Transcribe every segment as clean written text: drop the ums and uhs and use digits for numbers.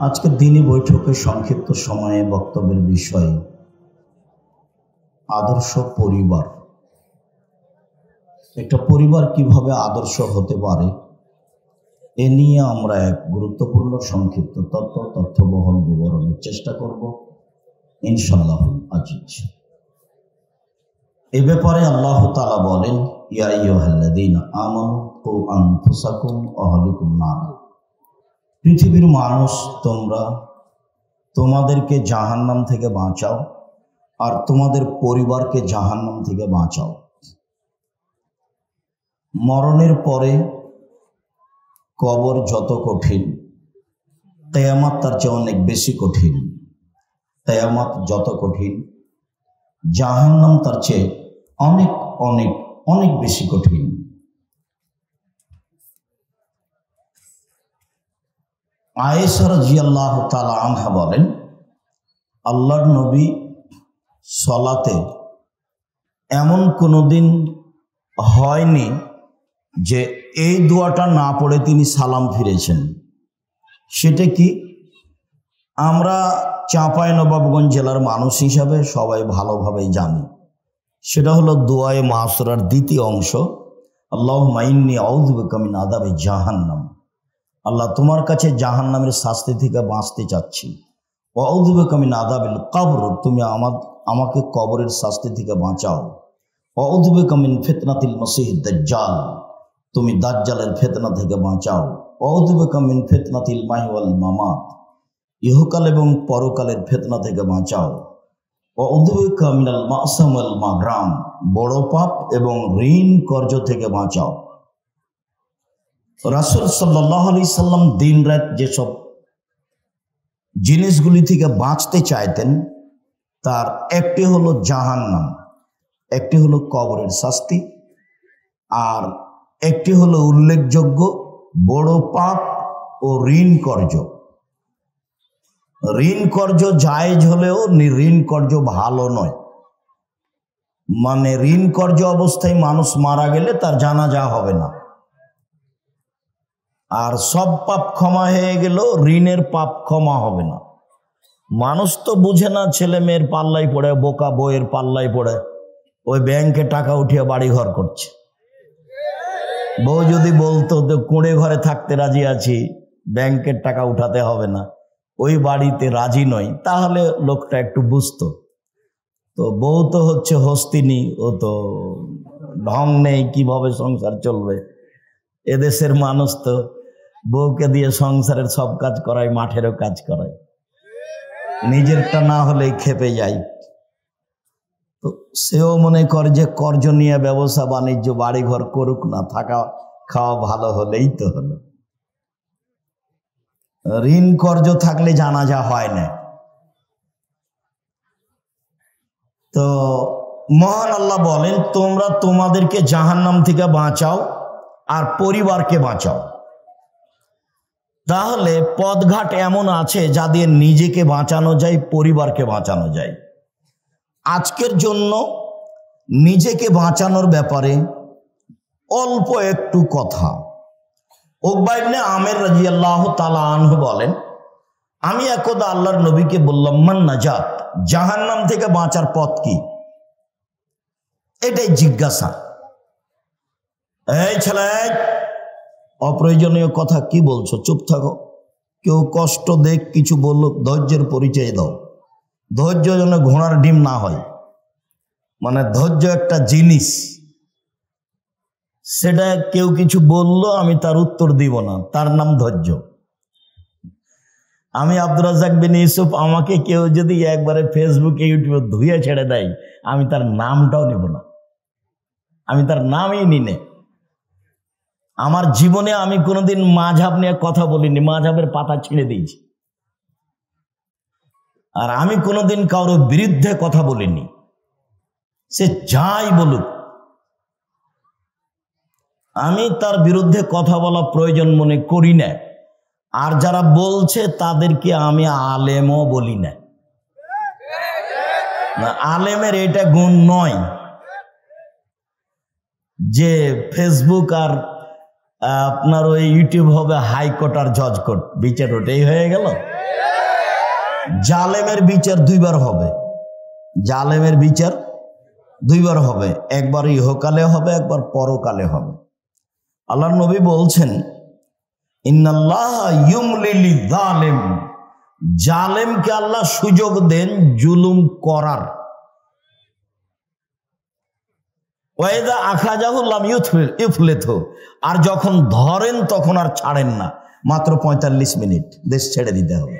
আজকের দিনই বৈঠকে সংক্ষিপ্ত সময়ে বক্তব্যের বিষয় আদর্শ পরিবার। একটা পরিবার কিভাবে আদর্শ হতে পারে এ নিয়ে আমরা এক গুরুত্বপূর্ণ সংক্ষিপ্ত তথ্যবহুল বিবরণের চেষ্টা করব ইনশাআল্লাহ আজিজ। এ ব্যাপারে আল্লাহ তাআলা বলেন, ইয়া আইয়ুহাল্লাযীনা আমানু কু আনফুসাকুম ওয়া আহলিকুম নার। পৃথিবীর মানুষ, তোমরা তোমাদেরকে জাহান্নাম থেকে বাঁচাও আর তোমাদের পরিবারকে জাহান্নাম থেকে বাঁচাও। মরণের পরে কবর যত কঠিন, কিয়ামত তার চেয়ে অনেক বেশি কঠিন। কিয়ামত যত কঠিন, জাহান্নাম তার চেয়ে অনেক অনেক অনেক বেশি কঠিন। আয়েশা রাদিয়াল্লাহু তাআলা আনহা বলেন, আল্লাহর নবী সালাতে এমন কোনোদিন হয়নি যে এই দোয়াটা না পড়ে তিনি সালাম ফিরেছেন। সেটা কি? আমরা চাঁপাইনবাবগঞ্জ জেলার মানুষ হিসাবে সবাই ভালোভাবেই জানি। সেটা হলো দোয়ায়ে মাসুরার দ্বিতীয় অংশ, আল্লাহুম্মা ইন্নী আউযু বিকা মিন আযাবি জাহান্নাম। আল্লাহ, তোমার কাছে জাহান্নামের শাস্তি থেকে বাঁচতে চাচ্ছি। ওয়া আউযু বিকা মিন আযাবিল কবর, তুমি আমাকে কবরের শাস্তি থেকে বাঁচাও। ওয়া আউযু বিকা মিন ফিতনাতিল মাসিহিদ দাজ্জাল, তুমি দাজ্জালের ফিতনা থেকে বাঁচাও। ওয়া আউযু বিকা মিন ফিতনাতিল মাহি ওয়াল মামাত, ইহকাল এবং পরকালের ফিতনা থেকে বাঁচাও। ওয়া আউযু বিকা মিনাল মাসাম ওয়াল মাগরাম, বড় পাপ এবং ঋণ কর্জ থেকে বাঁচাও। রাসূল সাল্লাল্লাহু আলাইহি সাল্লাম দিন রাত যেসব জিনিসগুলি থেকে বাঁচতে চাইতেন তার একটি হলো জাহান্নাম, একটি হলো কবরের শাস্তি, আর একটি হলো উল্লেখযোগ্য বড় পাপ ও ঋণ কর্জ। ঋণ কর্জ জায়েজ হলেও ঋণ কর্জ ভালো নয়। মানে ঋণ কর্জ অবস্থায় মানুষ মারা গেলে তার জানাজা হবে না, আর সব পাপ ক্ষমা হয়ে গেল, ঋণের পাপ ক্ষমা হবে না। মানুষ তো বুঝে না, ছেলে মেয়ের পাল্লাই পড়ে, বোকা বইয়ের পাল্লাই পড়ে ওই ব্যাংকে টাকা উঠিয়ে বাড়ি ঘর করছে। বউ যদি বলতো তো কুঁড়ে ঘরে থাকতে রাজি আছি, ব্যাংকের টাকা উঠাতে হবে না, ওই বাড়িতে রাজি নই, তাহলে লোকটা একটু বুঝতো। তো বউ তো হচ্ছে হস্তিনী, ও তো ঢং নেই, কিভাবে সংসার চলবে। এদেশের মানুষ তো বউকে দিয়ে সংসারের সব কাজ করায়, মাঠেরও কাজ করায়, নিজেরটা না হলেই খেপে যায়। তো সেও মনে করে যে কর্জ নিয়ে ব্যবসা বাণিজ্য বাড়িঘর করুক না, থাকা খাওয়া ভালো হলেই তো হলো। ঋণ কর্জ থাকলে জানাজা হয় না। তো মহান আল্লাহ বলেন, তোমরা তোমাদেরকে জাহান্নাম থেকে বাঁচাও আর পরিবারকে বাঁচাও। তাহলে পথঘাট এমন আছে যা দিয়ে নিজেকে বাঁচানো যায়, পরিবারকে বাঁচানো যায়। আজকের জন্য নিজেকে বাঁচানোর ব্যাপারে অল্প একটু কথা। উকবা ইবনে আমের রাদিয়াল্লাহু তাআলা আনহু বলেন, আমি একদা আল্লাহর নবীকে বললাম, মান নাজাত, জাহান্নাম থেকে বাঁচার পথ কি? এটাই জিজ্ঞাসা। এই ছেলে, অপ্রয়োজনীয় কথা কি বলছো? চুপ থাকো। কেউ কষ্ট দেখ, কিছু বললো, ধৈর্যের পরিচয় দাও। ধৈর্য যেন ঘোড়ার ডিম না হয়। মানে ধৈর্য একটা জিনিস, সেটা কেউ কিছু বললো আমি তার উত্তর দিব না, তার নাম ধৈর্য। আমি আব্দুর রাজ্জাক বিন ইউসুফ, আমাকে কেউ যদি একবারে ফেসবুকে ইউটিউবে ধুয়ে ছেড়ে দেয়, আমি তার নামটাও নিব না, আমি তার নামই নিনে। আমার জীবনে আমি কোনোদিন মাযহাব নিয়ে কথা বলিনি, মাযহাবের পাতা ছিঁড়ে দিয়েছি। আর আমি কোনোদিন কারোর বিরুদ্ধে কথা বলিনি, সে যাই বলুক। আমি তার বিরুদ্ধে কথা বলা প্রয়োজন মনে করি না। আর যারা বলছে তাদেরকে আমি আলেমও বলি না। আলেমের এটা গুণ নয় যে ফেসবুক আর আপনার ওই ইউটিউব হবে হাইকোর্ট আর জজ কোর্ট, বিচার ওটাই হয়ে গেল। জালেমের বিচার দুইবার হবে, জালেমের বিচার দুইবার হবে, একবার ইহকালে হবে, একবার পরকালে হবে। আল্লাহর নবী বলছেন ইন্নাল্লাহ ইউমলিল যালিম, জালেমকে আল্লাহ সুযোগ দেন জুলুম করার। ওয়াইদা আখাযাহু লাম ইউফলিতহু, আর যখন ধরেন তখন আর ছাড়েন না, মাত্র 45 মিনিট দেশ ছেড়ে দিতে হবে।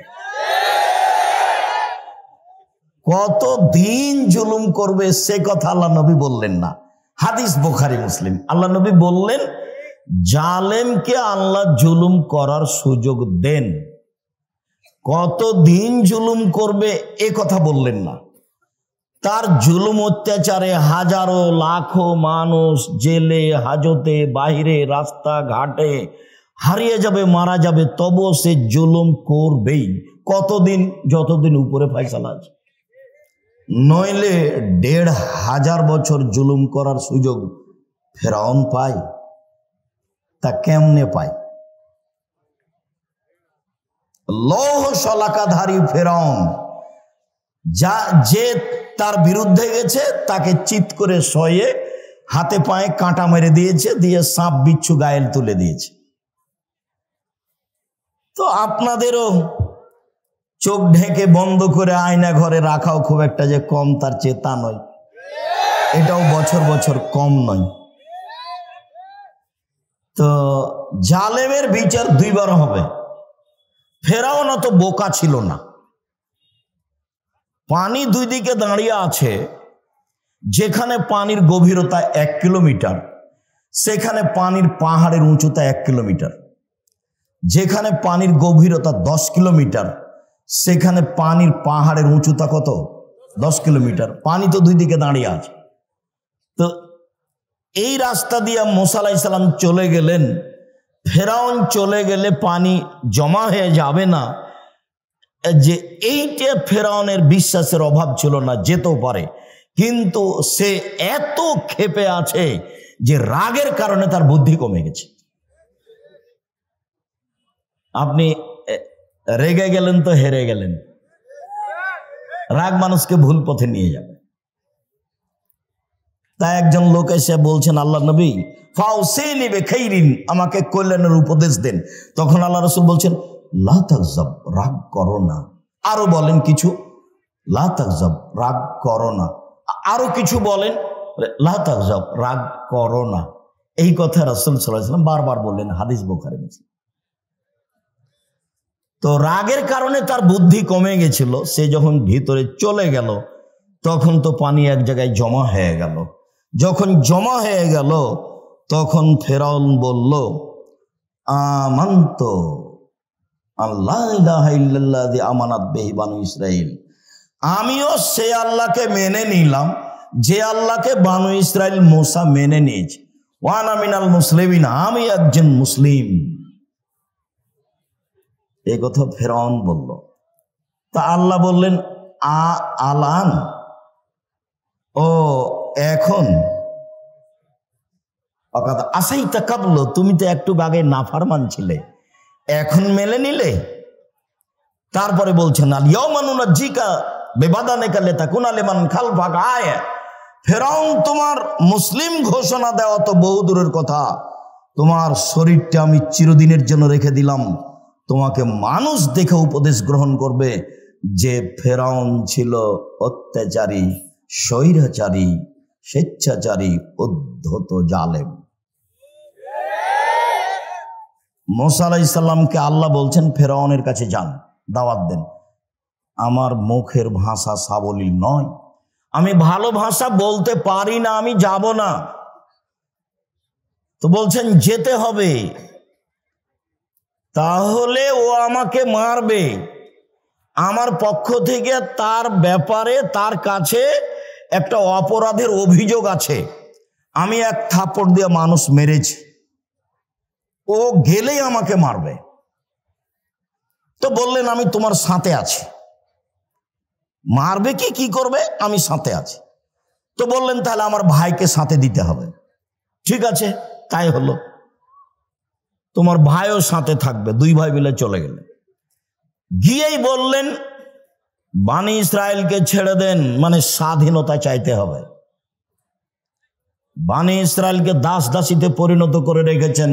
কত দিন জুলুম করবে সে কথা আল্লাহ নবী বললেন না, হাদিস বুখারী মুসলিম। আল্লাহ নবী বললেন জালেমকে আল্লাহ জুলুম করার সুযোগ দেন, কত দিন জুলুম করবে এ কথা বললেন না। তার জুলুম অত্যাচারে হাজারো লাখো মানুষ জেলে হাজতে বাইরে রাস্তা ঘাটে হারিয়ে যাবে, মারা যাবে, তবুও সে জুলুম করবেই। কতদিন? যতদিন উপরে ফয়সালা আছে। নইলে ১৫০০ বছর জুলুম করার সুযোগ ফেরাউন পায়? তা কেমনে পায়? লৌহ শলাকাধারী ফেরাউন যে তার বিরুদ্ধে গেছে তাকে চিৎ করে শয়ে হাতে পায়ে কাঁটা মেরে দিয়েছে, দিয়ে সাপ বিচ্ছু গায়েল তুলে দিয়েছে। তো আপনাদেরও চোখ ঢেকে বন্ধ করে আয়না ঘরে রাখাও খুব একটা যে কম তার চেয়ে তা নয়, এটাও বছর বছর কম নয়। তো জালেমের বিচার দুইবার হবে। ফেরাউন অত বোকা ছিল না, পানি দুই দিকে দাঁড়িয়ে আছে, যেখানে পানির গভীরতা 1 কিলোমিটার সেখানে পানির পাহাড়ের উঁচুতা 1 কিলোমিটার, যেখানে পানির গভীরতা 10 কিলোমিটার সেখানে পানির পাহাড়ের উঁচুতা কত? 10 কিলোমিটার। পানি তো দুই দিকে দাঁড়িয়ে আছে। তো এই রাস্তা দিয়ে মুসা আলাইহিস সালাম চলে গেলেন, ফেরাউন চলে গেলে পানি জমা হয়ে যাবে না, যে এইটা ফেরাউনের বিশ্বাসের অভাব ছিল না, যেতেও পারে, কিন্তু সে এত ক্ষেপে আছে যে রাগের কারণে তার বুদ্ধি কমে গেছে। আপনি রেগে গেলেন তো হেরে গেলেন, রাগ মানুষকে ভুল পথে নিয়ে যাবে। তাই একজন লোক এসে বলছেন আল্লাহ নবী ফাউসিনি বিখাইরিন, আমাকে কল্যাণের উপদেশ দেন। তখন আল্লাহ রাসূল বলছেন লা তাগজাব, রাগ করো না। আরো বলেন কিছু, লা তাগজাব, রাগ করো না। আরো কিছু বলেন, লা তাগজাব, রাগ করো না। এই কথা রাসূল সাল্লাল্লাহু আলাইহি ওয়াসাল্লাম বারবার বললেন, হাদিস বুখারী মুসলিম। তো রাগের কারণে তার বুদ্ধি কমে গেছিল, সে যখন ভিতরে চলে গেল তখন তো পানি এক জায়গায় জমা হয়ে গেল। যখন জমা হয়ে গেল তখন ফেরাউন বলল আমান্ত আল্লাহ ইলাহা ইল্লাল্লাযী আমানাত বিহি বানু ইসরাঈল, আমিও সে আল্লাহকে মেনে নিলাম যে আল্লাহকে বানু ইসরাইল মুসা মেনে নিয়েছে। ওয়া আনা মিনাল মুসলিমিন, আমি একজন মুসলিম। এই কথা ফেরাউন বলল। তা আল্লাহ বললেন আলান, ও এখন আসাইতা কাবল, তুমি তো একটু আগে নাফরমান ছিলে, এখন মেনে নিলে? তারপরে বলছেন আল ইয়াউমা নুনাজ্জিকা বিবাদানিকা লিতাকুনা লিমান খালফাকা আয়া। ফেরাউন, তোমার মুসলিম ঘোষণা দেওয়া তো বহু দূরের কথা, তোমার শরীরটা আমি চিরদিনের জন্য রেখে দিলাম, তোমাকে মানুষ দেখে উপদেশ গ্রহণ করবে যে ফেরাউন ছিল অত্যাচারী, স্বৈরাচারী, স্বেচ্ছাচারী, উদ্ধত, জালেম। মুসা আলাইহিস সালামকে আল্লাহ বলছেন ফেরাউনের কাছে যান, দাওয়াত দেন। আমার মুখের ভাষা সাবলীল নয়, আমি ভালো ভাষা বলতে পারি না, আমি যাব না। তো বলছেন যেতে হবে, তাহলে ও আমাকে মারবে। আমার পক্ষ থেকে তার ব্যাপারে তার কাছে একটা অপরাধের অভিযোগ আছে, আমি এক থাপ্পড় দিয়ে মানুষ মেরেছি, ও গেলেই আমাকে মারবে। তো বললেন আমি তোমার সাথে আছি। মারবে কি করবে, আমি সাথে আছি। তো বললেন তাহলে আমার ভাইকে সাথে দিতে হবে। ঠিক আছে, তাই হলো। তোমার ভাইও সাথে থাকবে। দুই ভাই মিলে চলে গেলেন, গিয়েই বললেন বানি ইসরায়েলকে ছেড়ে দেন, মানে স্বাধীনতা চাইতে হবে। বানি ইসরায়েলকে দাস দাসীতে পরিণত করে রেখেছেন,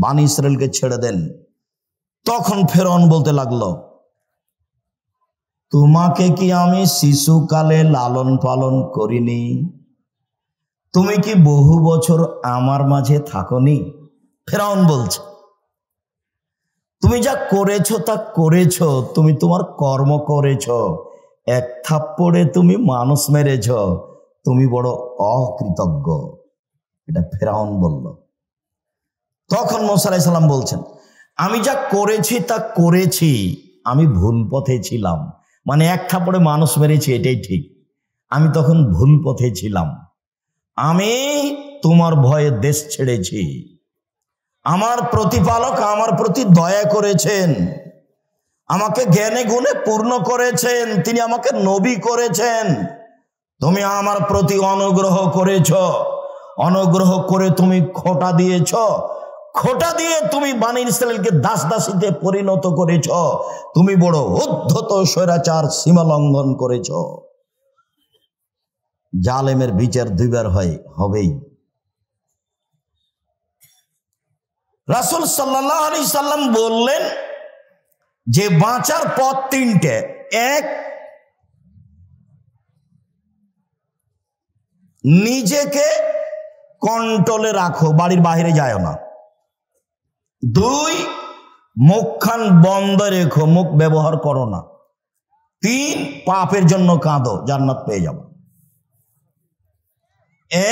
বানি ইসরায়েলকে ছেড়ে দেন। তখন ফেরআউন বলতে লাগলো, তোমাকে কি আমি শিশুকালে লালন পালন করিনি? তুমি কি বহু বছর আমার মাঝে থাকনি? ফেরআউন বলছে, তুমি যা করেছ তা করেছ, তুমি তোমার কর্ম করেছ, এক থাপ্পড়ে তুমি মানুষ মেরেছ, তুমি বড় অকৃতজ্ঞ। এটা ফেরআউন বলল। তখন মূসা আলাইহিস সালাম বলছেন, আমি যা করেছি তা করেছি, আমি ভুল পথে ছিলাম। মানে এক থাপ্পড়ে মানুষ মেরেছি, এটাই ঠিক, আমি তখন ভুল পথে ছিলাম। আমি তোমার ভয়ে দেশ ছেড়েছি। আমার প্রতিপালক আমার প্রতি দয়া করেছেন, আমাকে জ্ঞানে গুণে পূর্ণ করেছেন, তিনি আমাকে নবী করেছেন। তুমি আমার প্রতি অনুগ্রহ করেছ, অনুগ্রহ করে তুমি খোঁটা দিয়েছ, খোঁটা দিয়ে তুমি বানি ইসরায়েলকে দাস দাসীতে পরিণত করেছ, তুমি বড় উদ্ধত স্বৈরাচার সীমা লঙ্ঘন করেছ। জালেমের বিচার দুইবার হবেই। রাসূল সাল্লাল্লাহু আলাইহি সাল্লাম বললেন যে বাঁচার পথ তিনটে। এক, নিজেকে কন্ট্রোলে রাখো, বাড়ির বাইরে যায় না। দুই, মুখখান বন্ধ রেখো, মুখ ব্যবহার করো না। তিন, পাপের জন্য কাঁদো, জান্নাত পেয়ে যাবো।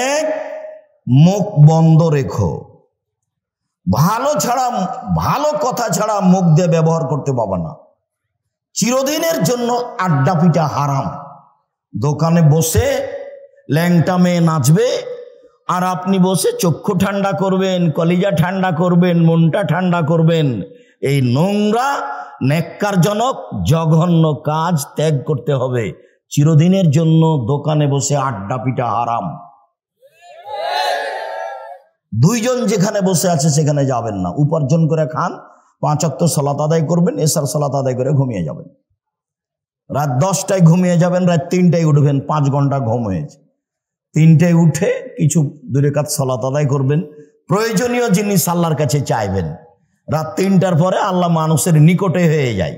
এক, মুখ বন্ধ রেখো, ভালো কথা ছাড়া মুখ দিয়ে ব্যবহার করতে পারবে না। চিরদিনের জন্য আড্ডা পিটা হারাম। দোকানে বসে ল্যাংটা মেয়ে নাচবে, আর আপনি বসে চক্ষু ঠান্ডা করবেন, কলিজা ঠান্ডা করবেন, মনটা ঠান্ডা করবেন। এই নোংরা নেক্কারজনক জঘন্য কাজ ত্যাগ করতে হবে। চিরদিনের জন্য দোকানে বসে আড্ডা পিটা হারাম। দুইজন যেখানে বসে আছে সেখানে যাবেন না। উপার্জন করে খান, 5 ওয়াক্ত সালাত আদায় করবেন, এশার সালাত আদায় করে ঘুমিয়ে যাবেন। রাত 10টায় ঘুমিয়ে যাবেন, রাত 3টায় উঠবেন, 5 ঘন্টা ঘুম হয়েছে। 3টায় উঠে কিছু 2 রাকাত সালাত আদায় করবেন, প্রয়োজনীয় জিনিস আল্লাহর কাছে চাইবেন। রাত 3টার পরে আল্লাহ মানুষের নিকটে হয়ে যায়।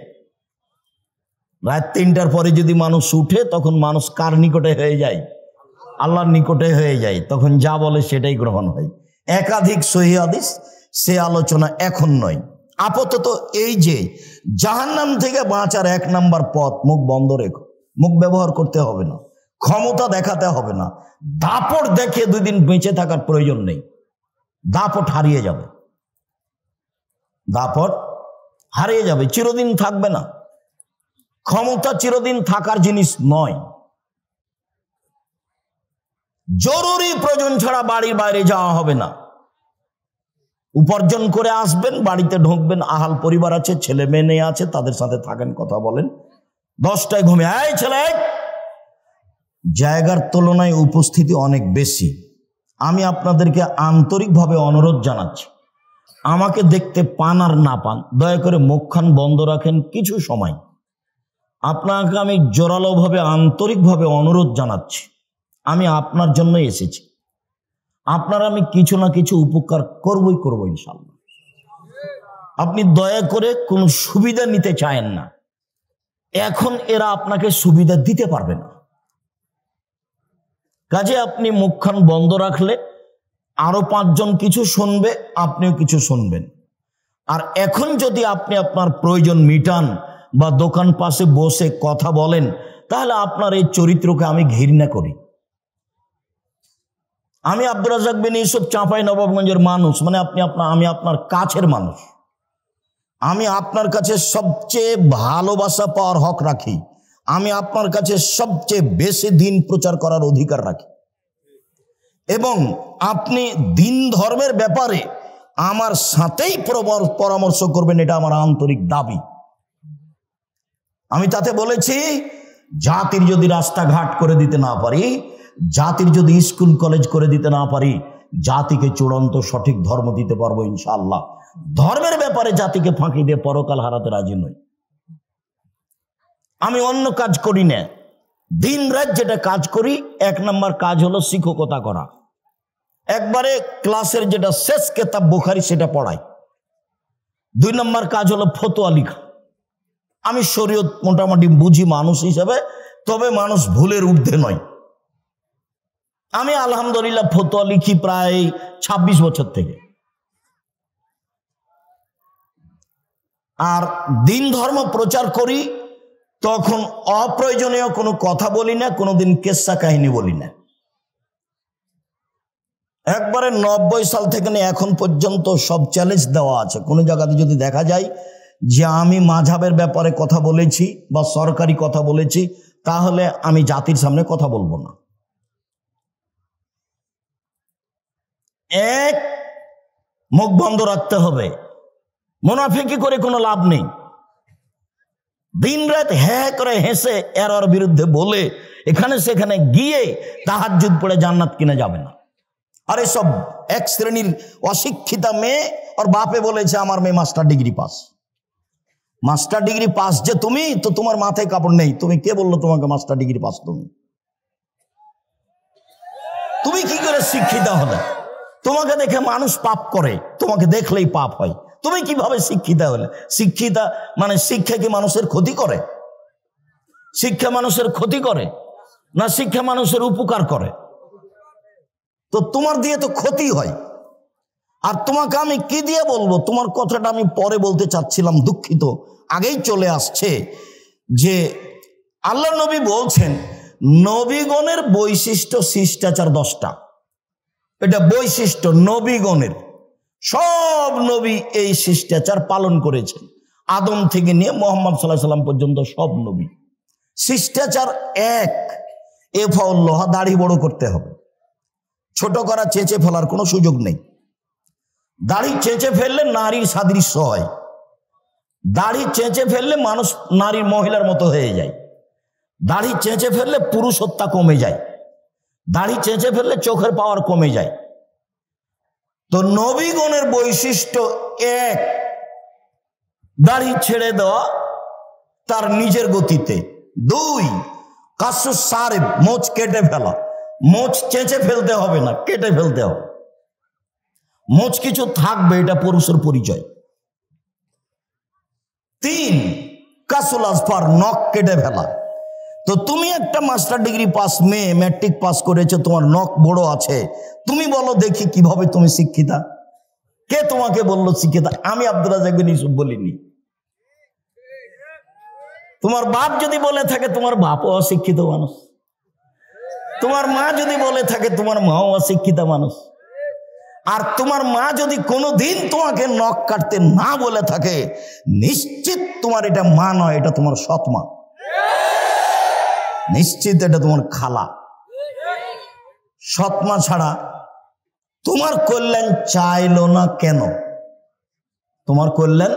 রাত 3টার পরে যদি মানুষ উঠে, তখন মানুষ কার নিকটে হয়ে যায়? আল্লাহর নিকটে হয়ে যায়। তখন যা বলে সেটাই গ্রহণ হয়। একাধিক সহিহ হাদিস, সে আলোচনা এখন নয়। আপাতত এই যে জাহান্নাম থেকে বাঁচার 1 নাম্বার পথ, মুখ বন্ধ রেখো। মুখ ব্যবহার করতে হবে না, ক্ষমতা দেখাতে হবে না, দাপট দেখে 2 দিন বেঁচে থাকার প্রয়োজন নেই। দাপট হারিয়ে যাবে, দাপট হারিয়ে যাবে, চিরদিন থাকবে না। ক্ষমতা চিরদিন থাকার জিনিস নয়। জরুরি প্রয়োজন ছাড়া বাড়ির বাইরে যাওয়া হবে না। উপার্জন করে আসবেন, বাড়িতে ঢুকবেন, আহাল পরিবার আছে, ছেলে মেয়ে আছে, তাদের সাথে থাকেন, কথা বলেন। 10টায় ঘুমিয়ে, এই ছেলে, জায়গার তুলনায় উপস্থিতি অনেক বেশি। আমি আপনাদেরকে আন্তরিকভাবে অনুরোধ জানাচ্ছি, আমাকে দেখতে পান আর না পান, দয়া করে মুখখান বন্ধ রাখেন কিছু সময়। আপনাকে আমি জোরালোভাবে আন্তরিকভাবে অনুরোধ জানাচ্ছি, আমি আপনার জন্য এসেছি। আপনার আমি কিছু না কিছু উপকার করবই করবো ইনশাআল্লাহ। আপনি দয়া করে কোনো সুবিধা নিতে চায়েন না, এখন এরা আপনাকে সুবিধা দিতে পারবে না। কাজে আপনি মুখখান বন্ধ রাখলে আরো 5 জন কিছু শুনবে, আপনিও কিছু শুনবেন। আর এখন যদি আপনি আপনার প্রয়োজন মিটান বা দোকান পাশে বসে কথা বলেন, তাহলে আপনার এই চরিত্রকে আমি ঘৃণা করি। আমি আব্দুর রাজ্জাক বিন ইউসুফ, চাঁপাইনবাবগঞ্জের মানুষ, মানে আমি আপনার কাছের মানুষ। আমি আপনার কাছে সবচেয়ে ভালোবাসা পাওয়ার হক রাখি। আমি আপনার কাছে সবচেয়ে বেশি দিন প্রচার করার অধিকার রাখি, এবং আপনি দিন ধর্মের ব্যাপারে আমার সাথেই পরামর্শ করবেন, এটা আমার আন্তরিক দাবি। আমি তাতে বলেছি, জাতির যদি রাস্তাঘাট করে দিতে না পারি, জাতির যদি স্কুল কলেজ করে দিতে না পারি, জাতিকে চূড়ান্ত সঠিক ধর্ম দিতে পারবো ইনশাআল্লাহ। ধর্মের ব্যাপারে জাতিকে ফাঁকি দিয়ে পরকাল হারাতে রাজি নই। আমি অন্য কাজ করি না, দিন রাত যেটা কাজ করি, 1 নম্বর কাজ হলো শিক্ষকতা করা। একবারে ক্লাসের যেটা শেষ কিতাব বুখারী সেটা পড়াই। 2 নম্বর কাজ হলো ফতোয়া লেখা। আমি শরীয়ত মোটামুটি বুঝি মানুষ হিসেবে, তবে মানুষ ভুলের ঊর্ধ্বে নয়। আমি আলহামদুলিল্লাহ ফতোয়া লিখি প্রায় 26 বছর থেকে। আর দিন ধর্ম প্রচার করি, তখন অপ্রয়োজনীয় কোনো কথা বলি না, কোনোদিন কেসা কাহিনী বলি না। একবারে 90 সাল থেকে নিয়ে এখন পর্যন্ত সব চ্যালেঞ্জ দেওয়া আছে। কোনো জায়গাতে যদি দেখা যায় যে আমি মাযহাবের ব্যাপারে কথা বলেছি বা সরকারি কথা বলেছি, তাহলে আমি জাতির সামনে কথা বলবো না। এক, মুখ বন্ধ রাখতে হবে, মুনাফিকি করে কোনো লাভ নেই। দিন রাত হ্যাঁ করে হেসে এর বিরুদ্ধে বলে এখানে সেখানে গিয়ে তাহাজ্জুদ পড়ে জান্নাত কিনে যাবে না। আর এসব এক শ্রেণীর অশিক্ষিতা মেয়ে, ওর বাপে বলেছে আমার মেয়ে master degree pass. Master degree pass যে তুমি, তো তোমার মাথায় কাপড় নেই। তুমি কে বললো তোমাকে মাস্টার ডিগ্রি পাস? তুমি কি করে শিক্ষিতা হলে? তোমাকে দেখে মানুষ পাপ করে, তোমাকে দেখলেই পাপ হয়। তুমি কিভাবে শিক্ষিতা হলে? শিক্ষিতা মানে শিক্ষা কি মানুষের ক্ষতি করে? শিক্ষা মানুষের ক্ষতি করে না শিক্ষা মানুষের উপকার করে? তো তোমার দিয়ে তো ক্ষতি হয়। আর তোমাকে আমি কি দিয়ে বলবো? তোমার কথাটা আমি পরে বলতে চাচ্ছিলাম, দুঃখিত, আগেই চলে আসছে যে আল্লাহ নবী বলছেন নবীগণের বৈশিষ্ট্য শিষ্টাচার 10টা। এটা বৈশিষ্ট্য নবীগণের। সব নবী এই শিষ্টাচার পালন করেছেন, আদম থেকে নিয়ে মুহাম্মদ সাল্লাল্লাহু আলাইহি সাল্লাম পর্যন্ত সব নবী। শিষ্টাচার 1, এফাউল্লাহ, দাড়ি বড় করতে হবে। ছোট করা, চেঁচে ফেলার কোনো সুযোগ নেই। দাড়ি চেঁচে ফেললে নারীর সাদৃশ্য হয়। দাড়ি চেঁচে ফেললে মানুষ নারীর মহিলার মতো হয়ে যায়। দাড়ি চেঁচে ফেললে পুরুষত্বা কমে যায়। দাড়ি চেঁচে ফেললে চোখের পাওয়ার কমে যায়। তো নবীগণের বৈশিষ্ট্য 1, দাড়ি ছেড়ে দেওয়া তার নিজের গতিতে। 2, কাসুস সারিব, মোচ কেটে ফেলা। মোচ চেঁচে ফেলতে হবে না, কেটে ফেলতে হবে। মোচ কিছু থাকবে, এটা পুরুষের পরিচয়। 3, কাসুল আসফার, নখ কেটে ফেলা। তো তুমি একটা মাস্টার ডিগ্রি পাস মেয়ে, ম্যাট্রিক পাস করেছো, তোমার নখ বড় আছে, তুমি বলো দেখি কিভাবে তুমি শিক্ষিতা? কে তোমাকে বললো শিক্ষিতা? আমি আব্দুর রাজ্জাক বিন ইউসুফ বলিনি। তোমার বাপ যদি বলে থাকে, তোমার বাপও অশিক্ষিত মানুষ। তোমার মা যদি বলে থাকে, তোমার মাও অশিক্ষিত মানুষ। আর তোমার মা যদি কোনোদিন তোমাকে নখ কাটতে না বলে থাকে, নিশ্চিত তোমার এটা মা নয়, এটা তোমার সৎ মা। নিশ্চিত এটা তোমার খালা। সৎ মা ছাড়া তোমার কল্যাণ চাইলো না কেন? তোমার কল্যাণ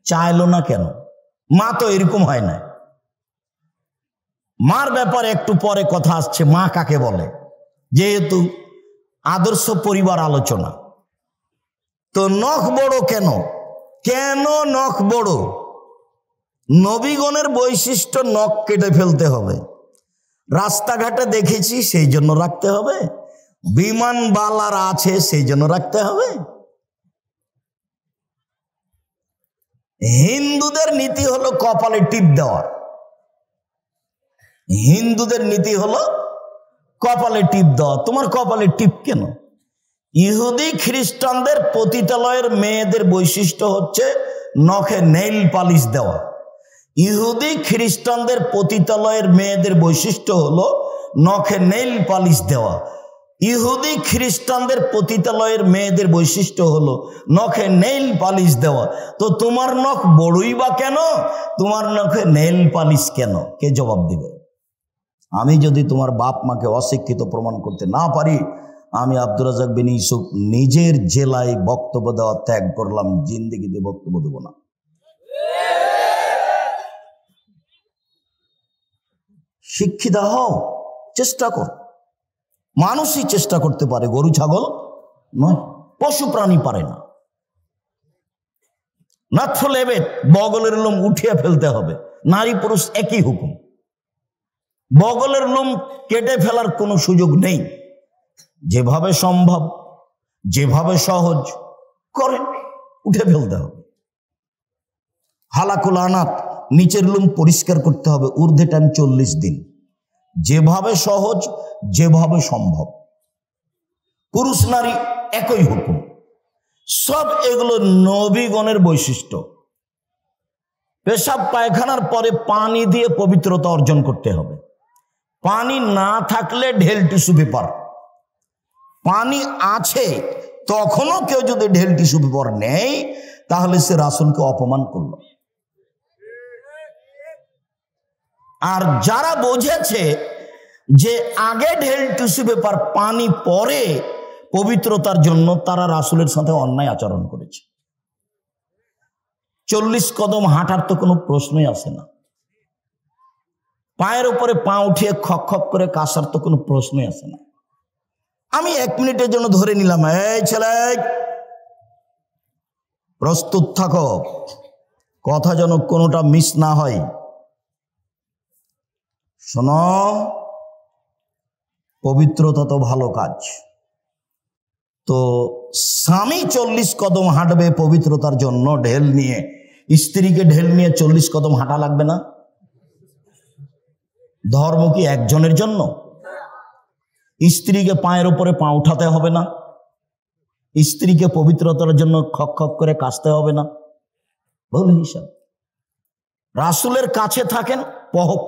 চাইলো না কেন? মা তো এরকম হয় না। মার ব্যাপারে একটু পরে কথা আসছে, মা কাকে বলে, যেহেতু আদর্শ পরিবার আলোচনা। তো নখ বড় কেন? কেন নখ বড়? নবীগণের বৈশিষ্ট্য নখ কেটে ফেলতে হবে। রাস্তাঘাটে দেখেছি সেই জন্য রাখতে হবে? বিমানবালার আছে সেই জন্য রাখতে হবে? হিন্দুদের নীতি হলো কপালে টিপ দেওয়া। হিন্দুদের নীতি হলো কপালে টিপ দেওয়া। তোমার কপালে টিপ কেন? ইহুদি খ্রিস্টানদের পতিতালয়ের মেয়েদের বৈশিষ্ট্য হচ্ছে নখে নেইল পালিশ দেওয়া। ইহুদি খ্রিস্টানদের পতিতালয়ের মেয়েদের বৈশিষ্ট্য হলো নখে নেইল পালিশ দেওয়া। ইহুদি খ্রিস্টানদের পতিতালয়ের মেয়েদের বৈশিষ্ট্য হলো নখে নেইল পালিশ দেওয়া। তো তোমার নখ বড়ই বা কেন? তোমার নখে নেইল পালিশ কেন? কে জবাব দিবে? আমি যদি তোমার বাপ মাকে অশিক্ষিত প্রমাণ করতে না পারি, আমি আব্দুর রাজ্জাক বিন ইউসুফ নিজের জেলায় বক্তব্য দেওয়া ত্যাগ করলাম, জিন্দেগিতে বক্তব্য দেব না। শিক্ষিত হও, চেষ্টা কর। মানুষই চেষ্টা করতে পারে, গরু ছাগল নয়। পশু প্রাণী পারে না। নাতফুল এবেদ, বগলের লোম উঠিয়ে ফেলতে হবে। নারী পুরুষ একই হুকুম, বগলের লোম কেটে ফেলার কোনো সুযোগ নেই। যেভাবে সম্ভব, যেভাবে সহজ করেন, উঠে ফেলতে হবে। হালাকুল আনাত, নিচের লোম পরিষ্কার করতে হবে, ঊর্ধ্বে টাইম 40 দিন। যেভাবে সহজ, যেভাবে সম্ভব। পুরুষ নারী একই হুকুম। সব এগুলো নবীগণের বৈশিষ্ট্য। পেশাব পায়খানার পরে পানি দিয়ে পবিত্রতা অর্জন করতে হবে। পানি না থাকলে ঢেল টিস্যু পেপার, পানি আছে তখনও কেউ যদি ঢেল টিস্যু পেপার নেই তাহলে সে রাসূলকে অপমান করল। আর যারা বুঝেছে যে আগে ঢেল টিস্যু পেপার পানি পরে পবিত্রতার জন্য, তারা রাসূলের সাথে অন্যায় আচরণ করেছে। 40 কদম হাঁটার তো কোনো প্রশ্নই আসে না। পায়ের উপরে পা উঠিয়ে খক খক করে কাশার তো কোনো প্রশ্নই আসে না। আমি 1 মিনিটের জন্য ধরে নিলাম, এই ছেলে প্রস্তুত থাকো, কথা যেন কোনোটা মিস না হয়। শোনো, পবিত্রতা তো ভালো কাজ, তো স্বামী 40 কদম হাঁটবে পবিত্রতার জন্য ঢেল নিয়ে, স্ত্রীকে ঢেল নিয়ে 40 কদম হাঁটা লাগবে না? ধর্ম কি একজনের জন্য? স্ত্রীকে পায়ের উপরে পা উঠাতে হবে না? স্ত্রীকে পবিত্রতার জন্য খক খক করে কাশতে হবে না? ভুল হিসাব। রাসূলের কাছে থাকেন,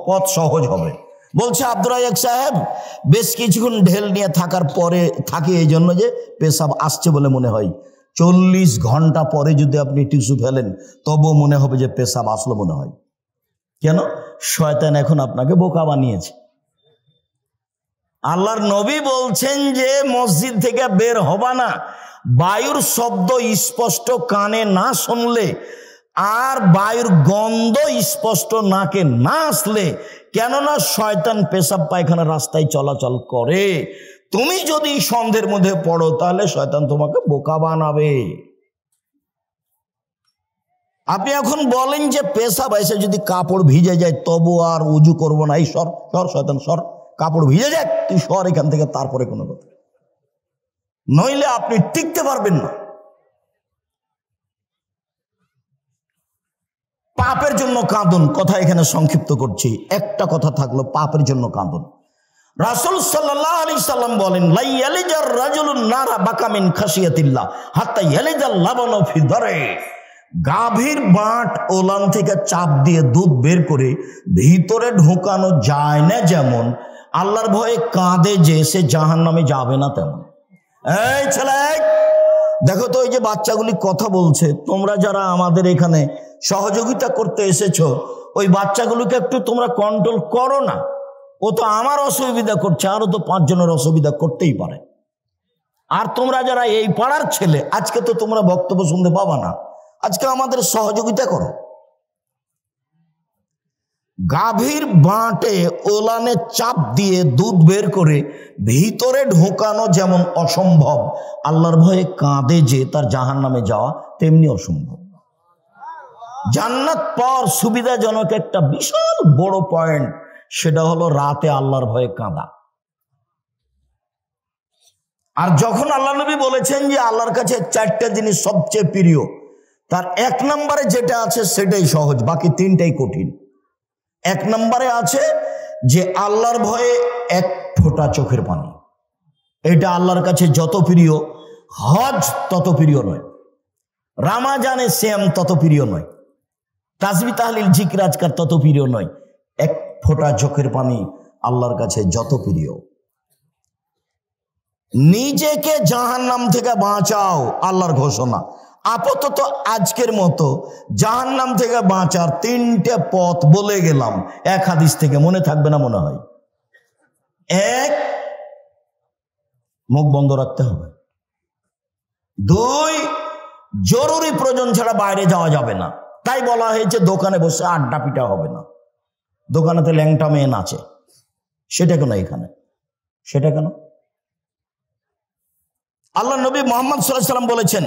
পথ সহজ হবে। বলছে আব্দুর রাজ্জাক সাহেব, বেশ কিছুক্ষণ ঢেল নিয়ে থাকার পরে থাকি এই জন্য যে পেশাব আসছে বলে মনে হয়। 40 ঘন্টা পরে যদি আপনি টিস্যু ফেলেন তবুও মনে হবে যে পেশাব আসলো মনে হয়। কেন? শয়তান এখন আপনাকে বোকা বানিয়েছে। আল্লাহর নবী বলছেন যে মসজিদ থেকে বের হবা না বায়ুর শব্দ স্পষ্ট কানে না শুনলে, আর বায়ুর গন্ধ স্পষ্ট নাকে না আসলে। কেননা শয়তান পেশাব পায়খানা রাস্তায় চলাচল করে। তুমি যদি সন্দেহের মধ্যে পড়ো তাহলে শয়তান তোমাকে বোকা বানাবে। আপনি এখন বলেন যে পেশাব এসে যদি কাপড় ভিজে যায় তবু আর উজু করবো না, এই সর সর শয়তান সর, কাপড় ভিজে যাক তুই সর এখান থেকে, তারপরে কোনো কথা, নইলে আপনি টিকতে পারবেন না। পাপের জন্য কাঁদুন, কথা এখানে সংক্ষিপ্ত করছি, একটা কথা থাকলো, পাপের জন্য কাঁদুন। রাসূল সাল্লাল্লাহু আলাইহি সাল্লাম বলেন, লা ইয়ালিজার রাজুলুন নারা বাকা মিন খাশিয়াতিল্লাহ হাত্তা ইয়ালিজাল লাবানু ফি দারে। গাভীর বাঁট ওলান থেকে চাপ দিয়ে দুধ বের করে ভিতরে ঢোকানো যায় না যেমন, আল্লাহর ভয়ে কাঁদে যে সে জাহান্নামে যাবে না তেমন। এই ছেলে দেখো তো, ওই যে বাচ্চাগুলি কথা বলছে, তোমরা যারা আমাদের এখানে সহযোগিতা করতে এসেছো, ওই বাচ্চাগুলোকে একটু তোমরা কন্ট্রোল করো না। ও তো আমার অসুবিধা করছে, আরো তো 5 জনের অসুবিধা করতেই পারে। আর তোমরা যারা এই পাড়ার ছেলে, আজকে তো তোমরা বক্তব্য শুনতে পাবা না, আজকে আমাদের সহযোগিতা করো। গাভীর বাঁটে ওলানে চাপ দিয়ে দুধ বের করে ভিতরে ঢোকানো যেমন অসম্ভব, আল্লাহর ভয়ে কাঁদে যে তার জাহান্নামে যাওয়া তেমনি অসম্ভব। জান্নাত পাওয়ার সুবিধাজনক একটা বিশাল বড় পয়েন্ট, সেটা হলো রাতে আল্লাহর ভয়ে কাঁদা। আর যখন আল্লাহ নবী বলেছেন যে আল্লাহর কাছে 4টা জিনিস সবচেয়ে প্রিয়, তার 1 নম্বরে যেটা আছে সেটাই সহজ, বাকি 3টাই কঠিন। 1 নম্বরে আছে যে আল্লাহর ভয়ে 1 ফোঁটা চোখের পানি, এটা আল্লাহর কাছে যত প্রিয়, হজ তত প্রিয় নয়, রামাজানে শ্যাম তত প্রিয় নয়, তাসবিহ তাহলিল জিকির আজকার তত প্রিয় নয়। 1 ফোঁটা চোখের পানি আল্লাহর কাছে যত প্রিয়। নিজেকে জাহান্নাম থেকে বাঁচাও, আল্লাহর ঘোষণা। আপাতত আজকের মতো জাহান্নাম থেকে বাঁচার 3টে পথ বলে গেলাম, 1 হাদিস থেকে, মনে থাকবে না মনে হয়। 1, মুখ বন্ধ রাখতে হবে। 2, জরুরি প্রয়োজন ছাড়া বাইরে যাওয়া যাবে না। তাই বলা হয়েছে দোকানে বসে আড্ডা পিটা হবে না। দোকানেতে ল্যাংটা মেয়ে নাচে, সেটা কেন এখানে? সেটা কেন? আল্লাহ নবী মুহাম্মদ সাল্লাল্লাহু আলাইহি সাল্লাম বলেছেন,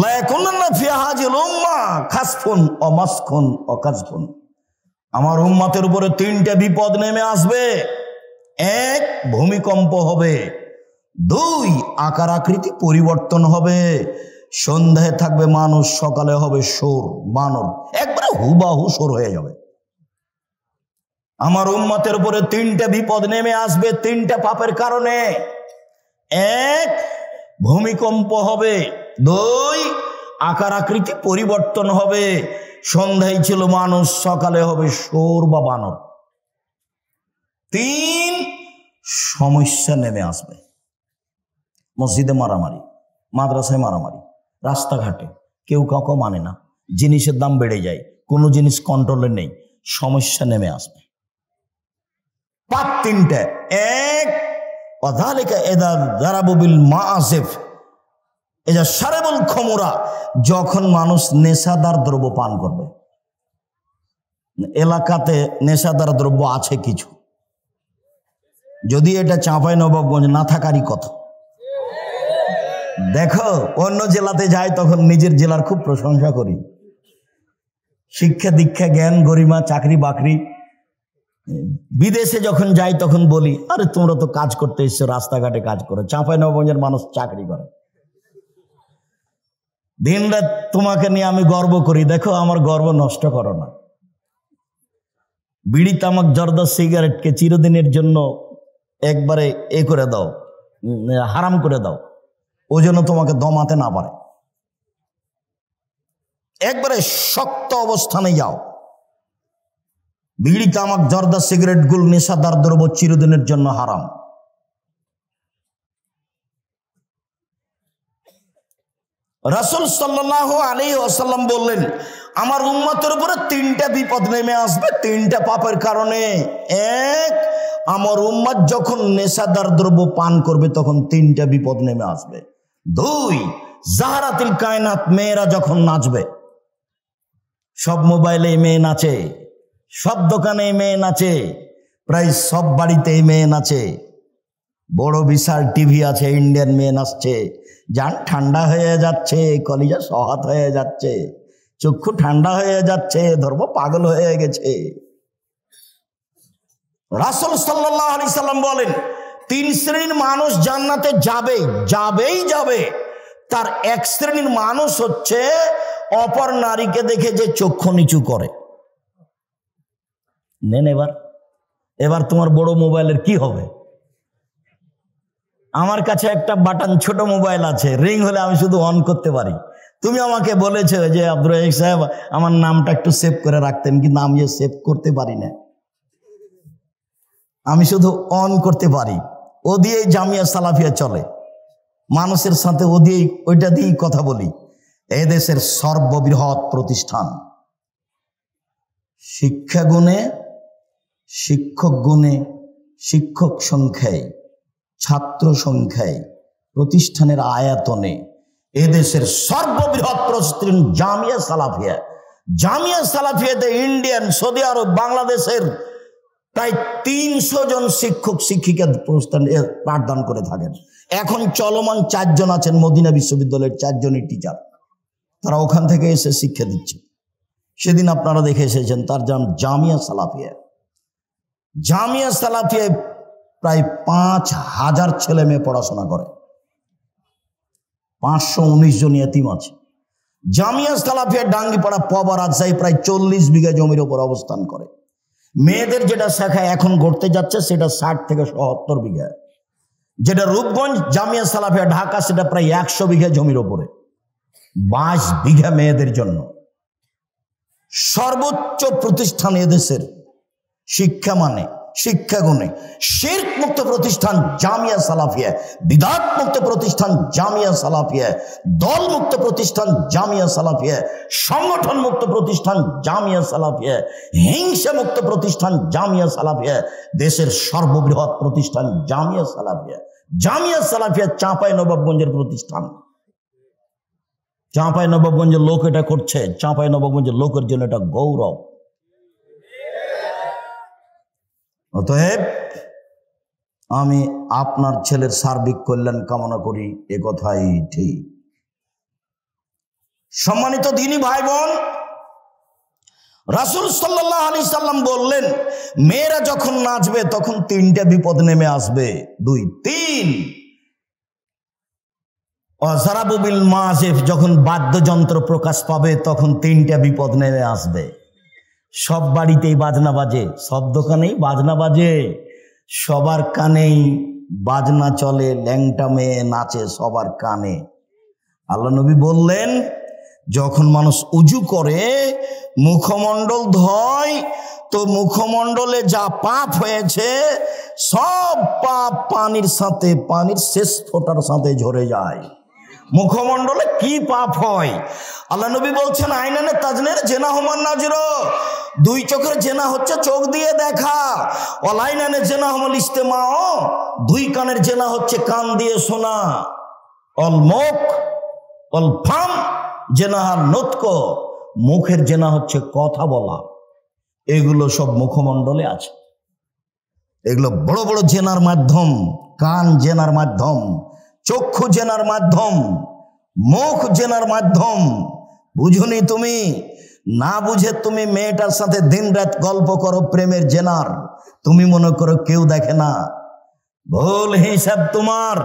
লা ইয়াকুনান্না ফি হাযিল উম্মাহ খাসফুন ওয়া মাসখুন ওয়া কাযফুন। আমার উম্মতের উপরে তিনটা বিপদ নেমে আসবে। এক, ভূমিকম্প হবে। দুই, আকার আকৃতি পরিবর্তন হবে। সন্ধ্যায় থাকবে মানুষ, সকালে হবে সোর বানর, একবারে হুবাহু সোর হয়ে যাবে। আমার উম্মতের উপরে তিনটা বিপদ নেমে আসবে তিনটা পাপের কারণে। এক, ভূমিকম্প হবে। দুই, আকার আকৃতি পরিবর্তন হবে। সন্ধ্যায় ছিল মানুষ, সকালে হবে সোর বা বানর। তিন, সমস্যা নেমে আসবে। মসজিদে মারামারি, মাদ্রাসায় মারামারি, রাস্তাঘাটে কেউ কাউকে মানে না, জিনিসের দাম বেড়ে যায়, কোনো জিনিস কন্ট্রোলে নেই, সমস্যা নেমে আসবে। পাপ তিনটা। এক, ওয়াযালিকা ইযা যারাবু বিল মাআসিফ ইযা শারাবুল খুমরা, যখন মানুষ নেশাদার দ্রব্য পান করবে। এলাকাতে নেশাদার দ্রব্য আছে কিছু, যদি এটা চাঁপাইনবাবগঞ্জ না থাকারই কথা। দেখো অন্য জেলাতে যাই তখন নিজের জেলার খুব প্রশংসা করি, শিক্ষা দীক্ষা জ্ঞান গরিমা চাকরি বাকরি। বিদেশে যখন যাই তখন বলি, আরে তোমরা তো কাজ করতে এসছো, রাস্তাঘাটে কাজ করো। চাঁপাইনবাবগঞ্জের মানুষ চাকরি করে। দিনরাত তোমাকে নিয়ে আমি গর্ব করি, দেখো আমার গর্ব নষ্ট করো না। বিড়ি তামাক জর্দা সিগারেটকে চিরদিনের জন্য একবারে করে দাও, হারাম করে দাও, ও যেন তোমাকে দমাতে না পারে। একবারে শক্ত অবস্থানে যাও। বিড়ি তামাক জর্দা সিগারেট গুলো নেশাদার দ্রব্য চিরদিনের জন্য হারাম। রাসূল সাল্লাল্লাহু আলাইহি ওয়াসাল্লাম বললেন, আমার উম্মতের উপরে তিনটা বিপদ নেমে আসবে তিনটা পাপের কারণে। এক, আমার উম্মত যখন নেশাদার দ্রব্য পান করবে তখন তিনটা বিপদ নেমে আসবে। দুই, জাহারাতিল কায়নাত, মেয়েরা যখন নাচবে, সব মোবাইলে মেয়ে নাচে, সব দোকানে মেয়ে নাচে, প্রায় সব বাড়িতে মেয়ে নাচে। বড় বিশাল টিভি আছে, ইন্ডিয়ান মেয়ে নাচছে, যান ঠান্ডা হয়ে যাচ্ছে, কলিজা সহাত হয়ে যাচ্ছে, চক্ষু ঠান্ডা হয়ে যাচ্ছে, ধর্ম পাগল হয়ে গেছে। রাসূল সাল্লাল্লাহু আলাইহি সাল্লাম বলেন, তিন শ্রেণীর মানুষ জান্নাতে যাবে। তার এক শ্রেণীর মানুষ হচ্ছে অপর নারীকে দেখে যে চক্ষু নিচু করে। নেন এবার তোমার বড় মোবাইলের কি হবে? আমার কাছে একটা বাটন ছোট মোবাইল আছে, রিং হলে আমি শুধু অন করতে পারি। তুমি আমাকে বলেছো যে আব্দুর রাজ্জাক সাহেব আমার নামটা একটু সেভ করে রাখতেন, কিন্তু আমি সেভ করতে পারি না, আমি শুধু অন করতে পারি। ও দিয়েই জামিয়া সালাফিয়া চলে, মানুষের সাথে ও দিয়েই ওইটা দিয়েই কথা বলি। এদেশের সর্ববৃহৎ প্রতিষ্ঠান, শিক্ষা গুণে, শিক্ষক গুণে, শিক্ষক সংখ্যায়, ছাত্র সংখ্যায়, প্রতিষ্ঠানের আয়তনে এদেশের সর্ববৃহৎ প্রতিষ্ঠান জামিয়া সালাফিয়া। জামিয়া সালাফিয়াতে ইন্ডিয়ান, সৌদি আরব, বাংলাদেশের প্রায় 300 জন শিক্ষক শিক্ষিকা পাঠদান করে থাকেন। এখন চলমান 4 জন আছেন মদিনা বিশ্ববিদ্যালয়ের, 4 জনই টিচার, তারা ওখান থেকে এসে শিক্ষা দিচ্ছে। সেদিন আপনারা দেখে এসেছেন, তার নাম জামিয়া সালাফিয়া। জামিয়া সালাফিয়ায় প্রায় 5000 ছেলে মেয়ে পড়াশোনা করে, 519 জন ইতিম আছে। জামিয়া সালাফিয়া ডাঙ্গিপাড়া পবা রাজশাহী প্রায় 40 বিঘা জমির উপর অবস্থান করে। মেয়েদের যেটা শাখায় এখন গড়তে যাচ্ছে সেটা 60 থেকে 70 বিঘা। যেটা রূপগঞ্জ জামিয়া সালাফিয়া ঢাকা, সেটা প্রায় 100 বিঘা জমির উপরে, 22 বিঘা মেয়েদের জন্য। সর্বোচ্চ প্রতিষ্ঠান এদেশের শিক্ষা মানে, শিক্ষা গুণে। শিরক মুক্ত প্রতিষ্ঠান জামিয়া সালাফিয়া, বিদআত মুক্ত প্রতিষ্ঠান জামিয়া সালাফিয়া, দল মুক্ত প্রতিষ্ঠান জামিয়া সালাফিয়া, সংগঠন মুক্ত প্রতিষ্ঠান জামিয়া সালাফিয়া, হিংসা মুক্ত প্রতিষ্ঠান জামিয়া সালাফিয়া, দেশের সর্ববৃহৎ প্রতিষ্ঠান জামিয়া সালাফিয়া। জামিয়া সালাফিয়া চাঁপাইনবাবগঞ্জের প্রতিষ্ঠান। চাঁপাইনবাবগঞ্জের লোক এটা করছে, চাঁপাইনবাবগঞ্জের লোকের জন্য এটা গৌরব। অতএব আমি আপনার ছেলের সার্বিক কল্যাণ কামনা করি, এ কথাই ঠিক। সম্মানিত দ্বীনী ভাই বোন, রাসূল সাল্লাল্লাহু আলাইহি সাল্লাম বললেন, মেয়েরা যখন নাচবে তখন তিনটা বিপদ নেমে আসবে। 2 3 ওয়াজারাবু বিল মাযিফ, যখন বাদ্যযন্ত্র প্রকাশ পাবে তখন তিনটা বিপদ নেমে আসবে। সব বাড়িতেই বাজনা বাজে, সব দোকানেই বাজনা বাজে, সবার কানেই বাজনা চলে, ল্যাংটা মেয়ে নাচে সবার কানে। আল্লাহ নবী বললেন, যখন মানুষ উজু করে মুখমণ্ডল ধয় তো মুখমণ্ডলে যা পাপ হয়েছে সব পাপ পানির সাথে, পানির শেষ ফোঁটার সাথে ঝরে যায়। মুখমণ্ডলে কি পাপ হয়? আল্লাহ নবী বলছেন, আইনানে তাজনের জেনা হুমান নাজরো, 2 চোখের জেনা হচ্ছে চোখ দিয়ে দেখা। অলাইনানে জেনা হুমাল ইস্তেমাও, 2 কানের জেনা হচ্ছে কান দিয়ে শোনা। অল মুখ অল ফাম জেনাহার নতক, মুখের জেনা হচ্ছে কথা বলা। এগুলো সব মুখমণ্ডলে আছে। এগুলো বড় বড় জেনার মাধ্যম, কান জেনার মাধ্যম, চক্ষু জেনার মাধ্যম, মুখ জেনার মাধ্যম। বুঝুনি তুমি? না বুঝে তুমি মেয়েটার সাথে দিন রাত গল্প করো প্রেমের জেনার, তুমি মনে করো কেউ দেখে না। ভুল হিসাব তোমার।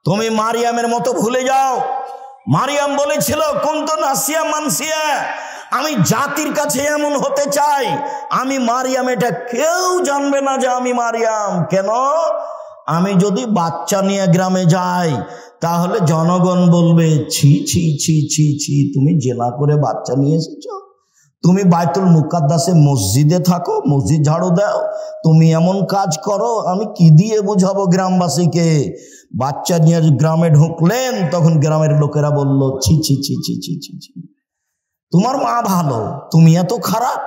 তুমি মারিয়ামের মতো ভুলে যাও। মারিয়াম বলেছিল, কুনতু নাসিয়া মানসিয়া, আমি জাতির কাছে এমন হতে চাই, আমি মারিয়াম, এটা কেউ জানবে না যে আমি মারিয়াম। কেন? আমি যদি বাচ্চা নিয়ে গ্রামে যাই তাহলে জনগণ বলবে, ছি ছি ছি ছি ছি, তুমি জেনা করে বাচ্চা নিয়ে এসেছো। তুমি বাইতুল মুকাদ্দাসে মসজিদে থাকো, মসজিদ ঝাড়ু দাও, তুমি এমন কাজ করো, আমি কি দিয়ে বুঝাবো গ্রামবাসীকে? বাচ্চা নিয়ে গ্রামে ঢুকলেন, তখন গ্রামের লোকেরা বলল, ছি ছি ছি ছি ছি ছি ছি, তোমার মা ভালো, তুমি এত খারাপ।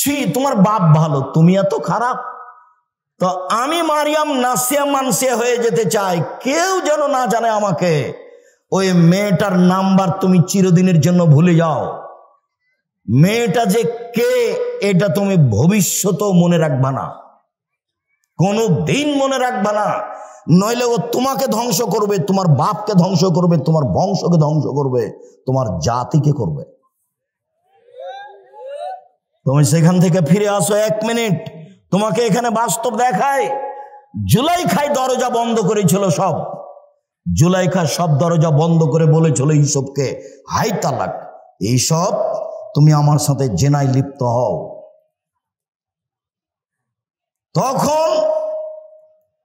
ছি, তোমার বাপ ভালো, তুমি এত খারাপ। তো আমি মারিয়াম নাসিয়া মানসিয়া হয়ে যেতে চাই, কেউ যেন না জানে আমাকে। ওই মেয়েটার নাম্বার তুমি চিরদিনের জন্য ভুলে যাও। মেয়েটা যে কে এটা তুমি ভবিষ্যতেও মনে রাখবা না, কোনো দিন মনে রাখবা না। নইলে ও তোমাকে ধ্বংস করবে, তোমার বাপকে ধ্বংস করবে, তোমার বংশকে ধ্বংস করবে, তোমার জাতিকে করবে। তুমি সেখান থেকে ফিরে আসো 1 মিনিট, তোমাকে এখানে বাস্তব দেখায়। জুলাইখায় দরজা বন্ধ করেছিল সব। জুলাইখা সব দরজা বন্ধ করে বলেছিল ইউসুফকে, হাই তালাক, এইসব তুমি আমার সাথে জেনায় লিপ্ত হও। তখন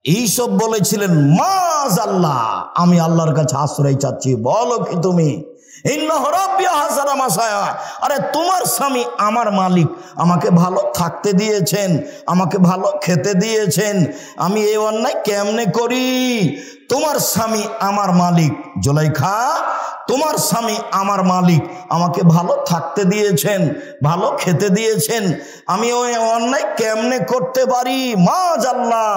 ইউসুফ বলেছিলেন, মাযাল্লাহ, আমি আল্লাহর কাছে আশ্রয় চাচ্ছি। বলো কি তুমি? ইন্নাহু রাব্বি হাসানা মাসায়া, আরে তোমার স্বামী আমার মালিক, আমাকে ভালো থাকতে দিয়েছেন, আমাকে ভালো খেতে দিয়েছেন, আমি এই অন্যায় কেমনে করি? তোমার স্বামী আমার মালিক। জুলাইখা, তোমার স্বামী আমার মালিক, আমাকে ভালো থাকতে দিয়েছেন, ভালো খেতে দিয়েছেন, আমি ওই অন্যায় কেমনে করতে পারি? মাযাল্লাহ,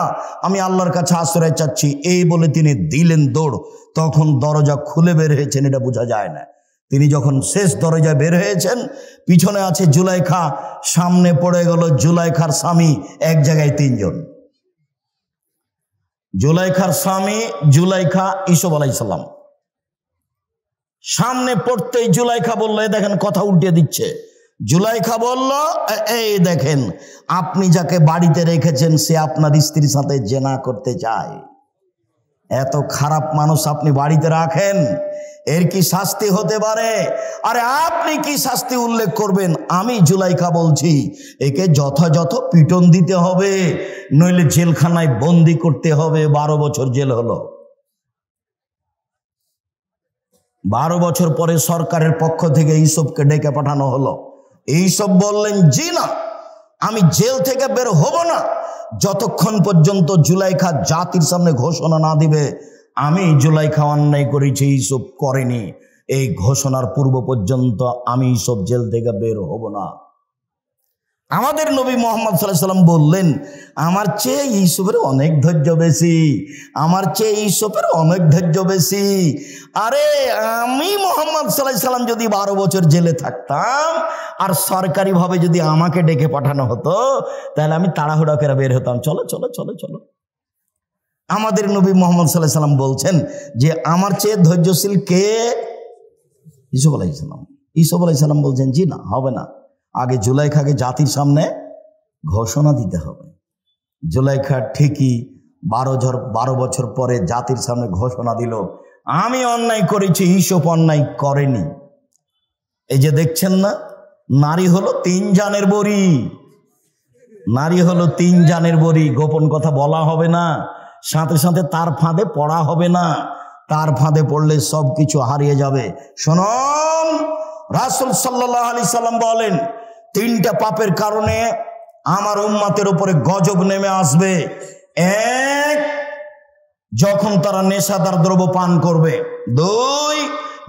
আমি আল্লাহর কাছে আশ্রয় চাচ্ছি। এই বলে তিনি দিলেন দৌড়। তখন দরজা খুলে বের হয়েছেন, এটা বোঝা যায় না। তিনি যখন শেষ দরজায় বের হয়েছেন, পিছনে আছে জুলাইখা, সামনে পড়ে গেল জুলাইখার স্বামী। এক জায়গায় 3 জন। জুলাইখার স্বামী, জুলাইখা, ইউসুফ আলাইহিস সালাম। সামনে পড়তেই জুলাইখা বলল, এই দেখেন, কথা উল্টে দিচ্ছে। জুলাইখা বলল, এই দেখেন, আপনি যাকে বাড়িতে রেখেছেন সে আপনার স্ত্রীর সাথে জেনা করতে চায়। এত খারাপ মানুষ আপনি বাড়িতে রাখেন, এর কি শাস্তি হতে পারে? আরে আপনি কি শাস্তি উল্লেখ করবেন? আমি জুলাইখা বলছি, একে যথাযথ পিটন দিতে হবে, নইলে জেলখানায় বন্দি করতে হবে। 12 বছর জেল হলো। 12 বছর পরে সরকারের পক্ষ থেকে ইউসুফকে ডেকে পাঠানো হলো। ইউসুফ বললেন, জি না, আমি জেল থেকে বের হব না যতক্ষণ পর্যন্ত জুলাইখা জাতির সামনে ঘোষণা না দিবে আমি জুলাইখা অন্যায় করেছি, ইউসুফ করেনি। এই ঘোষণার পূর্ব পর্যন্ত আমি ইউসুফ জেল থেকে বের হব না। আমাদের নবী মুহাম্মদ সাল্লাল্লাহু আলাইহি সাল্লাম বললেন, আমার চেয়ে ইউসুফের অনেক ধৈর্য বেশি, আমার চেয়ে ইউসুফের অনেক ধৈর্য বেশি। আরে আমি মুহাম্মদ সাল্লাল্লাহু আলাইহি সাল্লাম যদি 12 বছর জেলে থাকতাম আর সরকারিভাবে যদি আমাকে ডেকে পাঠানো হতো, তাহলে আমি তাড়াহুড়া করে বের হতাম, চলো চলো চলো চলো। আমাদের নবী মুহাম্মদ সাল্লাল্লাহু আলাইহি সাল্লাম বলছেন যে আমার চেয়ে ধৈর্যশীল কে? ইউসুফ আলাইহিসসালাম। ইউসুফ আলাইহিসসালাম বলছেন জি না, হবে না, আগে জুলাইখাকে জাতির সামনে ঘোষণা দিতে হবে। জুলাইখা ঠিকই 12 বছর পরে জাতির সামনে ঘোষণা দিল, আমি অন্যায় করেছি, ইউসুফ অন্যায় করেনি। এই যে দেখছেন না, নারী হলো 3 জানের বড়ি, নারী হলো 3 জানের বড়ি। গোপন কথা বলা হবে না, সাথে সাথে তার ফাঁদে পড়া হবে না, তার ফাঁদে পড়লে সব কিছু হারিয়ে যাবে। শুনুন, রাসূল সাল্লাল্লাহু আলাইহি সাল্লাম বলেন, 3টা পাপের কারণে আমার উম্মতের উপরে গজব নেমে আসবে। 1, যখন তারা নেশাদার দ্রব্য পান করবে। 2,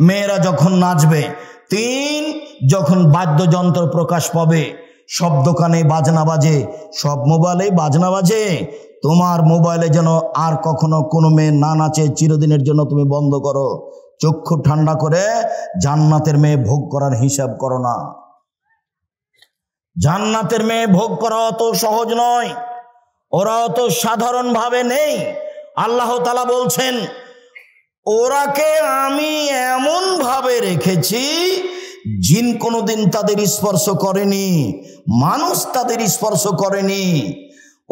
মেয়েরা যখন নাচবে। 3, যখন বাদ্যযন্ত্র প্রকাশ পাবে। সব দোকানে বাজনা বাজে, সব মোবাইলে বাজনা বাজে। তোমার মোবাইলে যেন আর কখনো কোনো মেয়ে না নাচে, চিরদিনের জন্য তুমি বন্ধ করো। চক্ষু ঠান্ডা করে জান্নাতের মেয়ে ভোগ করার হিসাব করো না। জান্নাতের মেয়ে ভোগ করা অত সহজ নয়, ওরা অত সাধারণ ভাবে নেই। আল্লাহ তাআলা বলছেন, ওরাকে আমি এমন ভাবে রেখেছি, জিন কোনোদিন তাদের স্পর্শ করেনি, মানুষ তাদের স্পর্শ করেনি।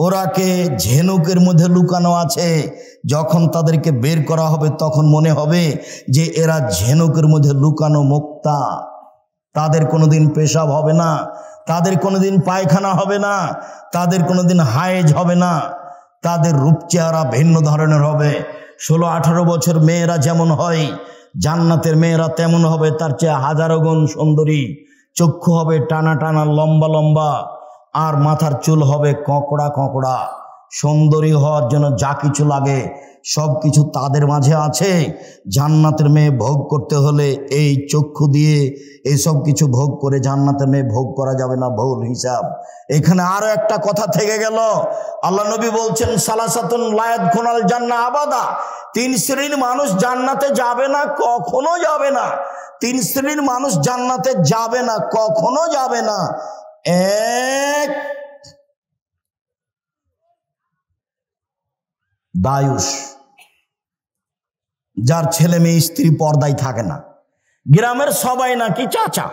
ওরাকে ঝিনুকের মধ্যে লুকানো আছে, যখন তাদেরকে বের করা হবে তখন মনে হবে যে এরা ঝিনুকের মধ্যে লুকানো মুক্তা। তাদের কোনোদিন পেশাব হবে না, তাদের কোনোদিন পায়খানা হবে না, তাদের কোনোদিন হায়েজ হবে না। তাদের রূপ চেহারা ভিন্ন ধরনের হবে। 16-18 বছর মেয়েরা যেমন হয়, জান্নাতের মেয়েরা তেমন হবে, তার চেয়ে হাজারো গুণ সুন্দরী। চক্ষু হবে টানা টানা, লম্বা লম্বা, আর মাথার চুল হবে ককড়া ককড়া। সুন্দরী হওয়ার জন্য যা কিছু লাগে সব কিছু তাদের মাঝে আছে। জান্নাতের মেয়ে ভোগ করতে হলে এই চক্ষু দিয়ে এই সব কিছু ভোগ করে জান্নাতের মেয়ে ভোগ করা যাবে না, ভুল হিসাব। এখানে আরো একটা কথা থেকে গেল। আল্লাহ নবী বলছেন, সালাসাতুন লা ইয়াদখুলুল জান্নাহ আবাদা, 3 শ্রেণীর মানুষ জান্নাতে যাবে না, কখনো যাবে না। 3 শ্রেণীর মানুষ জান্নাতে যাবে না, কখনো যাবে না। 1, দায়ুস, যার ছেলে মেয়ে স্ত্রী পর্দায় থাকে না। গ্রামের সবাই নাকি চাচা,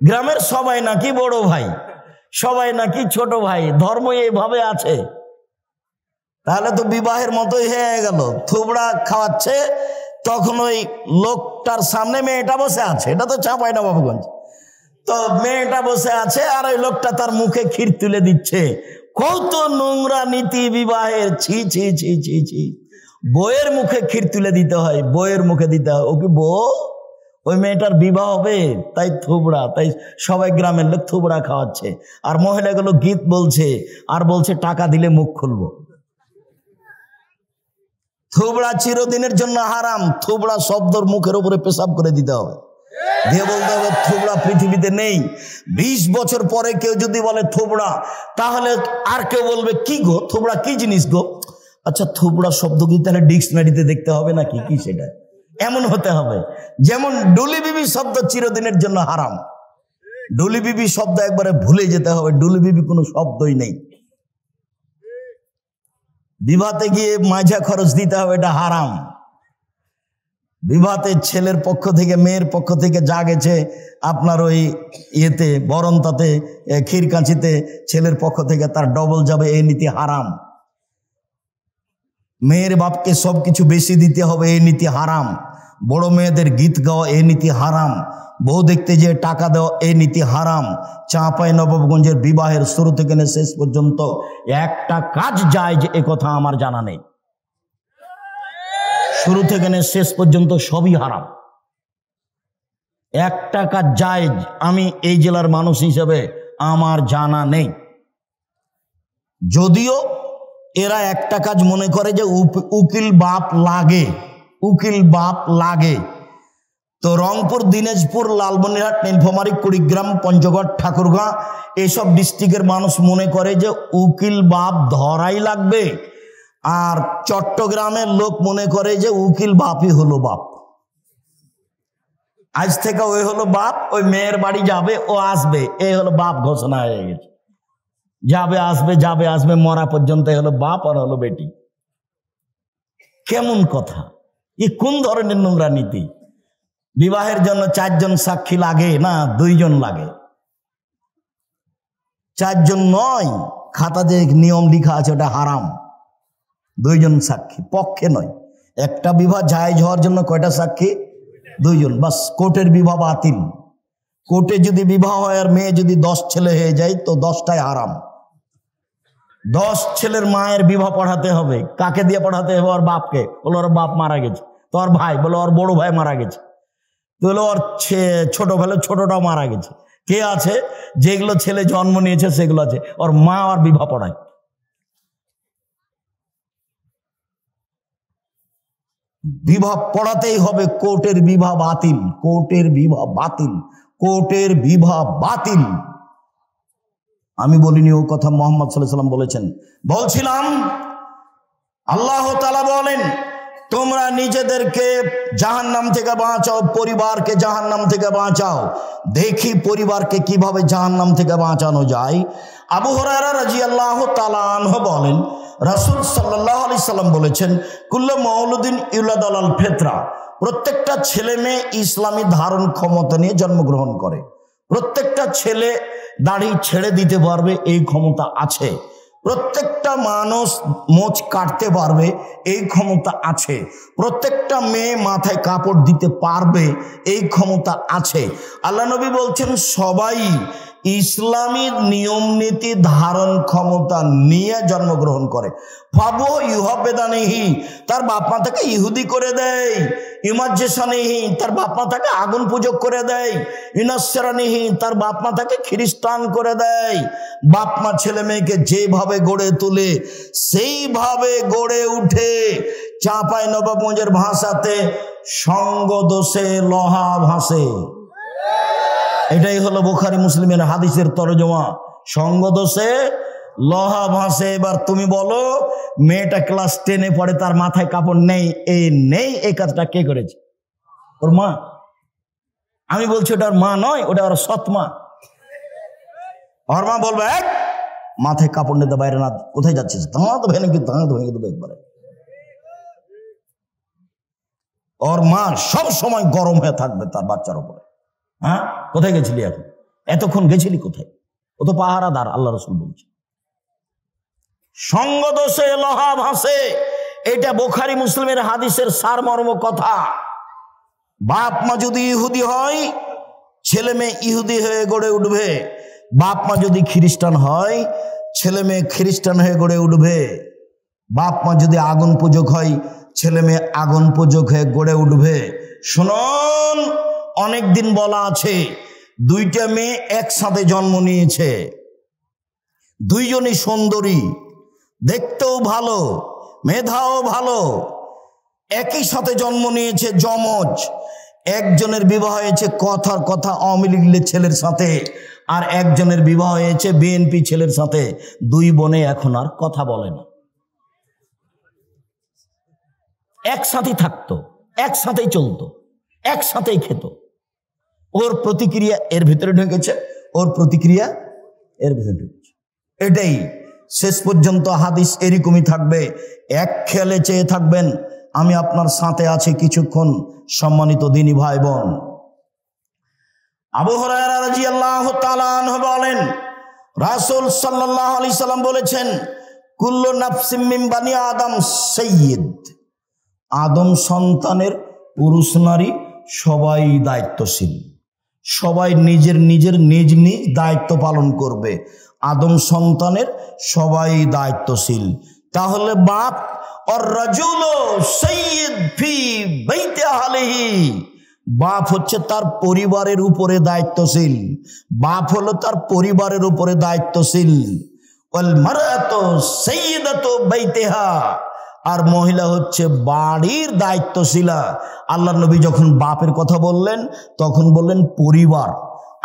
গ্রামের সবাই নাকি বড় ভাই, সবাই নাকি ছোট ভাই, ধর্ম এইভাবে আছে। তাহলে তো বিবাহের মতোই হয়ে গেল। থুবড়া খাওয়াচ্ছে, তখন ওই লোকটার সামনে মেয়েটা বসে আছে, এটা তো চাঁপাইনবাবগঞ্জ। তো মেয়েটা বসে আছে আর ওই লোকটা তার মুখে ক্ষীর তুলে দিচ্ছে। কত নোংরা নীতি বিবাহের, ছি ছি ছি ছি ছি। বইয়ের মুখে ক্ষীর তুলে দিতে হয়, বইয়ের মুখে দিতে হয়। ও কি বউ? ওই মেয়েটার বিবাহ হবে, তাই থুবড়া, তাই সবাই গ্রামের লোক থুবড়া খাওয়াচ্ছে। আর মহিলাগুলো গীত বলছে আর বলছে টাকা দিলে মুখ খুলবো। থুবড়া চিরদিনের জন্য হারাম। থুবড়া শব্দর মুখের উপরে পেশাব করে দিতে হবে, দিয়ে বলতে হবে থুবড়া পৃথিবীতে নেই। 20 বছর পরে কেউ যদি বলে থুবড়া, তাহলে আর কেউ বলবে কি গো, থুবড়া কি জিনিস গো? আচ্ছা, থুবড়া শব্দ কি তাহলে ডিকশনারিতে দেখতে হবে নাকি, কি সেটা? এমন হতে হবে। যেমন ডুলি বিবি শব্দ চিরদিনের জন্য হারাম, ডুলি বিবি শব্দ একবারে ভুলে যেতে হবে, ডুলি বিবি কোনো শব্দই নেই। বিবাহতে গিয়ে মাঝা খরচ দিতে হবে, এটা হারাম। বিবাহতে ছেলের পক্ষ থেকে মেয়ের পক্ষ থেকে যা গেছে আপনার ওই ইয়েতে বরন্তাতে ক্ষীর কাঁচিতে ছেলের পক্ষ থেকে তার ডবল যাবে, এই নীতি হারাম। মেয়ের বাপকে সব কিছু বেশি দিতে হবে, এই নীতি হারাম। বড় মেয়েদের গীত গাওয়া, এই নীতি হারাম। বউ দেখতে যে টাকা দেওয়া, এই নীতি হারাম। চাঁপাইনবাবগঞ্জের বিবাহের শুরু থেকে শেষ পর্যন্ত একটা কাজ যায় যে একথা আমার জানা নেই। শুরু থেকে শেষ পর্যন্ত সবই হারাম। একটা কাজ জায়েজ আমি এই জেলার মানুষ হিসেবে আমার জানা নেই। যদিও এরা একটা কাজ মনে করে যে উকিল বাপ লাগে, উকিল বাপ লাগে। তো রংপুর, দিনাজপুর, লালমনিরহাট, নীলফামারী, কুড়িগ্রাম, পঞ্চগড়, ঠাকুরগাঁ এসব ডিস্ট্রিক্টের মানুষ মনে করে যে উকিল বাপ ধরাই লাগবে। আর চট্টগ্রামের লোক মনে করে যে উকিল বাপই হলো বাপ। আজ থেকে ওই হলো বাপ, ওই মেয়ের বাড়ি যাবে, ও আসবে, এই হলো বাপ ঘোষণা হয়ে গেছে। যাবে আসবে, যাবে আসবে, মরা পর্যন্ত হলো বাপ আর হলো বেটি। কেমন কথা, এ কোন ধরনের নোংরা নীতি? বিবাহের জন্য 4 জন সাক্ষী লাগে না 2 জন লাগে? 4 জন নয়, খাতা যে নিয়ম লেখা আছে ওটা হারাম। 2 জন সাক্ষী পক্ষে নয়। একটা বিবাহ জায়েজ হওয়ার জন্য কয়টা সাক্ষী? 2 জন। বাস, কোর্টের বিবাহ বাতিল। কোর্টে যদি বিবাহ হয় আর মেয়ে যদি 10 ছেলে হয়ে যায় তো 10টাই হারাম। 10 ছেলের মায়ের বিবাহ পড়াতে হবে। কাকে দিয়ে পড়াতে হবে? ওর বাপকে। বলো ওর বাপ মারা গেছে। তো ওর ভাই, বলো ওর বড় ভাই মারা গেছে। বলো ওর ছোট ভাই, ছোটটাও মারা গেছে। কে আছে? যেগুলো ছেলে জন্ম নিয়েছে সেগুলো আছে। ওর মা আর বিবাহ পড়ায়। বিবাহ পড়াতেই হবে। কোর্টের বিবাহ বাতিল, কোর্টের বিবাহ বাতিল, কোর্টের বিবাহ বাতিল। আমি বলিনি ও কথা, মুহাম্মদ সাল্লাল্লাহু আলাইহি ওয়াসাল্লাম বলেছেন। বলছিলাম আল্লাহ তাআলা বলেন, তোমরা নিজেদেরকে জাহান্নাম থেকে বাঁচাও, পরিবারকে জাহান্নাম থেকে বাঁচাও। দেখি পরিবারকে কিভাবে জাহান্নাম থেকে বাঁচানো যায়। আবু হুরায়রা রাদিয়াল্লাহু তাআলা আনহু বলেন, রাসূল সাল্লাল্লাহু আলাইহি সাল্লাম বলেছেন, কুল্লু মাউলুদিন ইউলাদু আলাল ফিতরা, প্রত্যেকটা ছেলে মেয়ে ইসলামী ধারণ ক্ষমতা নিয়ে জন্মগ্রহণ করে। প্রত্যেকটা ছেলে দাড়ি ছেড়ে দিতে পারবে, এই ক্ষমতা আছে। প্রত্যেকটা মানুষ মোচ কাটতে পারবে, এই ক্ষমতা আছে। প্রত্যেকটা মেয়ে মাথায় কাপড় দিতে পারবে, এই ক্ষমতা আছে। আল্লাহ নবী বলছেন সবাই ইসলামী নিয়ম নীতি ধারণ ক্ষমতা নিয়ে জন্মগ্রহণ করে। ফাবু ইউহাবেদানিহি, তার বাপ মা তাকে ইহুদি করে দেয়। ইমাজ্জেসানিহি, তার বাপ মা তাকে আগুন পূজক করে দেয়। ইনাসরানিহি, তার বাপ মা তাকে খ্রিস্টান করে দেয়। বাপ মা ছেলে মেয়েকে যেভাবে গড়ে তুলে সেইভাবে গড়ে উঠে। চাঁপাই নবাবগঞ্জের ভাষাতে সঙ্গ দোষে লোহা ভাসে। এটাই হলো বুখারী মুসলিমের হাদিসের তরজমা। সঙ্গ দোষে লোহা ভাসে। এবার তুমি বলো, মেয়েটা ক্লাস 10-এ পড়ে, তার মাথায় কাপড় নেই, এই কাজটা কে করেছে? ওর মা। আমি বলছি ওটা ওর মা নয়, ওটা ওর সৎ মা। ওর মা বলবে, মাথায় কাপড় নিতে বাইরে না, কোথায় যাচ্ছিস? দাঁত ভেঙে দেবে একবারে। ওর মা সব সময় গরম হয়ে থাকবে তার বাচ্চার উপরে। হ্যাঁ, কোথায় গেছিলি এখন? এতক্ষণ গেছিলি কোথায়? ও তো পাহারাদার, আল্লাহ রাসূল বলছে। সঙ্গ দোষে লোহা ভাসে, এটা বুখারী মুসলিমের হাদিসের সারমর্ম কথা। বাপ মা যদি ইহুদি হয়, ছেলে মেয়ে ইহুদি হয়ে গড়ে উঠবে। বাপ মা যদি খ্রিস্টান হয়, ছেলে মেয়ে খ্রিস্টান হয়ে গড়ে উঠবে। বাপ মা যদি আগুন পূজক হয়, ছেলে মেয়ে আগুন পূজক হয়ে গড়ে উঠবে। শুনুন, অনেকদিন বলা আছে 2টা মেয়ে একসাথে জন্ম নিয়েছে। 2জনই সুন্দরী, দেখতেও ভালো, মেধাও ভালো, একই সাথে জন্ম নিয়েছে, যমজ। একজনের বিবাহ হয়েছে কথার কথা আওয়ামী লীগের ছেলের সাথে, আর একজনের বিবাহ হয়েছে বিএনপি ছেলের সাথে। 2 বোনে এখন আর কথা বলে না। একসাথেই থাকতো, একসাথেই চলতো, একসাথেই খেত। ওর প্রতিক্রিয়া এর ভিতরে ঢুকেছে, ওর প্রতিক্রিয়া এর ভিতরে ঢুকেছে। এটাই শেষ পর্যন্ত হাদিস এরকমই থাকবে। এক খেয়ালে চেয়ে থাকবেন, আমি আপনার সাথে আছি কিছুক্ষণ। সম্মানিত দিনী ভাই বোন, আবু হুরায়রা রাদিয়াল্লাহু তাআলা আনহু বলেন, রাসূল সাল্লাল্লাহু আলাইহি সাল্লাম বলেছেন, কুল্লু নাফসিম মিন বানি আদম সাইয়্যিদ, আদম সন্তানের পুরুষ নারী সবাই দায়িত্বশীল। সবাই নিজের নিজের নিজ নিজ দায়িত্ব পালন করবে। আদম সন্তানের সবাই দায়িত্বশীল। তাহলে বাপ আর রাজুলু সাইয়্যিদ ফি বাইতি আহলিহি, বাপ হচ্ছে তার পরিবারের উপরে দায়িত্বশীল। বাপ হলো তার পরিবারের উপরে দায়িত্বশীল। ওয়াল মারআতু সাইয়্যিদাতু বাইতিহা, আর মহিলা হচ্ছে বাড়ির দায়িত্বশীলা। আল্লাহ নবী যখন বাপের কথা বললেন তখন বললেন পরিবার,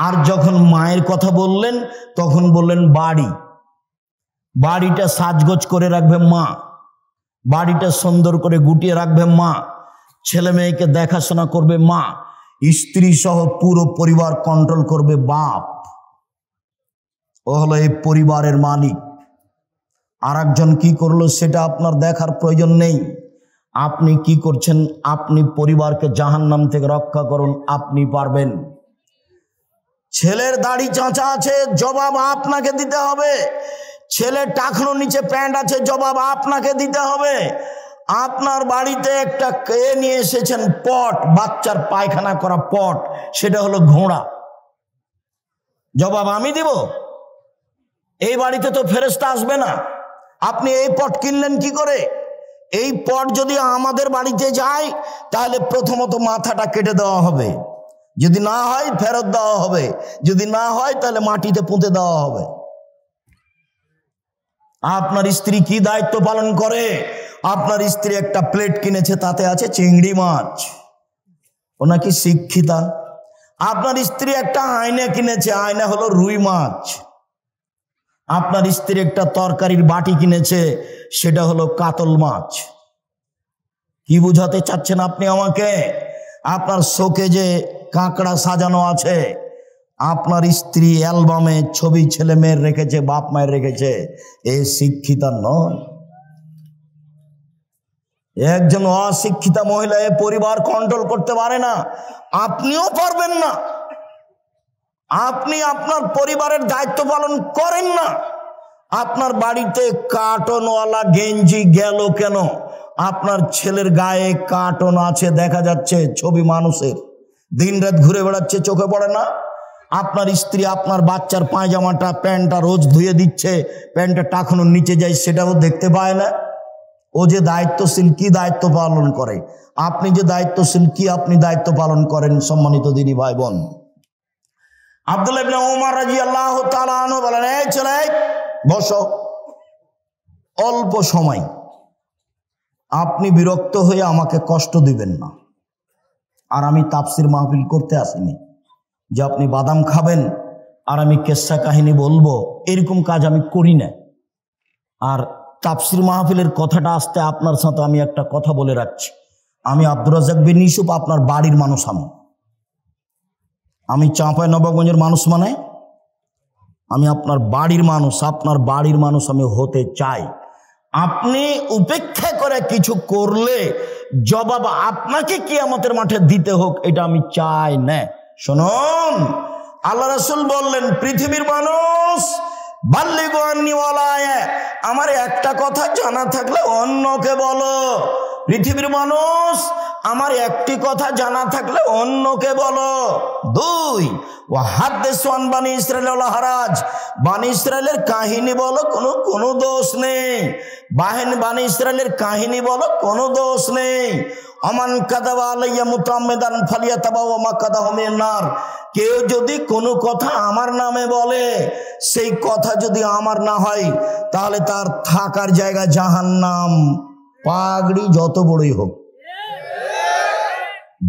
আর যখন মায়ের কথা বললেন তখন বললেন বাড়ি। বাড়িটা সাজগোজ করে রাখবে মা, বাড়িটা সুন্দর করে গুটিয়ে রাখবে মা, ছেলে মেয়েকে দেখাশোনা করবে মা, স্ত্রী সহ পুরো পরিবার কন্ট্রোল করবে বাপ। ও হলো এই পরিবারের মালিক। আর একজন কি করলো সেটা আপনার দেখার প্রয়োজন নেই। আপনি কি করছেন? আপনি পরিবারকে জাহান্নাম থেকে রক্ষা করুন, আপনি পারবেন। ছেলের দাড়ি চাঁচা আছে, জবাব আপনাকে দিতে হবে। ছেলের টাকনোর নিচে প্যান্ট আছে, জবাব আপনাকে দিতে হবে। আপনার বাড়িতে একটা কে নিয়ে এসেছেন পট, বাচ্চার পায়খানা করা পট, সেটা হলো ঘোড়া, জবাব আমি দিব? এই বাড়িতে তো ফেরেশতা আসবে না। আপনি এই পট কিনলেন কি করে? এই পট যদি আমাদের বাড়িতে যায় তাহলে প্রথমত মাথাটা কেটে দেওয়া হবে, যদি না হয় ফেরত দেওয়া হবে, যদি না হয় তাহলে মাটিতে পুঁতে দেওয়া হবে। আপনার স্ত্রী কি দায়িত্ব পালন করে? আপনার স্ত্রী একটা প্লেট কিনেছে, তাতে আছে চিংড়ি মাছ, ও নাকি শিক্ষিতা। আপনার স্ত্রী একটা আয়না কিনেছে, আয়না হলো রুই মাছ। আপনার স্ত্রী একটা তরকারির বাটি কিনেছে, সেটা হলো কাতল মাছ। কি বুঝাতে চাচ্ছেন আপনি আমাকে? আপনার শোকেজে কাঁকড়া সাজানো আছে, আপনার স্ত্রী অ্যালবামে ছবি ছেলে মেয়ের রেখেছে, বাপ মায়ের রেখেছে, এ শিক্ষিতা নয়। একজন অশিক্ষিতা মহিলা এ পরিবার কন্ট্রোল করতে পারে না, আপনিও পারবেন না। আপনি আপনার পরিবারের দায়িত্ব পালন করেন না। আপনার বাড়িতে কার্টনওয়ালা গেঞ্জি গেল কেন? আপনার ছেলের গায়ে কার্টন আছে, দেখা যাচ্ছে ছবি মানুষের, দিন রাত ঘুরে বেড়াচ্ছে, চোখে পড়ে না? আপনার স্ত্রী আপনার বাচ্চার পায়জামাটা প্যান্টটা রোজ ধুয়ে দিচ্ছে, প্যান্টটা টাকানোর নিচে যায়, সেটাও দেখতে পায় না। ও যে দায়িত্বশীল, কি দায়িত্ব পালন করে? আপনি যে দায়িত্বশীল, কি আপনি দায়িত্ব পালন করেন? সম্মানিত দিনী ভাই বোন, আব্দুল্লাহ ইবনে ওমর রাদিয়াল্লাহু তাআলা আনহু বলেন, এই ছেলে বসো, অল্প সময়, আপনি বিরক্ত হয়ে আমাকে কষ্ট দিবেন না। আর আমি তাফসির মাহফিল করতে আসিনি যে আপনি বাদাম খাবেন আর আমি কেসা কাহিনী বলবো, এরকম কাজ আমি করি না। আর তাফসির মাহফিলের কথাটা আসতে আপনার সাথে আমি একটা কথা বলে রাখছি, আমি আব্দুর রাজ্জাক বিন ইউসুফ আপনার বাড়ির মানুষ। আমি চাঁপাইনবাবগঞ্জের মানুষ, মানে আমি আপনার বাড়ির মানুষ, আপনার বাড়ির মানুষ আমি হতে চাই। আপনি উপেক্ষা করে কিছু করলে জবাব আপনাকে কিয়ামতের মাঠে দিতে হোক, এটা আমি চাই না। শুনুন, আল্লাহ রাসূল বললেন, পৃথিবীর মানুষ বাল্লিগু আন্নী ওয়ালা আয়া, আমার একটা কথা জানা থাকলে অন্যকে বলো। পৃথিবীর মানুষ, আমার একটি কথা জানা থাকলে অন্যকে বলো। দুই, ওয়া হাদ্দিসু আন বানি ইসরাঈল ওয়ালা হারাজ, বানি ইসরাঈলের কাহিনী বলো, কোনো দোষ নেই। বানি ইসরাঈলের কাহিনী বলো, কোনো দোষ নেই। আমান কাযাবা আলাইয়া মুতাআম্মিদান ফালিয়াতাবাওয়া মাকাদাহু মিনান নার, কেউ যদি কোনো কথা আমার নামে বলে, সেই কথা যদি আমার না হয়, তাহলে তার থাকার জায়গা জাহান্নাম। পাগড়ি যত বড়ই হোক,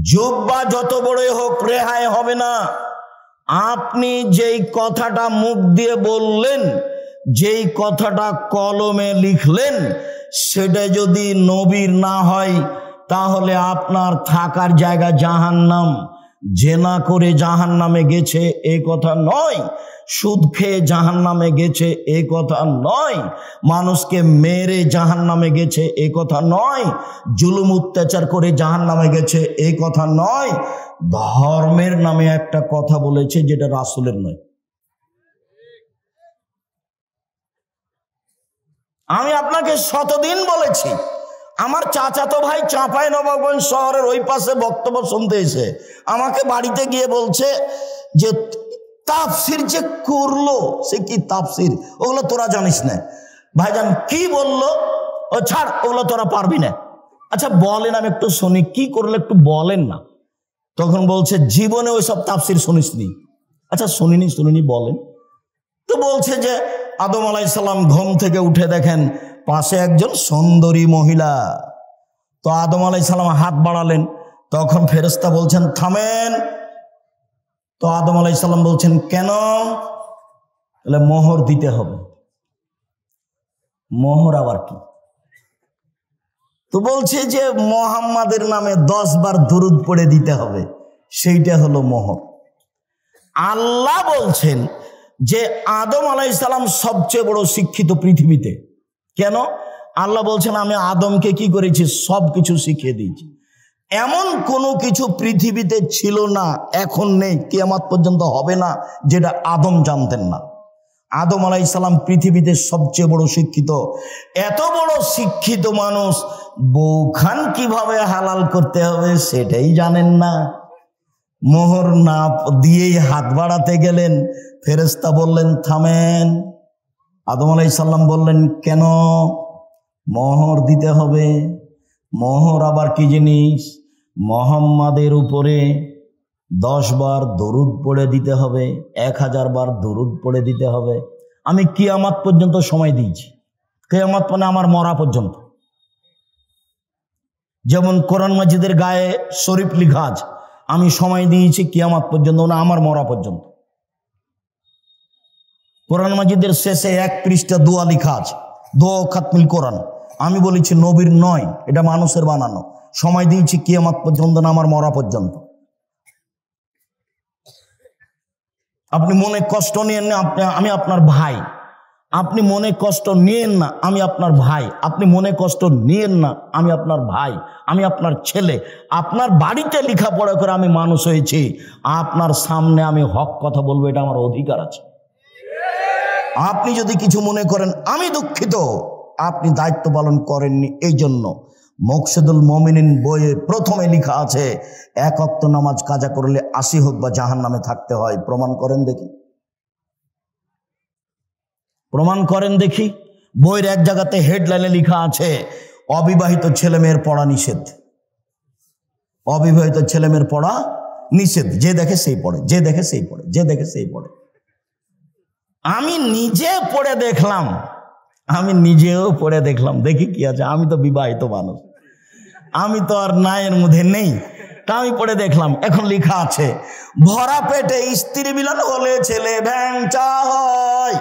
জুব্বা যত বড়ই হোক, রেহাই হবে না। আপনি যেই কথাটা মুখ দিয়ে বললেন, যেই কথাটা কলমে লিখলেন, সেটা যদি নবীর না হয়, তাহলে আপনার থাকার জায়গা জাহান্নাম। জেনা করে জাহান্নামে গেছে এই কথা নয়, সুদ খেয়ে জাহান্নামে গেছে এই কথা নয়, মানুষকে মেরে জাহান্নামে গেছে এই কথা নয়, জুলুম অত্যাচার করে জাহান্নামে গেছে এই কথা নয়। ধর্মের নামে একটা কথা বলেছে যেটা রাসূলের নয়। আমি আপনাকে শতদিন বলেছি, আমার চাচাতো ভাই চাঁপাইনবাবগঞ্জ শহরের ওই পাশে বক্তব্য শুনতে এসে আমাকে বাড়িতে গিয়ে বলছে যে তাফসির যে করলো, সে কি তাফসির, ওগুলো তোরা জানিস না। ভাইজান কি বললো? ও ছাড়, ওগুলো তোরা পারবি না। আচ্ছা বলেন, আমি একটু শুনি, কি করলে একটু বলেন না। তখন বলছে, জীবনে ওই সব তাফসির শুনিসনি। আচ্ছা শুনিনি বলেন তো। বলছে যে আদম আলাইহিস সালাম ঘুম থেকে উঠে দেখেন পাশে একজন সুন্দরী মহিলা। তো আদম আলাইহিস সালাম হাত বাড়ালেন, তখন ফেরেশতা বলছেন থামেন। তো আদম আলাইহিস সালাম বলছেন কেন? বলে মোহর দিতে হবে। মোহর আবার কি? তো বলছে যে মুহাম্মাদের নামে 10 বার দুরূদ পড়ে দিতে হবে, সেইটা হলো মোহর। আল্লাহ বলছেন যে আদম আলাইহিস সালাম সবচেয়ে বড় শিক্ষিত পৃথিবীতে। কেন? আল্লাহ বলছেন আমি আদমকে কি করেছি, সব কিছু শিখিয়ে দিয়েছি। এমন কোনো কিছু পৃথিবীতে ছিল না, এখন নেই, কিয়ামত পর্যন্ত হবে না, যেটা আদম জানতেন না। আদম আলাইহিস সালাম পৃথিবীতে সবচেয়ে বড় শিক্ষিত। এত বড় শিক্ষিত মানুষ বউখান কিভাবে হালাল করতে হবে সেটাই জানেন না। মোহর না দিয়েই হাত বাড়াতে গেলেন, ফেরেশতা বললেন থামেন। আদম আলাইহিস সালাম বললেন কেন? মোহর দিতে হবে। মোহর আবার কি জিনিস? মুহাম্মাদের উপরে 10 বার দরুদ পড়ে দিতে হবে, 1000 বার দরুদ পড়ে দিতে হবে। আমি কিয়ামত পর্যন্ত সময় দিয়েছি, কিয়ামত মানে আমার মরা পর্যন্ত। যেমন কোরআন মাজিদের গায়ে শরীফ লিখা আছে, আমি সময় দিয়েছি কিয়ামত পর্যন্ত, না আমার মরা পর্যন্ত। কোরআন মাজিদের শেষে 1 পৃষ্ঠা দোয়া লিখা আছে, দোয়া খাতমুল কোরআন। আমি বলেছি নবীর নয়, এটা মানুষের বানানো। সময় দিয়েছি কিয়ামত পর্যন্ত, না আমার মরা পর্যন্ত। আপনি মনে কষ্ট নিয়েন না, আমি আপনার ভাই। আপনি মনে কষ্ট নিয়েন না, আমি আপনার ভাই। আপনি মনে কষ্ট নিয়েন না, আমি আপনার ভাই, আমি আপনার ছেলে। আপনার বাড়িতে লেখাপড়া করে আমি মানুষ হয়েছি, আপনার সামনে আমি হক কথা বলবো, এটা আমার অধিকার আছে। আপনি যদি কিছু মনে করেন আমি দুঃখিত, আপনি দায়িত্ব পালন করেননি। এই জন্য মকসুদুল মুমিনিন বইয়ে প্রথমে লেখা আছে 1 ওয়াক্ত নামাজ কাজা করলে 80 হোক বা জাহান্নামে থাকতে হয়। প্রমাণ করেন দেখি, প্রমাণ করেন দেখি। বইয়ের এক জায়গাতে হেডলাইনে লেখা আছে অবিবাহিত ছেলে মেয়ের পড়া নিষেধ। অবিবাহিত ছেলে মেয়ের পড়া নিষেধ। যে দেখে সেই পড়ে, যে দেখে সেই পড়ে, যে দেখে সেই পড়ে। আমি নিজে পড়ে দেখলাম, আমি নিজেও পড়ে দেখলাম, দেখি কি আছে। আমি তো বিবাহিত মানুষ, আমি তো আর নায়ের মধ্যে নেই, তা আমি পড়ে দেখলাম। এখন লেখা আছে ভরা পেটে স্ত্রী মিলন হলে ছেলে ভ্যাংচা হয়,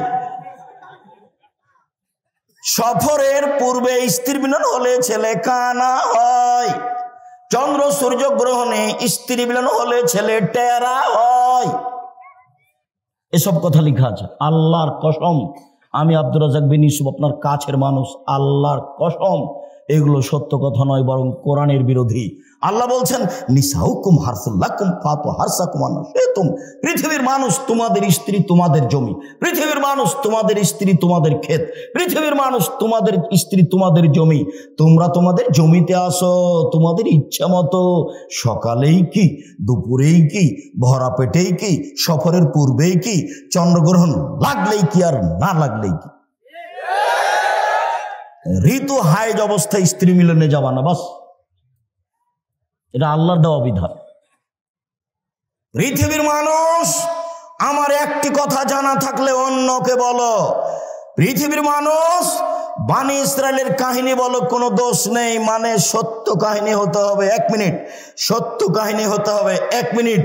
সফরের পূর্বে স্ত্রী মিলন হলে ছেলে কানা হয়, চন্দ্র সূর্য গ্রহণে স্ত্রী মিলন হলে ছেলে টেরা হয়। এসব কথা লেখা আছে। আল্লাহর কসম, আমি আব্দুর রাজ্জাক বিন ইউসুফ আপনার কাছের মানুষ, আল্লাহর কসম এগুলো সত্য কথা নয়, বরং কোরআনের বিরোধী। আল্লাহ বলছেন নিসাউকুম হারসুল লাকুম ফাতু হারসাকুম আনশিতুম। পৃথিবীর মানুষ তোমাদের স্ত্রী, তোমাদের জমি। পৃথিবীর মানুষ তোমাদের স্ত্রী, তোমাদের ক্ষেত। পৃথিবীর মানুষ তোমাদের স্ত্রী, তোমাদের জমি। তোমরা তোমাদের জমিতে আসো তোমাদের ইচ্ছা মতো, সকালেই কি, দুপুরেই কি, ভরা পেটেই কি, সফরের পূর্বেই কি, চন্দ্রগ্রহণ লাগলেই কি আর না লাগলেই কি। ঋতু হাইজ অবস্থায় স্ত্রী মিলনে যাবা না, বাস। এটা আল্লাহর দেওয়া বিধান। পৃথিবীর মানুষ, আমার একটি কথা জানা থাকলে অন্যকে বলো। পৃথিবীর মানুষ, বানি ইসরায়েলের কাহিনী বলো, কোনো দোষ নেই, মানে সত্য কাহিনী হতে হবে। 1 মিনিট, সত্য কাহিনী হতে হবে। 1 মিনিট,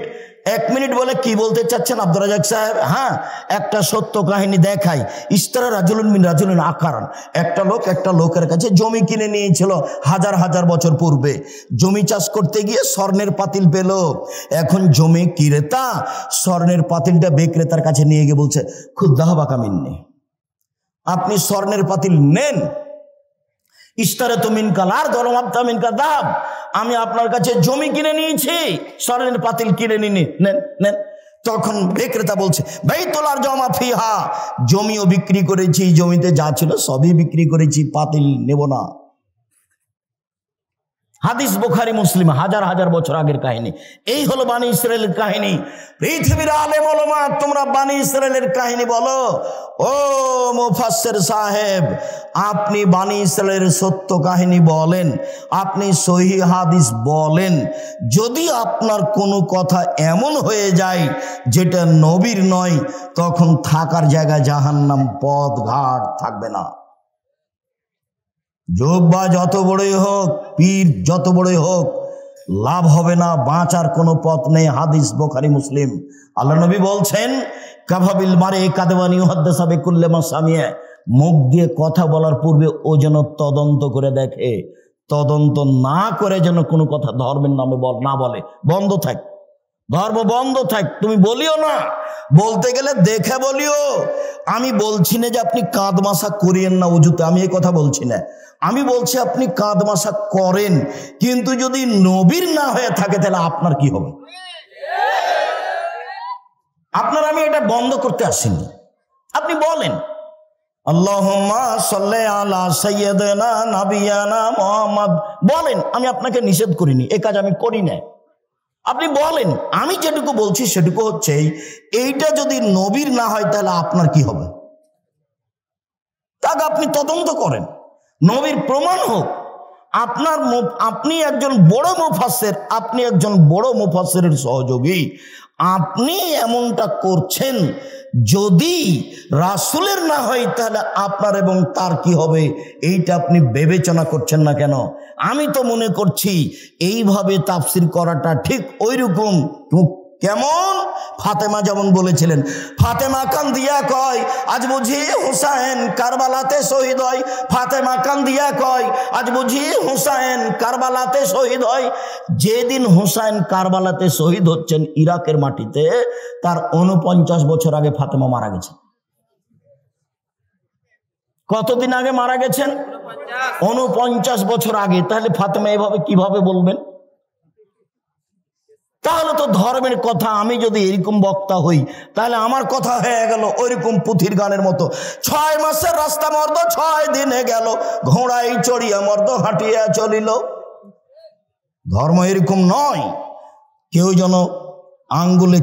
1 মিনিট বলে কি বলতে চাচ্ছেন আব্দুর রাজ্জাক সাহেব? হ্যাঁ, একটা সত্য কাহিনী দেখাই। ইস্তারা রাজুলুন মিন রাজুলিন আকারান। একটা লোকের কাছে জমি কিনে নিয়েছিল হাজার হাজার বছর পূর্বে। জমি চাষ করতে গিয়ে স্বর্ণের পাতিল পেল। এখন জমি ক্রেতা স্বর্ণের পাতিলটা বিক্রেতার কাছে নিয়ে গিয়ে বলছে খুদ্দাহ বাকা মিন্নি, আপনি স্বর্ণের পাতিল নেন। ইস্তারে তো মিনকাল আর দরমাপ্তা মিনকা দাব, আমি আপনার কাছে জমি কিনে নিয়েছি, স্বর্ণের পাতিল কিনে নিনি, নেন নেন। তখন বিক্রেতা বলছে বাইতুলার জমা ফিহা, জমিও বিক্রি করেছি, জমিতে যা ছিল সবই বিক্রি করেছি, পাতিল নেব না। হাদিস বুখারী মুসলিম, হাজার হাজার বছর আগের কাহিনী। এই হলো বানি ইসরায়েলের কাহিনী। পৃথিবীর আলেম ওলামা, তোমরা বানি ইসরায়েলের কাহিনী বলো। ও মুফাসসির সাহেব, আপনি বানি ইসরায়েলের সত্য কাহিনী বলেন, আপনি সহিহ হাদিস বলেন। যদি আপনার কোনো কথা এমন হয়ে যায় যেটা নবীর নয়, তখন থাকার জায়গা জাহান্নাম, পথ ঘাট থাকবে না। যোগ্যা যত বড়ই হোক, পীর যত বড়ই হোক, লাভ হবে না, বাঁচার কোনো পথ নেই। হাদিস বুখারী মুসলিম। আল্লাহ নবী বলছেন কাফাবিল মারে কাদেওয়ানি হাদ্দাসা বিকুল্লি মা সামিয়া, মুখ দিয়ে কথা বলার পূর্বে ও যেন তদন্ত করে দেখে। তদন্ত না করে যেন কোনো কথা ধর্মের নামে না বলে। বন্ধ থাক, ধর্ম বন্ধ থাক, তুমি বলিও না। বলতে গেলে দেখে বলিও। আমি বলছি না যে আপনি কাঁদ মাসা করিয়েন না উজুতে, আমি এই কথা বলছি না। আমি বলছি আপনি কাঁদ মাসা করেন, কিন্তু যদি নবীর না হয়ে থাকে তাহলে আপনার কি হবে? আপনার আমি এটা বন্ধ করতে আসিনি। আপনি বলেন আল্লাহুম্মা সাল্লি আলা সাইয়্যিদিনা নাবিয়ানা মুহাম্মদ, বলেন, আমি আপনাকে নিষেধ করিনি, এই কাজ আমি করি না। আপনি বলেন, আমি যেটুকু বলছি সেটুকু হচ্ছে এইটা যদি নবীর না হয় তাহলে আপনার কি হবে, তাকে আপনি তদন্ত করেন, নবীর প্রমাণ হোক। আপনি একজন বড় মুফাসসির, আপনি একজন বড় মুফাসসিরের সহযোগী, আপনি এমনটা করছেন, যদি রাসূলের না হয় তাহলে আপনার এবং তার কি হবে, এইটা আপনি বিবেচনা করছেন না কেন? আমি তো মনে করছি এইভাবে তাফসীর করাটা ঠিক ওইরকম। কেমন? ফাতেমা যেমন বলেছিলেন, ফাতেমা কান্দিয়া কয় আজ বুঝি হুসাইন কারবালাতে শহীদ হয়। ফাতেমা কান্দিয়া কয় আজ বুঝি হুসাইন কারবালাতে শহীদ হয়। যেদিন হুসাইন কারবালাতে শহীদ হচ্ছেন ইরাকের মাটিতে, তার 49 বছর আগে ফাতেমা মারা গেছে। কতদিন আগে মারা গেছেন? 49 বছর আগে। তাহলে ফাতেমা এভাবে কিভাবে বলবেন? তাহলে তো ধর্মের কথা, আমি যদি এরকম বক্তা হই তাহলে আমার কথা হয়ে গেল ওইরকম পুথির গানের মতো, 6 মাসের রাস্তা মর্দ 6 দিনে গেল, ঘোড়ায় চড়িয়া মর্দ হাঁটিয়া চলিল। ধর্ম এরকম নয়। কেউ যেন আঙ্গুলে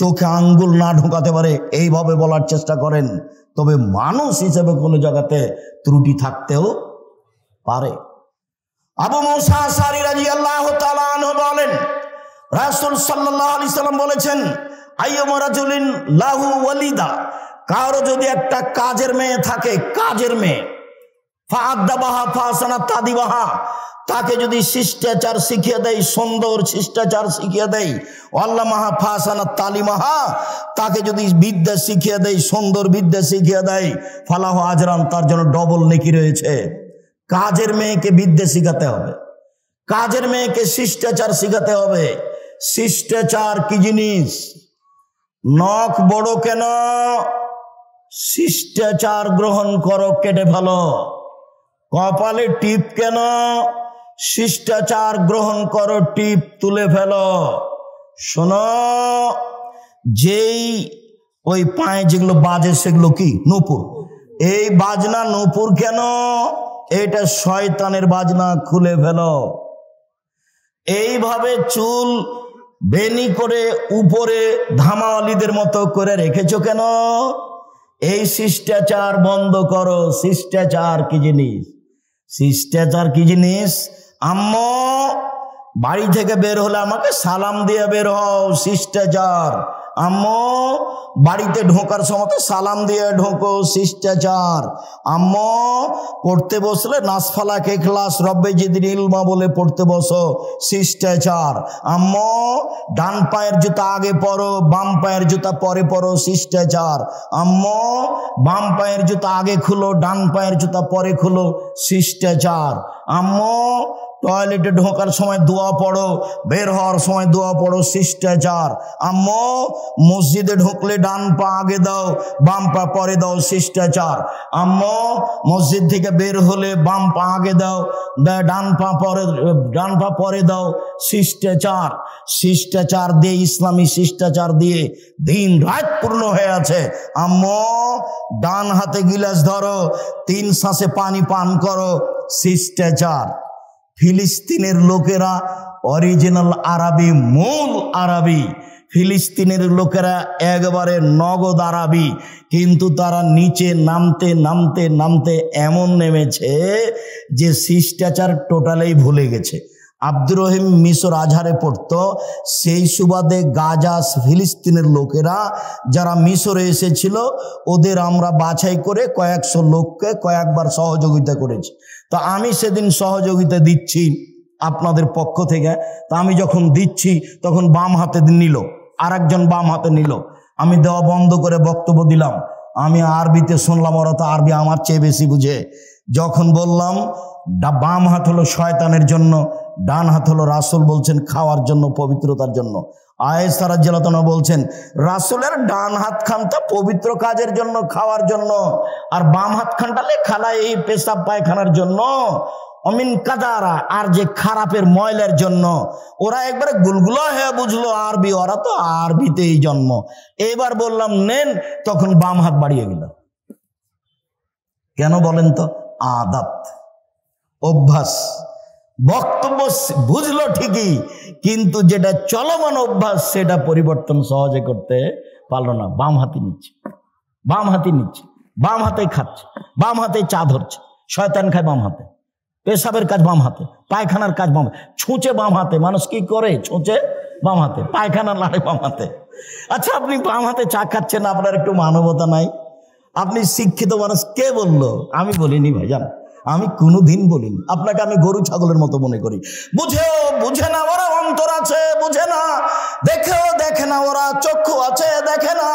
চোখে আঙ্গুল না ঢোকাতে পারে এইভাবে বলার চেষ্টা করেন, তবে মানুষ হিসেবে কোনো জায়গাতে ত্রুটি থাকতেও পারে। আবু মুসা আশআরী রাদিয়াল্লাহু তাআলা আনহু বলেন, রাসূল সাল্লাল্লাহু আলাইহি সাল্লাম বলেছেন, আইয়ুমা রাজুলিন লাহু ওয়ালিদা, কারো যদি একটা কাজের মেয়ে থাকে, কাজের মেয়ে, ফাআদ্দাবাহা ফাসানা তাদিবাহা, তাকে যদি শিষ্টাচার শিখিয়ে দেয়, সুন্দর শিষ্টাচার শিখিয়ে দেয়, আল্লামাহা ফাসানা তালিমাহা, তাকে যদি বিদ্যা শিখিয়ে দেয়, সুন্দর বিদ্যা শিখিয়ে দেয়, ফালাহু আজরান, তার জন্য ডবল নেকি রয়েছে। কাজের মেয়েকে বিদ্যা শিখাতে হবে, কাজের মেয়েকে শিষ্টাচার শিখাতে হবে। শিষ্টাচার কি জিনিস? নখ বড় কেন? শিষ্টাচার গ্রহণ করো, কেটে ফেলো। কপালে টিপ কেন? শিষ্টাচার গ্রহণ করো, টিপ তুলে ফেলো। শোনো, যেই ওই পায়ে যেগুলো বাজে সেগুলো কি? নূপুর। এই বাজনা নূপুর কেন? এটা শয়তানের বাজনা, খুলে ফেলো। এইভাবে চুল বেনি করে উপরে ধামাওয়ালিদের মতো করে রেখেছো কেন? এই শিষ্টাচার বন্ধ করো। শিষ্টাচার কি জিনিস? শিষ্টাচার কি জিনিস? আম্মু বাড়ি থেকে বের হলে আমাকে সালাম দিয়ে বের হও, শিষ্টাচার। আম্মু বাড়িতে ঢোকার সময় সালাম দিয়ে ঢোকো, শিষ্টাচার। আম্মু পড়তে বসলে নাসফালাকে ক্লাস রব্বে জিদিন ইলমা বলে পড়তে বসো, শিষ্টাচার। আম্মু ডান পায়ের জুতা আগে পরো, বাম পায়ের জুতা পরে পরো, শিষ্টাচার। আম্মু বাম পায়ের জুতা আগে খুলো, ডান পায়ের জুতা পরে খুলো, শিষ্টাচার। আম্মু টয়লেটে ঢোকার সময় দোয়া পড়ো, বের হওয়ার সময় দোয়া পড়ো, শিষ্টাচার। আম্মু মসজিদে ঢুকলে ডান পা আগে দাও, বাম পা পরে দাও, শিষ্টাচার। আম্মু মসজিদ থেকে বের হলে বাম পা আগে দাও, ডান পা পরে দাও, শিষ্টাচার। শিষ্টাচার দিয়ে, ইসলামী শিষ্টাচার দিয়ে দিন রাত পূর্ণ হয়ে আছে। আম্মু ডান হাতে গিলাস ধরো, 3 শ্বাসে পানি পান করো, শিষ্টাচার। ফিলিস্তিনের লোকেরা অরিজিনাল আরবি, মূল আরবি। ফিলিস্তিনের লোকেরা একবারে নগদ আরবি, কিন্তু তারা নিচে নামতে নামতে নামতে এমন নেমেছে যে শিষ্টাচার টোটালেই ভুলে গেছে। আব্দুর রহিম মিশর আজহারে পড়তো, সেই সুবাদে গাজা ফিলিস্তিনের লোকেরা যারা মিশরে এসেছিল, ওদের আমরা বাছাই করে কয়েকশো লোককে কয়েকবার সহযোগিতা করেছি। তো আমি সেদিন সহযোগিতা দিচ্ছি আপনাদের পক্ষ থেকে। তা আমি যখন দিচ্ছি তখন বাম হাতে নিল, আর একজন বাম হাতে নিল। আমি দেওয়া বন্ধ করে বক্তব্য দিলাম। আমি আরবিতে শুনলাম, ওরা তো আরবি আমার চেয়ে বেশি বুঝে। যখন বললাম বাম হাত হলো শয়তানের জন্য, ডান হাত হলো রাসূল বলছেন খাওয়ার জন্য, পবিত্রতার জন্য। আয়েশা রাদিয়াল্লাহু আনহা বলছেন রাসূলের ডান হাত খানটা পবিত্র কাজের জন্য, খাওয়ার জন্য, আর বাম হাত খানটা লেখালা এই পেশাব পায়খানার জন্য, অমিন কাদারা আর যে খারাপের ময়লার জন্য। ওরা একবারে গুলগুলা হয়ে বুঝলো আরবি, ওরা তো আরবিতেই জন্ম। এবার বললাম নেন, তখন বাম হাত বাড়িয়ে গেল। কেন বলেন তো? আদাত, অভ্যাস। বক্তব্য বুঝলো ঠিকই, কিন্তু যেটা চলমান অভ্যাস সেটা পরিবর্তন সহজে করতে পারলো না। বাম হাতে নিচ্ছে, বাম হাতে নিচ্ছে, বাম হাতে খাচ্ছে, বাম হাতে চা ধরছে। শয়তান খায় বাম হাতে, পেশাবের কাজ বাম হাতে, পায়খানার কাজ বাম হাতে, ছুঁচে বাম হাতে। মানুষ কি করে? ছুঁচে বাম হাতে, পায়খানা লাড়ে বাম হাতে। আচ্ছা, আপনি বাম হাতে চা খাচ্ছেন, আপনার একটু মানবতা নাই? আপনি শিক্ষিত মানুষ, কে বললো? আমি বলিনি ভাইজান, আমি কোনোদিন বলিনি। আপনাকে আমি গরু ছাগলের মতো মনে করি। বুঝেও বুঝে না ওরা অন্তর আছে, বুঝে না। দেখেও দেখে না ওরা চক্ষু আছে, দেখে না।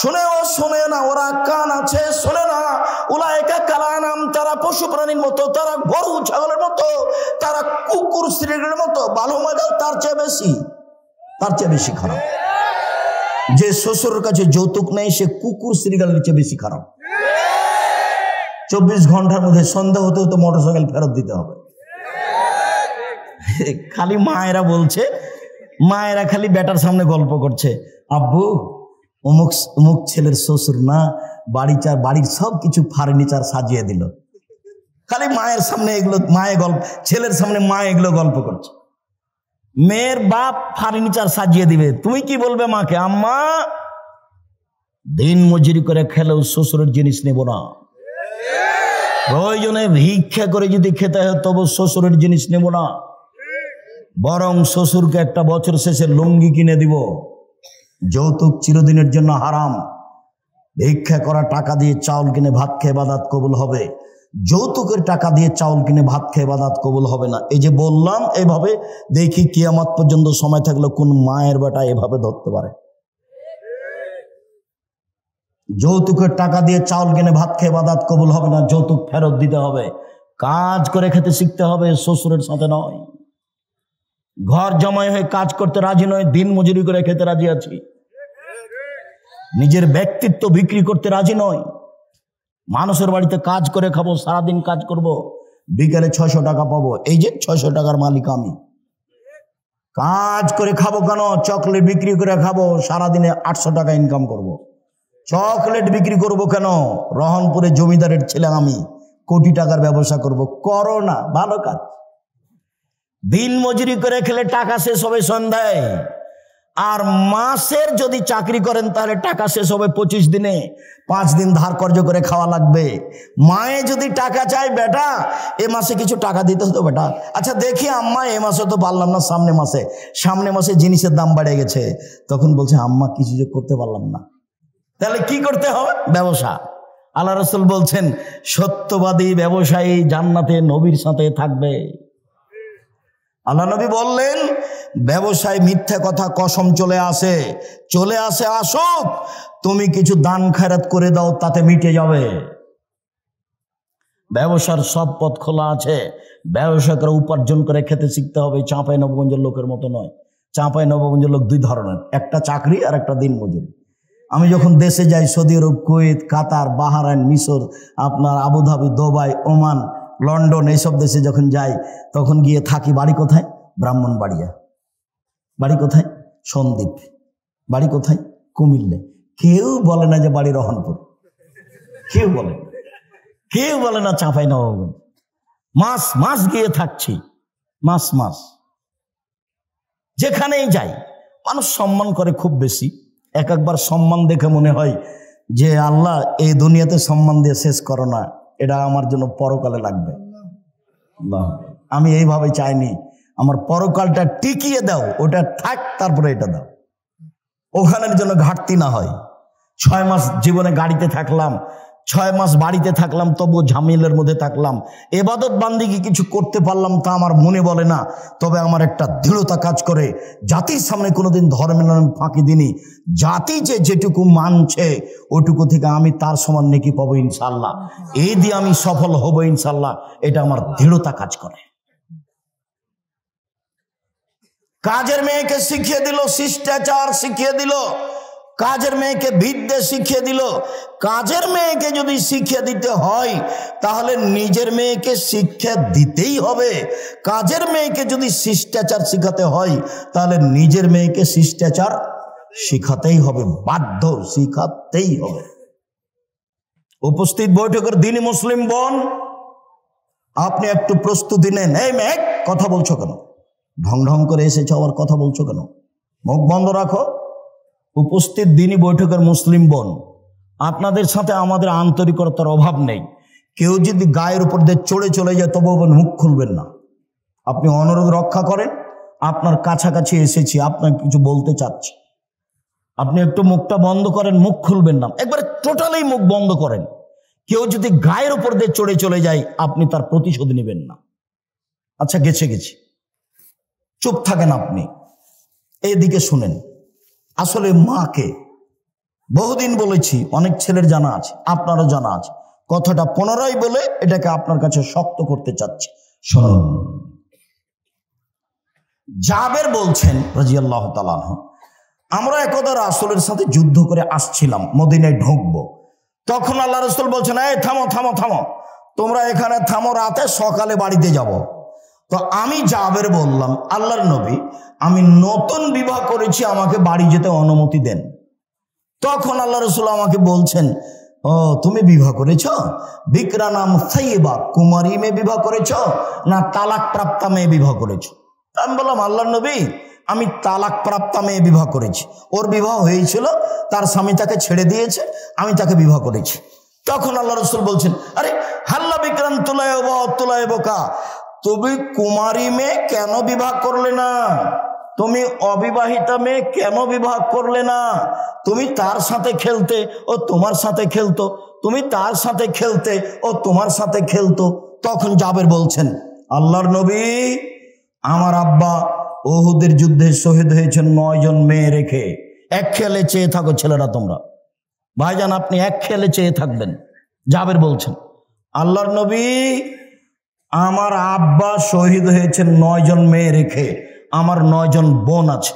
শুনেও শুনে না ওরা কান আছে, শুনে না। উলাইকা কালানাম, তারা পশু প্রাণীর মতো, তারা গরু ছাগলের মতো, তারা কুকুর শ্রীর মতো। ভালো মজা তার চেয়ে বেশি, তার চেয়ে বেশি খারাপ। যে শ্বশুরের কাছে যৌতুক নেই সে কুকুর শ্রীগালের চেয়ে বেশি খারাপ। 24 ঘন্টার মধ্যে সন্ধ্যা হতে হতে মোটরসাইকেল ফেরত দিতে হবে। খালি মায়েরা বলছে, মায়েরা খালি বেটার সামনে গল্প করছে, আব্বু অমুক অমুক ছেলের শ্বশুর না বাড়ির সব কিছু ফার্নিচার সাজিয়ে দিল। খালি মায়ের সামনে এগুলো, মায়ের গল্প, ছেলের সামনে মা এগুলো গল্প করছে। মেয়ের বাপ ফার্নিচার সাজিয়ে দিবে, তুমি কি বলবে মাকে? আম্মা দিন মজুরি করে খেলেও শ্বশুরের জিনিস নেব না, প্রয়োজনে ভিক্ষা করে যদি খেতে হয় তবু শ্বশুরের জিনিস নেব না, বরং শ্বশুরকে একটা বছর শেষে লুঙ্গি কিনে দিব। যৌতুক চিরদিনের জন্য হারাম। ভিক্ষা করা টাকা দিয়ে চাউল কিনে ভাত খেয়ে ইবাদত কবুল হবে, যৌতুকের টাকা দিয়ে চাউল কিনে ভাত খেয়ে ইবাদত কবুল হবে না। এই যে বললাম, এভাবে দেখি কিয়ামত পর্যন্ত সময় থাকলে কোন মায়ের বেটা এভাবে ধরতে পারে। যৌতুকের টাকা দিয়ে চাউল কিনে ভাত খেয়ে ইবাদত কবুল হবে না, যৌতুক ফেরত দিতে হবে। কাজ করে খেতে শিখতে হবে, শ্বশুরের সাথে নয়। ঘর জমাই হয়ে কাজ করতে রাজি নয়, দিন মজুরি করে খেতে রাজি আছি। নিজের ব্যক্তিত্ব বিক্রি করতে রাজি নয়। মানুষের বাড়িতে কাজ করে খাবো, সারাদিন কাজ করব, বিকেলে 600 টাকা পাবো। এই যে 600 টাকার মালিক আমি। কাজ করে খাবো কেন? চকলেট বিক্রি করে খাবো, সারাদিনে 800 টাকা ইনকাম করব। চকলেট বিক্রি করব কেন? রহনপুরে জমিদারের ছেলে আমি, কোটি টাকার ব্যবসা করব। করো না, ভালো কাজ। দিন মজুরি করে খেলে টাকা শেষ হবে সন্ধ্যায়, আর মাসের যদি চাকরি করেন তাহলে টাকা শেষ হবে 25 দিনে। 5 দিন ধার কর্জ করে খাওয়া লাগবে। মায়ে যদি টাকা চায়, বেটা এ মাসে কিছু টাকা দিতে হতো বেটা। আচ্ছা দেখি আম্মা, এ মাসে তো পারলাম না, সামনে মাসে জিনিসের দাম বেড়ে গেছে। তখন বলছে আম্মা কিছু যে করতে পারলাম না। তাহলে কি করতে হবে? ব্যবসা। আল্লাহ রাসূল বলছেন সত্যবাদী ব্যবসায়ী জান্নাতে নবীর সাথে থাকবে। আল্লাহ নবী বললেন ব্যবসায় মিথ্যা কথা কসম চলে আসে আসুক, তুমি কিছু দান খয়রাত করে দাও, তাতে মিটে যাবে। ব্যবসার সব পথ খোলা আছে। ব্যবসা করে উপার্জন করে খেতে শিখতে হবে। চাঁপাইনবাবগঞ্জের লোকের মতো নয়। চাঁপাইনবাবগঞ্জের লোক 2 ধরনের, একটা চাকরি আর একটা দিন মজুরি। আমি যখন দেশে যাই, সৌদি আরব, কুয়েত, কাতার, বাহরাইন, মিশর, আপনার আবুধাবি, দুবাই, ওমান, লন্ডন, এইসব দেশে যখন যাই তখন গিয়ে থাকি। বাড়ি কোথায়? ব্রাহ্মণবাড়িয়া। বাড়ি কোথায়? সন্দ্বীপ। বাড়ি কোথায়? কুমিল্লা। কেউ বলে না যে বাড়ি রহনপুর, কেউ বলে না চাঁপাইনবাবগঞ্জ। মাস গিয়ে থাকছি, মাস যেখানেই যাই মানুষ সম্মান করে খুব বেশি। একবার সম্মান দেখে মনে হয় যে আল্লাহ এই দুনিয়াতে সম্মান দিয়ে শেষ করো না, এটা আমার জন্য পরকালে লাগবে। আমি এইভাবে চাইনি, আমার পরকালটা টিকিয়ে দাও, ওটা থাক, তারপরে এটা দাও, ওখানের জন্য ঘাটতি না হয়। 6 মাস জীবনে গাড়িতে থাকলাম, 6 মাস বাড়িতে থাকলাম, তবু ঝামেলার মধ্যে থাকলাম। ইবাদত বান্দিগি কিছু করতে পারলাম তা আমার মনে বলে না, তবে আমার একটা দৃঢ়তা কাজ করে। জাতির সামনে কোনোদিন ধর্মের নামে ফাঁকি দিনি। জাতি যে যেটুকু মানছে ওটুকু থেকে আমি তার সমান নেকি পাবো ইনশাল্লাহ। এই দিয়ে আমি সফল হব ইনশাল্লাহ, এটা আমার দৃঢ়তা কাজ করে। কাজের মেয়েকে শিখিয়ে দিল শিষ্টাচার, শিখিয়ে দিল কাজের মেয়েকে বিদ্যে শিখিয়ে দিল। কাজের মেয়েকে যদি শিক্ষা দিতে হয় তাহলে নিজের মেয়েকে শিক্ষা দিতেই হবে। কাজের মেয়েকে যদি শিষ্টাচার শিখাতে হয় তাহলে নিজের মেয়েকে শিষ্টাচার শিখাতেই হবে, বাধ্য, শিখাতেই হবে। উপস্থিত বৈঠকের দিনই মুসলিম বোন, আপনি একটু প্রস্তুতি নেন। এই মেয়ে, কথা বলছো কেন? ঢং ঢং করে এসেছো, আবার কথা বলছো কেন? মুখ বন্ধ রাখো। উপস্থিত দিনই বৈঠকের মুসলিম বোন, আপনাদের সাথে আমাদের আন্তরিকতার অভাব নেই। কেউ যদি গায়ের উপর দিয়ে চড়ে চলে যায় তবু মুখ খুলবেন না। আপনি অনুরোধ রক্ষা করেন, আপনার কাছাকাছি এসেছি, আপনার কিছু বলতে চাচ্ছি, আপনি একটু মুখটা বন্ধ করেন, মুখ খুলবেন না, একবারে টোটালি মুখ বন্ধ করেন। কেউ যদি গায়ের উপর দিয়ে চড়ে চলে যায় আপনি তার প্রতিশোধ নেবেন না। আচ্ছা, গেছে, চুপ থাকেন আপনি। এইদিকে শুনেন, আসলে মাকে বহুদিন বলেছি, অনেক ছেলের জানা আছে, আপনারও জানা আছে। কথাটা পুনরায় বলে এটাকে আপনার কাছে শক্ত করতে চাচ্ছি, শুনুন। জাবের বলছেন রাদিয়াল্লাহু তাআলা আনহু, আমরা একদা রাসূলের সাথে যুদ্ধ করে আসছিলাম, মদিনায় ঢুকবো। তখন আল্লাহ রাসূল বলছেন, এই থামো থামো থামো, তোমরা এখানে থামো, রাতে সকালে বাড়িতে যাব। তো আমি জাবের বললাম, আল্লাহর নবী, আমি নতুন বিবাহ করেছি, আমাকে বাড়ি যেতে অনুমতি দেন। তখন আল্লাহ রাসূল আমাকে বলছেন, ও তুমি বিবাহ করেছ? বিকরা নাম সাইয়্যিবা, কুমারী মেয়ে বিবাহ করেছ না তালাক প্রাপ্তা মেয়ে বিবাহ করেছ? আমি বললাম, আল্লাহর নবী, আমি তালাক প্রাপ্তা মেয়ে বিবাহ করেছি। ওর বিবাহ হয়েছিল, তার স্বামী তাকে ছেড়ে দিয়েছে, আমি তাকে বিবাহ করেছি। তখন আল্লাহ রাসূল বলছেন, আরে হাল্লা বিকরান তুলাইবকা, তুমি কুমারী মেয়ে কেন বিবাহ করলে না? তুমি অবিবাহিতা মেয়ে কেন বিবাহ করলে না? তুমি তার সাথে খেলতে, ও তোমার সাথে খেলতো, তুমি তার সাথে খেলতে, ও তোমার সাথে খেলতো। তখন জাবের বলছেন, আল্লাহর নবী, আমার আব্বা উহুদের যুদ্ধে শহীদ হয়েছেন 9 জন মেয়ে রেখে। এক খেয়ালে চেয়ে থাকো ছেলেরা তোমরা, ভাইজান আপনি এক খেয়ালে চেয়ে থাকবেন। জাবের বলছেন, আল্লাহর নবী, আমার আব্বা শহীদ হয়েছেন 9 জন মেয়ে রেখে, আমার 9 জন বোন আছে।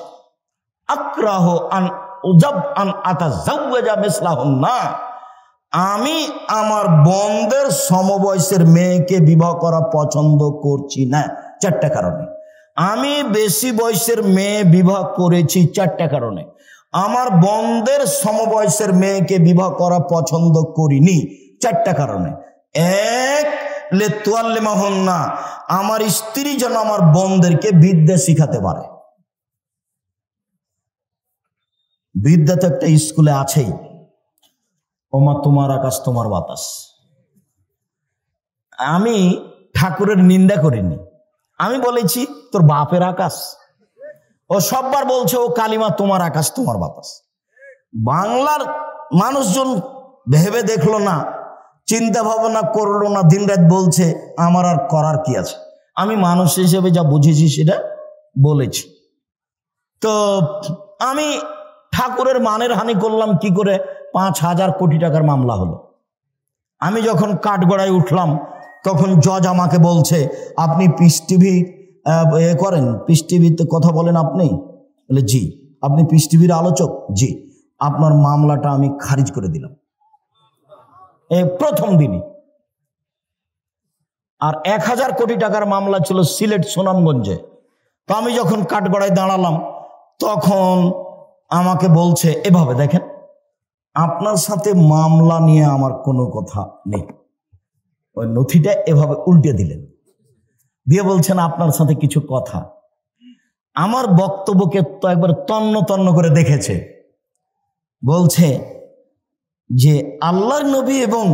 আক্রাহ আন উজাব আন আতাজাওয়াজা মিসলাহুন্না, আমি আমার বোনদের সমবয়সের মেয়েকে বিবাহ করা পছন্দ করছি না 4টা কারণে। আমি বেশি বয়সের মেয়ে বিবাহ করেছি 4টা কারণে। আমার বোনদের সমবয়সের মেয়েকে বিবাহ করা পছন্দ করিনি 4টা কারণে। এক, লেতুয়াল্লিমাহুন্না, আমার স্ত্রী যেন আমার বোনদেরকে বিদ্যা শিখাতে পারে। বিদ্যা তো একটা স্কুলে আছেই, ওমা তোমার আকাশ তোমার বাতাস। আমি ঠাকুরের নিন্দা করিনি, আমি বলেছি তোর বাপের আকাশ। ও সববার বলছে ও কালিমা তোমার আকাশ তোমার বাতাস। বাংলার মানুষজন ভেবে দেখলো না, চিন্তা ভাবনা করলো না, দিনরাত বলছে, আমার আর করার কি আছে? আমি মানুষ হিসেবে যা বুঝেছি সেটা বলেছি। তো আমি ঠাকুরের মানের হানি করলাম কি করে? 5,000 কোটি টাকার মামলা হলো। আমি যখন কাঠগড়ায় উঠলাম তখন জজ আমাকে বলছে, আপনি পিস টিভি করেন, পিস টিভিতে কথা বলেন আপনি? বলে জি। আপনি পিস টিভির আলোচক? জি। আপনার মামলাটা আমি খারিজ করে দিলাম প্রথম দিনই। আর 1,000 কোটি টাকার মামলা ছিল সিলেট সুনামগঞ্জে। তো আমি যখন কাঠগড়ায় দাঁড়ালাম তখন আমাকে বলছে, এভাবে দেখেন, আপনার সাথে মামলা নিয়ে আমার কোনো কথা নেই। ওই নথিটা এভাবে উল্টে দিলেন, দিয়ে বলছেন আপনার সাথে কিছু কথা। আমার বক্তব্যকে তো একবার তন্ন তন্ন করে দেখেছে। বলছে যে আল্লাহর নবী এবং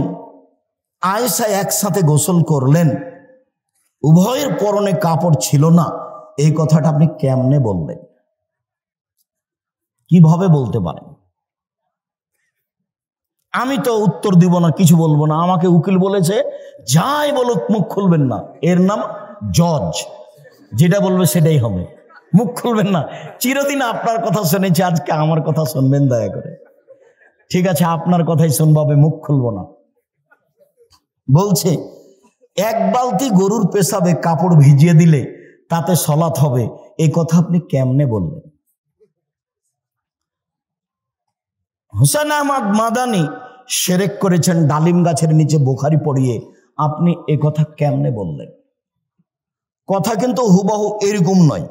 আয়েশা একসাথে গোসল করলেন, উভয়ের পরনে কাপড় ছিল না, এই কথাটা আপনি কেমনে বললেন? কিভাবে বলতে পারেন? আমি তো উত্তর দিব না, কিছু বলবো না। আমাকে উকিল বলেছে, যাই বলুক মুখ খুলবেন না, এর নাম জজ, যেটা বলবে সেটাই হবে, মুখ খুলবেন না। চিরদিন আপনার কথা শুনেছি, আজকে আমার কথা শুনবেন দয়া করে। ঠিক আছে, আপনার কথাই শুনবো, মুখ খুলবো না। বলছে 1 বালতি গরুর পেশাবে কাপড় ভিজিয়ে দিলে তাতে সলাত হবে, এই কথা আপনি কেমনে বললেন? হোসেন আহমদ মাদানি শিরক করেছেন ডালিম গাছের নিচে বুখারী পড়িয়ে, আপনি এ কথা কেমনে বললেন? কথা কিন্তু হুবহু এরকম নয়,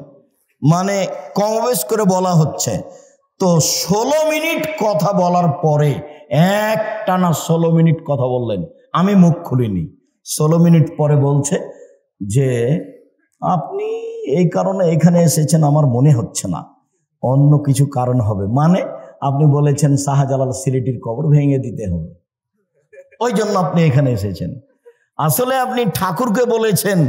মানে কমবেশ করে বলা হচ্ছে। তো 16 মিনিট কথা বলার পরে একটানা 16 মিনিট কথা বললেন, আমি মুখ খুলিনি। 16 মিনিট পরে বলছে যে আপনি এই কারণে এখানে এসেছেন আমার মনে হচ্ছে না, অন্য কিছু কারণ হবে। মানে আপনি বলেছেন শাহজালাল সিলেটির কবর ভেঙে দিতে হবে, ওই জন্য আপনি এখানে এসেছেন। আসলে আপনি ঠাকুরকে বলেছেন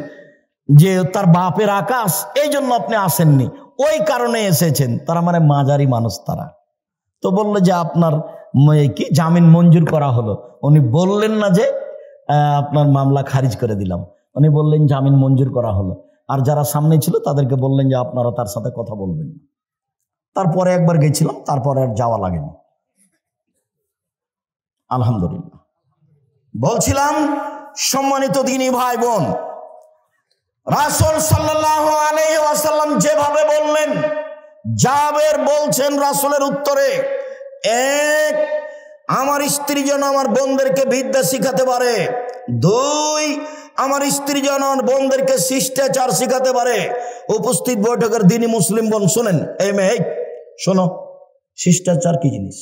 যে তার বাপের আকাশ, এই জন্য আপনি আসেননি, ওই কারণে এসেছেন। তারা মানে মাঝারি মানুষ তারা। তো বললো যে আপনার কি জামিন মঞ্জুর করা হলো? উনি বললেন না যে আপনার মামলা খারিজ করে দিলাম, উনি বললেন জামিন মঞ্জুর করা হলো। আর যারা সামনে ছিল তাদেরকে বললেন যে আপনারা তার সাথে কথা বলবেন না। তারপরে একবার গেছিলাম, তারপরে আর যাওয়া লাগেনি, আলহামদুলিল্লাহ। বলছিলাম সম্মানিত দ্বীনী ভাই বোন, রাসূল সাল্লাল্লাহু আলাইহি ওয়াসাল্লাম যেভাবে বললেন, জাবের বলছেন রাসূলের উত্তরে, এক, আমার স্ত্রী যেন আমার বোনদেরকে বিদ্যা শিখাতে পারে, দুই, আমার স্ত্রী যেন আমার বোনদেরকে শিষ্টাচার শিখাতে পারে। উপস্থিত বৈঠকের দ্বীনী মুসলিম বোন শোনেন, এই মেয়ে শোনো, শিষ্টাচার কি জিনিস?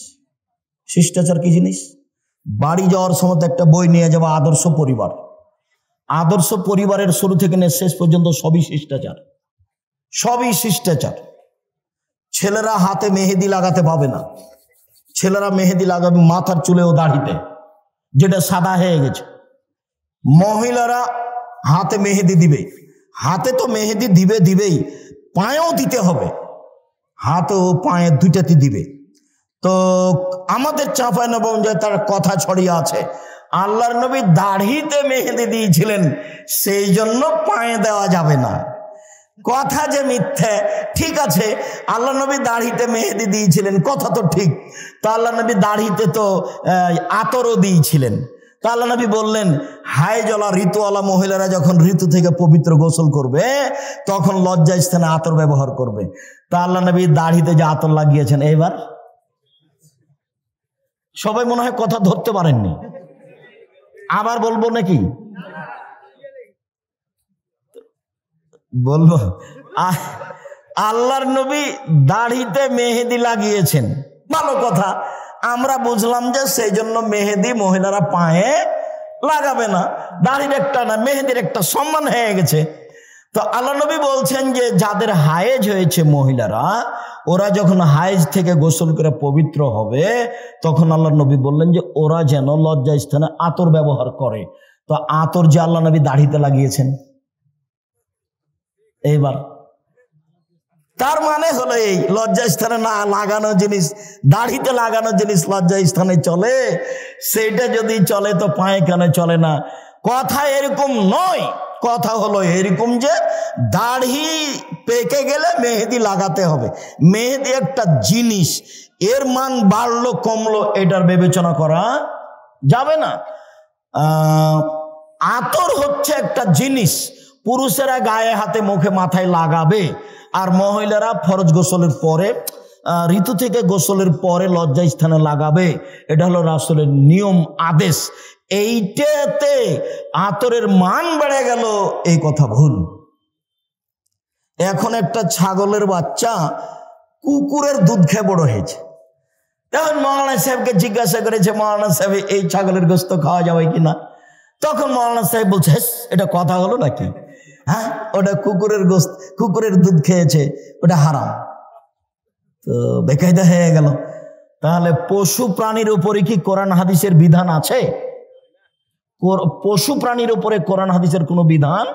শিষ্টাচার কি জিনিস? বাড়ি যাওয়ার সময় একটা বই নিয়ে যাবো, আদর্শ পরিবার। আদর্শ পরিবারের শুরু থেকে শেষ পর্যন্ত সবই শিষ্টাচার, সবই শিষ্টাচার। ছেলেরা হাতে মেহেদি লাগাতে পাবে না, ছেলেরা মেহেদি লাগাবে মাথার চুলে ও দাড়িতে, যেটা সাদা হয়ে গেছে। মহিলারা হাতে মেহেদি দিবে, হাতে তো মেহেদি দিবেই, পায়েও দিতে হবে, হাতে ও পায়ে দুইটাতে দিবে। তো আমাদের চাঁপাইনবাবগঞ্জে তার কথা ছড়িয়ে আছে, আল্লাহর নবী দাড়িতে মেহেদি দিয়েছিলেন, সেই জন্য পায়ে দেওয়া যাবে না। কথা যে মিথ্যে, ঠিক আছে, আল্লাহ নবী দাড়িতে মেহেদি দিয়েছিলেন, কথা তো ঠিক। তো আল্লাহ নবী দাড়িতে তো আতরও দিয়েছিলেন। তো আল্লাহ নবী বললেন, হায়জলা ঋতুওয়ালা মহিলারা যখন ঋতু থেকে পবিত্র গোসল করবে তখন লজ্জা স্থানে আতর ব্যবহার করবে। তো আল্লাহ নবী দাড়িতে যে আতর লাগিয়েছেন, এইবার সবাই মনে হয় কথা ধরতে পারেননি, আবার বলবো নাকি? বলবো, আল্লাহর নবী দাড়িতে মেহেদি লাগিয়েছেন, ভালো কথা। আমরা বুঝলাম যে সেই জন্য মেহেদি মহিলারা পায়ে লাগাবে না, দাড়ির একটা না মেহেদির একটা সম্মান হয়ে গেছে। তো আল্লাহ নবী বলছেন যে যাদের হায়েজ হয়েছে মহিলারা, ওরা যখন হায়েজ থেকে গোসল করে পবিত্র হবে তখন আল্লাহ নবী বললেন যে ওরা যেন লজ্জা স্থানে আতর ব্যবহার করে। তো আতর যে আল্লাহ নবী দাড়িতে লাগিয়েছেন, এইবার তার মানে হলো এই লজ্জা স্থানে না লাগানো জিনিস, দাড়িতে লাগানো জিনিস লজ্জা স্থানে চলে, সেইটা যদি চলে তো পায়ে কেন চলে না? কথা এরকম নয়, কথা হলো এরকম যে দাড়ি পেকে গেলে মেহেদি লাগাতে হবে। মেহেদি একটা জিনিস, এর মান বাড়লো কমলো এটার বিবেচনা করা যাবে না। আতর হচ্ছে একটা জিনিস, পুরুষেরা গায়ে হাতে মুখে মাথায় লাগাবে, আর মহিলারা ফরজ গোসলের পরে ঋতু থেকে গোসলের পরে লজ্জা স্থানে লাগাবে। এটা হলো রাসূলের নিয়ম, আদেশ। এইটাতে আতরের মান বেড়ে গেল, এই কথা ভুল। এখন একটা ছাগলের বাচ্চা কুকুরের দুধ খেয়ে বড় হয়েছে, তখন মৌলানা সাহেবকে জিজ্ঞাসা করেছে, মৌলানা সাহেব এই ছাগলের গোস্ত খাওয়া যাবে কিনা? তখন মৌলানা সাহেব বলছে, এটা কথা হলো নাকি? হ্যাঁ, ওটা কুকুরের গোস্ত, কুকুরের দুধ খেয়েছে, ওটা হারাম। তো বেকায়দা হয়ে গেল। তাহলে পশু প্রাণীর উপরে কি কোরআন হাদিসের বিধান আছে? পশু প্রাণীর উপরে কোরআন হাদিসের কোনো বিধান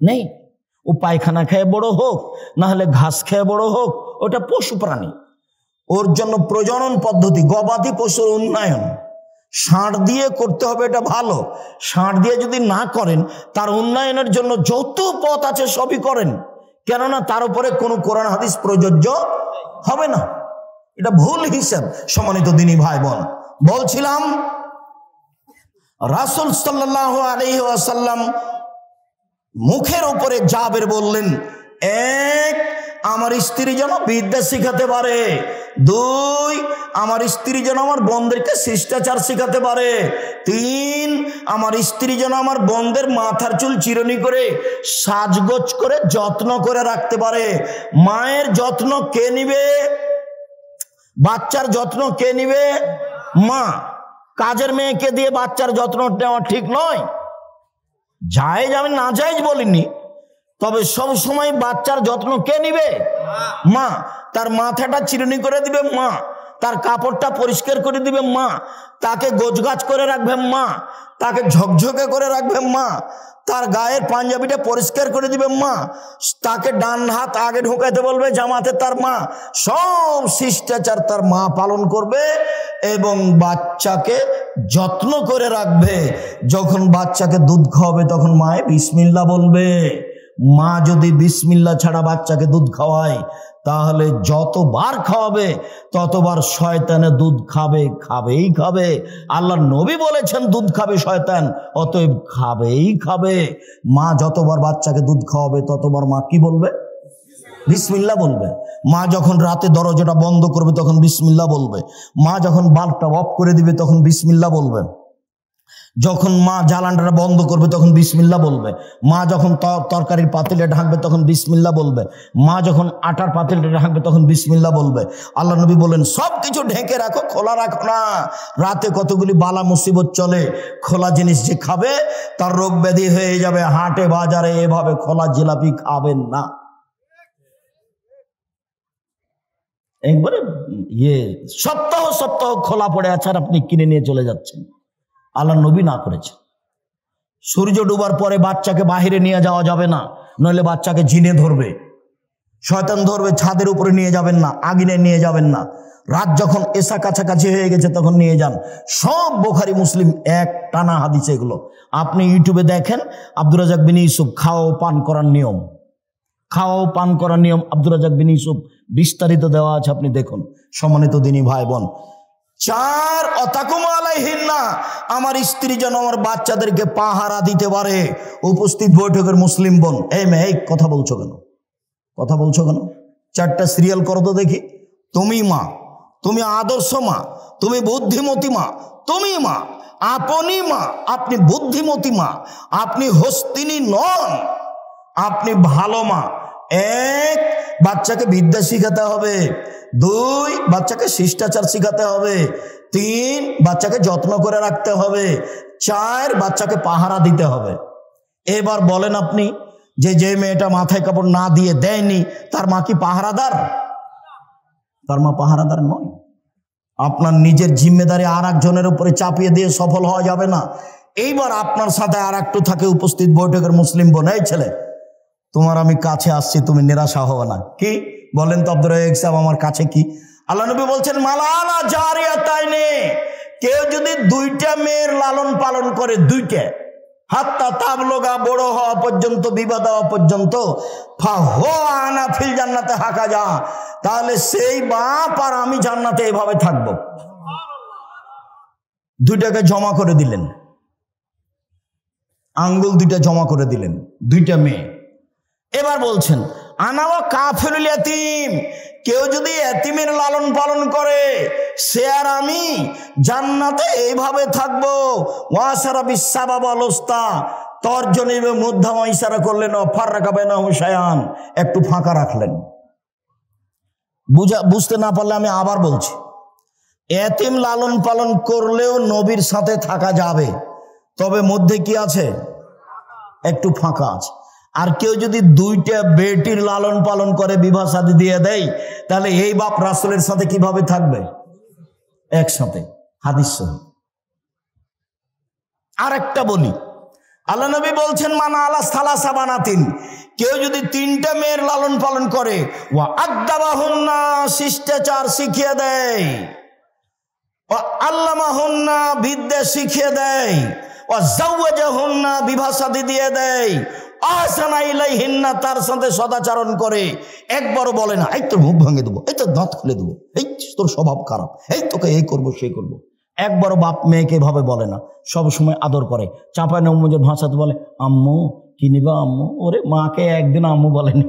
নেই। ও পায়খানা খেয়ে বড় হোক, না হলে ঘাস খেয়ে বড় হোক, ওটা পশু প্রাণী। ওর জন্য প্রজনন পদ্ধতি, গবাদি পশুর উন্নয়ন ষাঁড় দিয়ে করতে হবে, এটা ভালো। ষাঁড় দিয়ে যদি না করেন, তার উন্নয়নের জন্য যত পথ আছে সবই করেন, কেননা তার উপরে কোনো কোরআন হাদিস প্রযোজ্য হবে না। এটা ভুল হিসাব। সম্মানিত দ্বীনী ভাই বোন, বলছিলাম রাসূল সাল্লাল্লাহু আলাইহি ওয়াসাল্লাম মুখের উপরে জাবের বললেন, এক, আমার স্ত্রী যেন বিদ্যা শিখাতে পারে। দুই, আমার স্ত্রী যেন আমার বোনদেরকে শিষ্টাচার শিখাতে পারে। তিন, আমার স্ত্রী যেন আমার বোনদের মাথার চুল চিরুনি করে সাজগোজ করে যত্ন করে রাখতে পারে। মায়ের যত্ন কে নিবে? বাচ্চার যত্ন কে নিবে? মা। কাজের মেয়েকে দিয়ে বাচ্চার যত্ন নেওয়া ঠিক নয়। জায়েজ, আমি না জায়েজ বলিনি, তবে সব সময় বাচ্চার যত্ন কে নিবে? মা। তার মাথাটা চিরুনি করে দিবে মা, তার কাপড়টা পরিষ্কার করে দিবে মা, তাকে গোছগাছ করে রাখবে মা, তাকে ঝকঝকে করে রাখবে মা, তার গায়ের পাঞ্জাবিটা পরিষ্কার করে দিবে মা, তাকে ডান হাত আগে ঢোকাতে বলবে জামাতে তার মা। সব শিষ্টাচার তার মা পালন করবে এবং বাচ্চাকে যত্ন করে রাখবে। যখন বাচ্চাকে দুধ খাওয়াবে তখন মায়ে বিসমিল্লাহ বলবে। মা যদি বিসমিল্লাহ ছাড়া বাচ্চাকে দুধ খাওয়ায় তাহলে যতবার খাওয়াবে ততবার শয়তানে দুধ খাবে, খাবেই খাবে। আল্লাহর নবী বলেছেন দুধ খাবে শয়তান, অতএব খাবেই খাবে। মা যতবার বাচ্চাকে দুধ খাওয়াবে ততবার মা কি বলবে? বিসমিল্লাহ বলবে। মা যখন রাতে দরজাটা বন্ধ করবে তখন বিসমিল্লাহ বলবে। মা যখন বাল্বটা অফ করে দিবে তখন বিসমিল্লাহ বলবে। যখন মা জ্বালানটা বন্ধ করবে তখন বিসমিল্লাহ বলবে। মা যখন তরকারির পাতিলে ঢাকবে তখন বিসমিল্লাহ বলবে। মা যখন আটার পাতিলটা ঢাকবে তখন বিসমিল্লাহ বলবে। আল্লাহ নবী বলেন সব কিছু ঢেকে রাখো, খোলা রাখো না। রাতে কতগুলি বালা মুসিবত চলে, খোলা জিনিস যে খাবে তার রোগ ব্যাধি হয়ে যাবে। হাটে বাজারে এভাবে খোলা জিলাপি খাবেন না। একবারে সপ্তাহ সপ্তাহ খোলা পড়ে আছে আর আপনি কিনে নিয়ে চলে যাচ্ছেন। আল্লাহ নবী না করেছে। সূর্য ডুবার পরে বাচ্চাকে বাহিরে নিয়ে যাওয়া যাবে না, নইলে বাচ্চাকে জিনে ধরবে, শয়তান ধরবে। ছাদের উপরে নিয়ে যাবেন না, আগুনে নিয়ে যাবেন না। রাত যখন এসা কাছাকাছি হয়ে গেছে তখন নিয়ে যান। সব বুখারী মুসলিম এক টানা হাদিস এগুলো। আপনি ইউটিউবে দেখেন আব্দুর রাজ্জাক বিন ইউসুফ খাওয়া ও পান করার নিয়ম, খাওয়া ও পান করার নিয়ম আব্দুর রাজ্জাক বিন ইউসুফ বিস্তারিত দেওয়া আছে, আপনি দেখুন। সম্মানিত দিনী ভাই বোন, 4 অতাকুম আলাইহিন্না, আমার স্ত্রী যেন আমার বাচ্চাদেরকে পাহারা দিতে পারে। উপস্থিত বৈঠকের মুসলিম বোন, এই মেয়ে এই কথা বলছো কেন? কথা বলছো কেন? 4টা সিরিয়াল করো তো দেখি। তুমি মা, তুমি আদর্শ মা, তুমি বুদ্ধিমতী মা, তুমি মা, আপনি মা, আপনি বুদ্ধিমতী মা, আপনি হস্তিনী নন, আপনি ভালো মা। 1, বাচ্চাকে বিদ্যা শিখাতে হবে। 2, বাচ্চাকে শিষ্টাচার শিখাতে হবে। 3, বাচ্চাকে যত্ন করে রাখতে হবে। 4, বাচ্চাকে পাহারা দিতে হবে। এবার বলেন আপনি যে মেয়েটা মাথায় কাপড় না দিয়ে দেয়নি তার মা কি পাহারাদার? তার মা পাহারাদার নয়। আপনার নিজের জিম্মেদারি আর একজনের উপরে চাপিয়ে দিয়ে সফল হওয়া যাবে না। এইবার আপনার সাথে আর একটু থাকে উপস্থিত বৈঠকের মুসলিম বোন, এই ছেলে তোমার আমি কাছে আসছি, তুমি নিরাশা হবে না। কি বলেন তো আব্দুর রাজ্জাক সাহেব, আমার কাছে কি? আল্লাহ নবী বলছেন মালালা জারিয়াতাইনে, কেউ যদি 2টা মেয়ের লালন পালন করে, 2টা, হাত্তা তাবলুগা, বড় হওয়া পর্যন্ত, বিবাহ দেওয়া পর্যন্ত, ফাহুয়া ফিল জান্নাতে হাকাজা, তাহলে সেই বাপ আর আমি জান্নাতে এভাবে থাকবো। 2টাকে জমা করে দিলেন, আঙ্গুল 2টা জমা করে দিলেন, 2টা মেয়ে। এবার বলছেন আনাওয়া কাফিরুল ইয়াতীম, কেউ যদি এতিমের লালন পালন করে সে আর আমি জান্নাতে এইভাবে থাকবো। ওয়াসারা বিসাবাব আলস্তা, তর্জনীবে মধ্যমা ইশারা করলেন, অফার রাখাবে না হুসায়ান, একটু ফাঁকা রাখলেন। বুঝতে না পারলে আমি আবার বলছি, এতিম লালন পালন করলেও নবীর সাথে থাকা যাবে, তবে মধ্যে কি আছে? একটু ফাঁকা আছে। আর কেউ যদি 2টা বেটির লালন পালন করে, বিবাহ শাদী দিয়ে দেয়, তাহলে এই বাপ রাসূলের সাথে কিভাবে থাকবে? একসাথে। হাদিস সহিহ। আর একটা বলি, আল্লাহ নবী বলছেন মানা আলা সালাসা বানাতিন, কেউ যদি 3টা মেয়ের লালন পালন করে, ওয়া আদাবাহুন্না, শিষ্টাচার শিখিয়ে দেয়, ওয়া আল্লামাহুন্না, বিদ্যা শিখিয়ে দেয়, ওয়া যাওয়াজাহুন্না, বিবাহ শাদী দিয়ে দেয়, আহসানা ইলাইহিন্না, তার সাথে সদাচরণ করে, একবারও বলে না এই তোর মুখ ভাঙে দেবো, এই তোর দাঁত খুলে দেবো, এই তোর স্বভাব খারাপ, এই তোকে এই করবো সেই করবো, একবারও বাপ মেয়েকে এভাবে বলে না। সব সময় আদর করে। চাঁপায় নবমুজের ভাষাতে বলে আম্মু কি নিবা আম্মু, ওরে মাকে একদিন আম্মু বলেনি,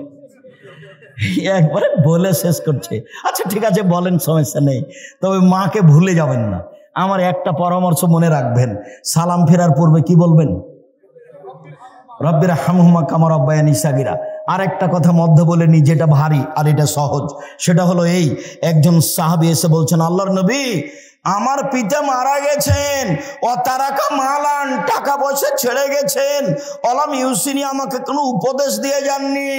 একবারে বলে শেষ করছে। আচ্ছা ঠিক আছে বলেন, সমস্যা নেই, তবে মাকে ভুলে যাবেন না। আমার একটা পরামর্শ মনে রাখবেন, সালাম ফেরার পূর্বে কি বলবেন? রব্বির হামহুমা কামা রব্বায়ানি সাগীরা। আর একটা কথা মধ্যে বলে নি, যেটা ভারী আর এটা সহজ, সেটা হলো এই, একজন সাহাবী এসে বলছেন, আল্লাহর নবী আমার পিতা মারা গেছেন, ও তারাকা মালান, টাকা পয়সা ছেড়ে গেছেন, অলাম ইউসিনি, আমাকে কোনো উপদেশ দিয়ে যাননি,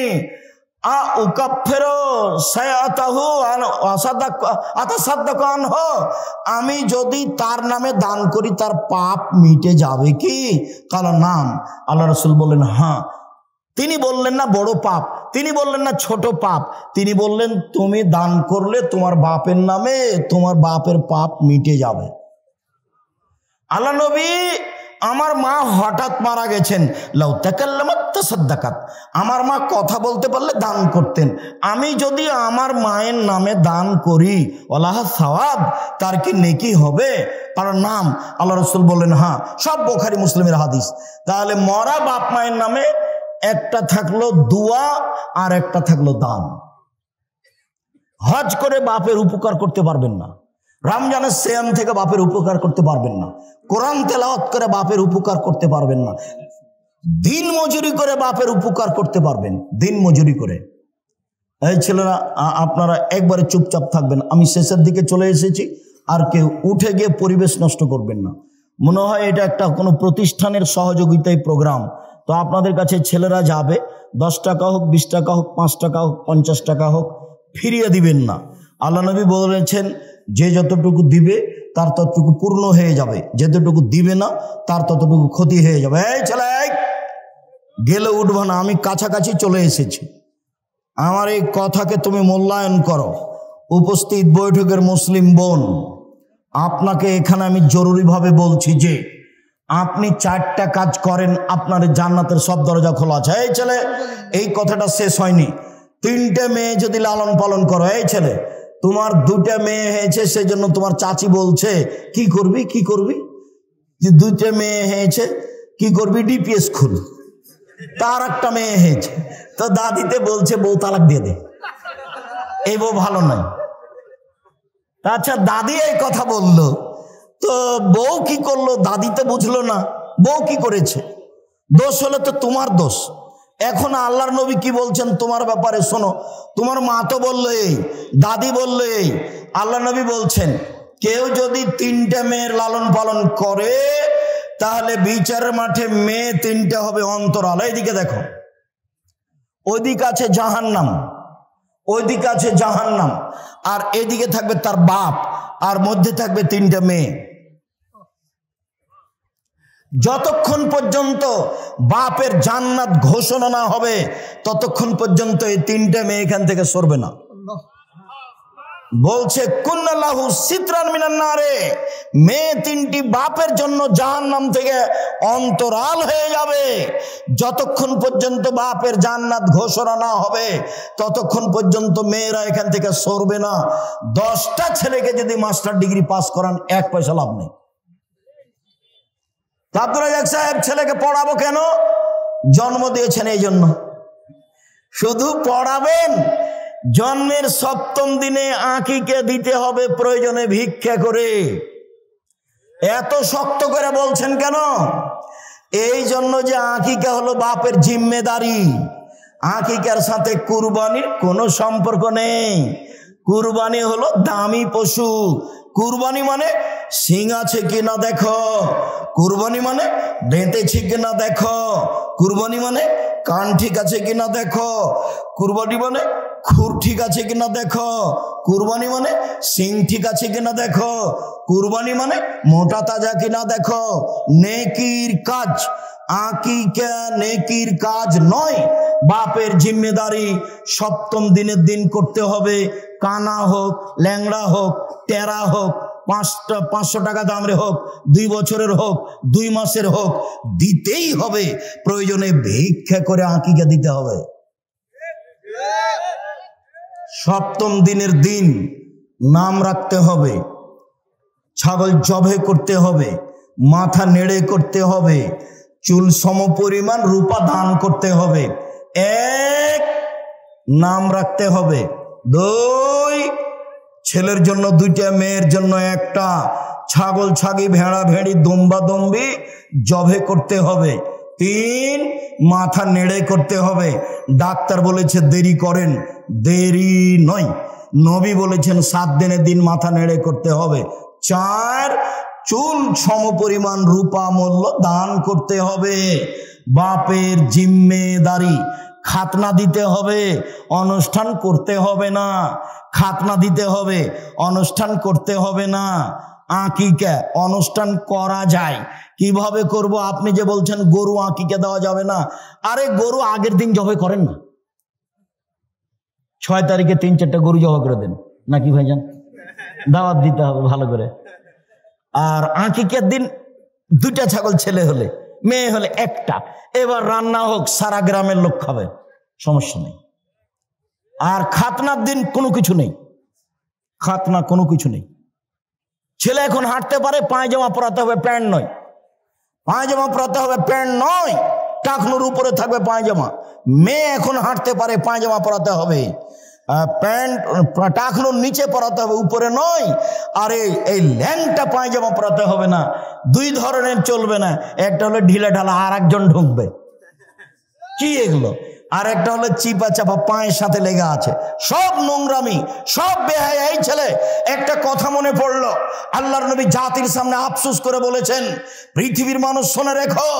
আমি যদি তার নামে দান করি তার পাপ মিটে যাবে কি? কালা নাম। আল্লাহ রাসূল বললেন হ্যাঁ। তিনি বললেন না বড় পাপ, তিনি বললেন না ছোট পাপ, তিনি বললেন তুমি দান করলে তোমার বাপের নামে তোমার বাপের পাপ মিটে যাবে। আল্লাহ নবী, আমার মা হঠাৎ মারা গেছেন, লাউ তাকাল্লামাত তাসাদ্দাকাত, আমার মা কথা বলতে পারলে দান করতেন, আমি যদি আমার মায়ের নামে দান করি ওয়ালাহ সাওয়াব, তার কি নেকি হবে? তার নাম। আল্লাহ রাসূল বললেন হ্যাঁ। সব বুখারী মুসলিমের হাদিস। তাহলে মরা বাপ মায়ের নামে একটা থাকলো দুয়া আর একটা থাকলো দান। হজ করে বাপের উপকার করতে পারবেন না, রমজানের সিয়াম থেকে বাপের উপকার করতে পারবেন না, কোরআন তেলাওয়াত করে বাপের উপকার করতে পারবেন না, দিন মজুরি করে বাপের উপকার করতে পারবেন, দিন মজুরি করে। এই ছেলেরা আপনারা একবারে চুপচাপ থাকবেন, আমি শেষের দিকে চলে এসেছি, আর কেউ উঠে গিয়ে পরিবেশ নষ্ট করবেন না। মনে হয় এটা একটা কোনো প্রতিষ্ঠানের সহযোগিতায় প্রোগ্রাম, তো আপনাদের কাছে ছেলেরা যাবে, 10 টাকা হোক, 20 টাকা হোক, 5 টাকা হোক, 50 টাকা হোক, ফিরিয়ে দিবেন না। আল্লাহ নবী বলেছেন যে যতটুকু দিবে তার ততটুকু পূর্ণ হয়ে যাবে, যতটুকু দিবে না তার ততটুকু ক্ষতি হয়ে যাবে। এই ছেলে গেলে উঠবো না, আমি কাছাকাছি চলে এসেছি, আমার এই কথাকে তুমি মূল্যায়ন করো। উপস্থিত বৈঠকের মুসলিম বোন, আপনাকে এখানে আমি জরুরিভাবে বলছি যে আপনি 4টা কাজ করেন, আপনার জান্নাতের সব দরজা খোলা আছে। এই ছেলে, এই কথাটা শেষ হয়নি। 3টে মেয়ে যদি লালন পালন করো, এই ছেলে তোমার 2টা মেয়ে হয়েছে, সেজন্য তোমার চাচি বলছে কি করবি কি করবি, 2টে মেয়ে হয়েছে কি করবি, ডিপিএস খুল। তার একটা মেয়ে হয়েছে, তো দাদিতে বলছে বউ তালাক দিয়ে দে, এই বউ ভালো নয়। আচ্ছা দাদি এই কথা বললো, তো বউ কি করলো? দাদি তো বুঝলো না বউ কি করেছে, দোষ হলে তো তোমার দোষ। এখন আল্লাহর নবী কি বলছেন তোমার ব্যাপারে শোনো। তোমার মা তো বললো এই, দাদি বললো এই, আল্লাহ নবী বলছেন কেউ যদি 3টে মেয়ের লালন পালন করে তাহলে বিচারের মাঠে মেয়ে 3টে হবে অন্তরাল। এইদিকে দেখো, ওইদিকে আছে জাহান্নাম, ওইদিকে আছে জাহান্নাম, আর এদিকে থাকবে তার বাপ, আর মধ্যে থাকবে 3টে মেয়ে। যতক্ষণ পর্যন্ত বাপের জান্নাত ঘোষণা না হবে ততক্ষণ পর্যন্ত এই 3টে মেয়ে এখান থেকে সরবে না। বলছে কুন্নাল্লাহু সিতরান মিনান নারে, মেয়ে 3টি বাপের জন্য জাহান্নাম থেকে অন্তরাল হয়ে যাবে। যতক্ষণ পর্যন্ত বাপের জান্নাত ঘোষণা না হবে ততক্ষণ পর্যন্ত মেয়েরা এখান থেকে সরবে না। 10টা ছেলেকে যদি মাস্টার ডিগ্রি পাস করান 1 পয়সা লাভ নেই। আব্দুল রাজ্জাক সাহেব ছেলেকে পড়াবো কেন? জন্ম দিয়েছেন এই জন্য। শুধু পড়াবেন, জন্মের 7ম দিনে আঁকিকে দিতে হবে প্রয়োজনে ভিক্ষা করে। এত শক্ত করে বলছেন কেন? এই জন্য যে আঁকিকা হলো বাপের জিম্মেদারি। আঁকিকার সাথে কুরবানির কোনো সম্পর্ক নেই। কুরবানি হলো দামি পশু। কুরবানি মানে সিং আছে কিনা দেখো, কুরবানি মানে ডেঁটেছে কিনা দেখো, কুরবানি মানে কান ঠিক আছে কিনা দেখো, কুরবানি মানে খুর ঠিক আছে কিনা দেখো, কুরবানি মানে সিং ঠিক আছে কিনা দেখো, কুরবানি মানে মোটা তাজা কিনা দেখো। নেকির কাজ, আকিকা নেকির কাজ নয়, বাপের জিম্মেদারি। 7ম দিনের দিন করতে হবে, কানা হোক, ল্যাংড়া হোক, টেরা হোক, 500 টাকা দামের হোক, 2 বছরের হোক, 2 মাসের হোক, দিতেই হবে। প্রয়োজনে ভিক্ষা করে আকিকা দিতে হবে। 7ম দিনের দিন নাম রাখতে হবে, ছাগল জবে করতে হবে, মাথা নেড়ে করতে হবে, চুল সমপরিমাণ রূপা দান করতে হবে। 1 নাম রাখতে হবে। 2, ছেলের জন্য 2টা, মেয়ের জন্য 1টা। ছাগল ছাগি, ভেড়া ভেড়ি, দম্বা দম্বি জবে করতে হবে। 3, মাথা নেড়ে করতে হবে। ডাক্তার বলেছে দেরি করেন, দেরি নয়। নবী বলেছেন 7 দিনের দিন মাথা নেড়ে করতে হবে। 4, চুল সমপরিমাণ রূপা মূল্য দান করতে হবে। বাপের জিম্মেদারি। খাতনা দিতে হবে, অনুষ্ঠান করতে হবে না। খাতনা দিতে হবে, অনুষ্ঠান করতে হবে না। আকিকা অনুষ্ঠান করা যায়। কিভাবে করব? আপনি যে বলছেন গরু আকিকা দেওয়া যাবে না, আরে গরু আগের দিন জবাই করেন না, 6 তারিখে 3-4টা গরু জবাই করে দেন নাকি ভাইজান? দাওয়াত দিতে হবে ভালো করে। আর আকিকার দিন 2টা ছাগল, ছেলে হলে, মেয়ে হলে 1টা। এবার রান্না হোক, সারা গ্রামের লোক খাবে, সমস্যা নেই। আর খাতনার দিন কোনো কিছু নেই, খাতনা কোনো কিছু নেই। ছেলে এখন হাঁটতে পারে, পায়জামা পরাতে হবে, প্যান্ট নয়। পায়জামা পরাতে হবে, প্যান্ট নয়। টাকনুর উপরে থাকবে পায়জামা। মেয়ে এখন হাঁটতে পারে, পায়জামা পরাতে হবে, প্যান্ট টাকনুর নিচে পরাতে হবে, উপরে নয়। আর এই ল্যাংটা পায়জামা পরাতে হবে না। 2 ধরনের চলবে না, একটা হলো ঢিলে ঢালা, আর একজন ঢুকবে, কি এগুলো? আর একটা হলো চিপা চাপা, পায়ের সাথে লেগে আছে, সব নোংরামি, সব বেহায়া। এই ছেলে, একটা কথা মনে পড়লো, আল্লাহর নবী জাতির সামনে আফসোস করে বলেছেন, পৃথিবীর মানুষ শোনে রেখো,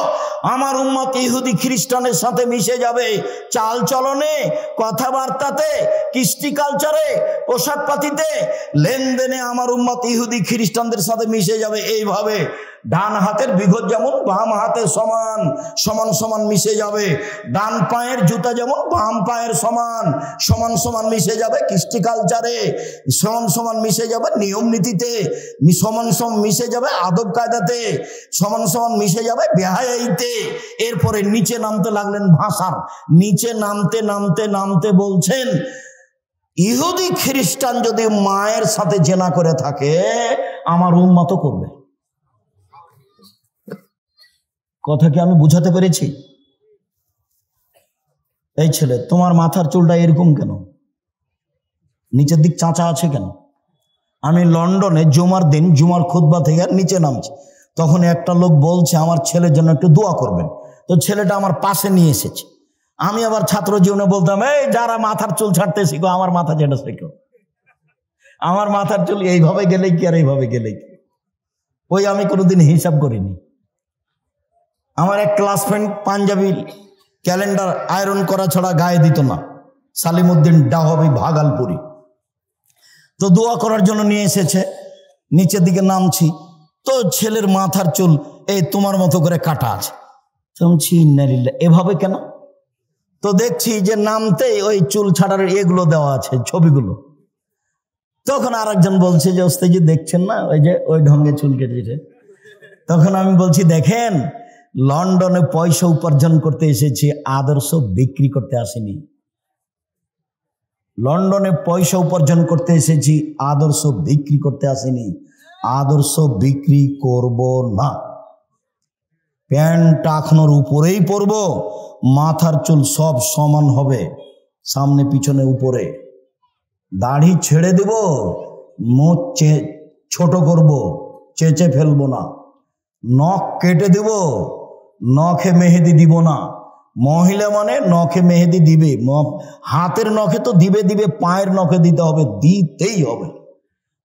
আমার উম্মত ইহুদি খ্রিস্টানের সাথে মিশে যাবে। চাল চলনে, কথাবার্তাতে, কৃষ্টি কালচারে, পোশাক পাতিতে, লেনদেনে আমার উম্মত ইহুদি খ্রিস্টানদের সাথে মিশে যাবে। এইভাবে ডান হাতের বিঘত যেমন বাম হাতের সমান সমান সমান মিশে যাবে। ডান পায়ের জুতা যেমন বাম পায়ের সমান সমান সমান মিশে যাবে। কৃষ্টি কালচারে সমান সমান মিশে যাবে, নিয়ম নীতিতে সমান সমান মিশে যাবে, আদব কায়দাতে সমান সমান মিশে যাবে, বেহায়াইতে। এরপরে নিচে নামতে লাগলেন ভাষার। নিচে নামতে নামতে নামতে বলছেন, ইহুদি খ্রিস্টান যদি মায়ের সাথে জেনা করে থাকে, আমার উম্মতও করবে। কথা কি আমি বুঝাতে পেরেছি? এই ছেলে, তোমার মাথার চুলটা এরকম কেন? নিচের দিক চাঁচা আছে কেন? আমি লন্ডনে জুমার দিন জুমার খুতবা থেকে নিচে নামছি, তখন একটা লোক বলছে আমার ছেলের জন্য একটু দোয়া করবেন। তো ছেলেটা আমার পাশে নিয়ে এসেছে। আমি আবার ছাত্র জীবনে বলতাম, এই যারা মাথার চুল ছাড়তে শিখো, আমার মাথা যেটা শেখো, আমার মাথার চুল এইভাবে গেলে কি আর এইভাবে গেলে কি, ওই আমি কোনোদিন হিসাব করিনি। আমার এক class friend Panjabi calendar iron করা ছাড়া গায়ে দিত না, সালিমউদ্দিন ডাহবি ভাগালপুরি। তো দোয়া করার জন্য নিয়ে এসেছে, নিচের দিকে নামছি, তো ছেলের মাথার চুল এই তোমার মতো করে কাটা আছে। এভাবে কেন? তো দেখছি যে নামতে ওই চুল ছাড়ার এগুলো দেওয়া আছে, ছবিগুলো। তখন আর একজন বলছে যে ওস্তাদ দেখছেন না, ওই যে ওই ঢঙ্গে চুল কেটেছে। তখন আমি বলছি, দেখেন, লন্ডনে পয়সা উপার্জন করতে এসেছি, আদর্শ বিক্রি করতে আসেনি। লন্ডনে পয়সা উপার্জন করতে এসেছি, আদর্শ বিক্রি করতে আসেনি। আদর্শ বিক্রি করব না। প্যান্ট টাকনোর উপরেই পরব, মাথার চুল সব সমান হবে, সামনে পিছনে উপরে। দাড়ি ছেড়ে দেব, মুখ ছোট করব, চেঁচে ফেলবো না। নখ কেটে দেব, নখে মেহেদি দিব না। মহিলা মানে নখে মেহেদি দিবে, হাতের নখে তো দিবে, পায়ের নখে দিতে হবে, দিতেই হবে।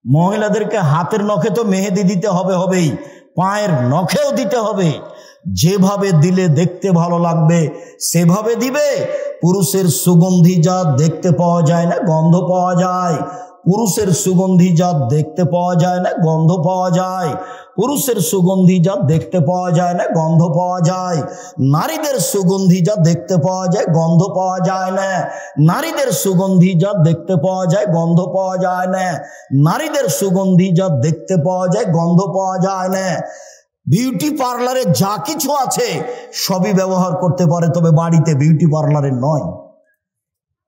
মহিলাদেরকে হাতের নখে তো মেহেদি দিতে হবেই, পায়ের নখেও দিতে হবে। যেভাবে দিলে দেখতে ভালো লাগবে সেভাবে দিবে। পুরুষের সুগন্ধি যা দেখতে পাওয়া যায় না, গন্ধ পাওয়া যায়। পুরুষের সুগন্ধি যা দেখতে পাওয়া যায় না, গন্ধ পাওয়া যায়। পুরুষের সুগন্ধি যা দেখতে পাওয়া যায় না, গন্ধ পাওয়া যায়। নারীদের সুগন্ধি যা দেখতে পাওয়া যায়, গন্ধ পাওয়া যায় না। নারীদের সুগন্ধি যা দেখতে পাওয়া যায়, গন্ধ পাওয়া যায় না। নারীদের সুগন্ধি যা দেখতে পাওয়া যায়, গন্ধ পাওয়া যায় না। বিউটি পার্লারে যা কিছু আছে সবই ব্যবহার করতে পারে, তবে বাড়িতে বিউটি পার্লারে নয়।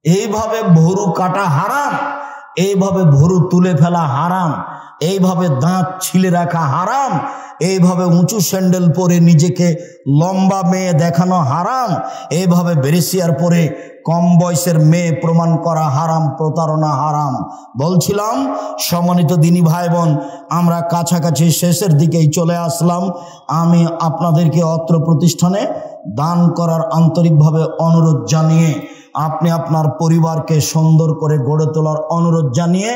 এইভাবে ভরু কাটা হারাম, এইভাবে ভরু তুলে ফেলা হারাম। এইভাবে দাঁত ছিলে রাখা হারাম, এইভাবে উঁচু স্যান্ডেল পরে নিজেকে লম্বা মেয়ে দেখানো হারাম, এইভাবে বেরেসিয়ার পরে কম বয়সের মেয়ে প্রমাণ করা হারাম, প্রতারণা হারাম। বলছিলাম সম্মানিত দিনী ভাই বোন, আমরা কাছাকাছি শেষের দিকেই চলে আসলাম। আমি আপনাদেরকে অত্র প্রতিষ্ঠানে দান করার আন্তরিকভাবে অনুরোধ জানিয়ে, আপনি আপনার পরিবারকে সুন্দর করে গড়ে তোলার অনুরোধ জানিয়ে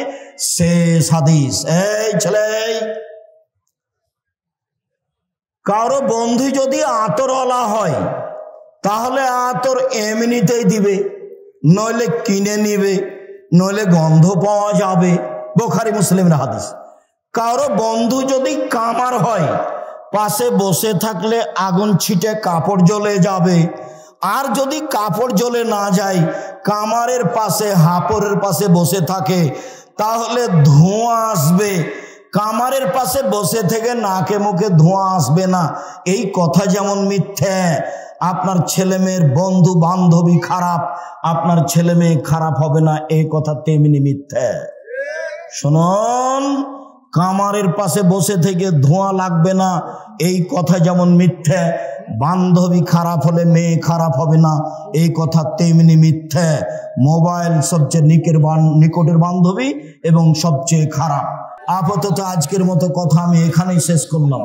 শেষ হাদিস। এই ছেলে, কারো বন্ধু যদি আতরওয়ালা হয় তাহলে আতর এমনিতেই দিবে, নইলে কিনে নিবে, নইলে গন্ধ পাওয়া যাবে। বুখারী মুসলিমের হাদিস। কারো বন্ধু যদি কামার হয়, পাশে বসে থাকলে আগুন ছিটে কাপড় জ্বলে যাবে। আর যদি কাপড় জ্বলে না যায়, কামারের পাশে হাপড়ের পাশে বসে থাকে, তাহলে ধোঁয়া আসবে। কামারের পাশে বসে থেকে নাকে মুখে ধোঁয়া আসবে না, এই কথা যেমন মিথ্যে, আপনার ছেলে মেয়ের বন্ধু বান্ধবী খারাপ, আপনার ছেলে মেয়ে খারাপ হবে না, এই কথা তেমনি মিথ্যে। শুনুন, কামারের পাশে বসে থেকে ধোঁয়া লাগবে না, এই কথা যেমন মিথ্যে, বান্ধবী খারাপ হলে মেয়ে খারাপ হবে না, এই কথা তেমনি মিথ্যে। মোবাইল সবচেয়ে নিকটের বান্ধবী এবং সবচেয়ে খারাপ। আপাতত আজকের মতো কথা আমি এখানেই শেষ করলাম।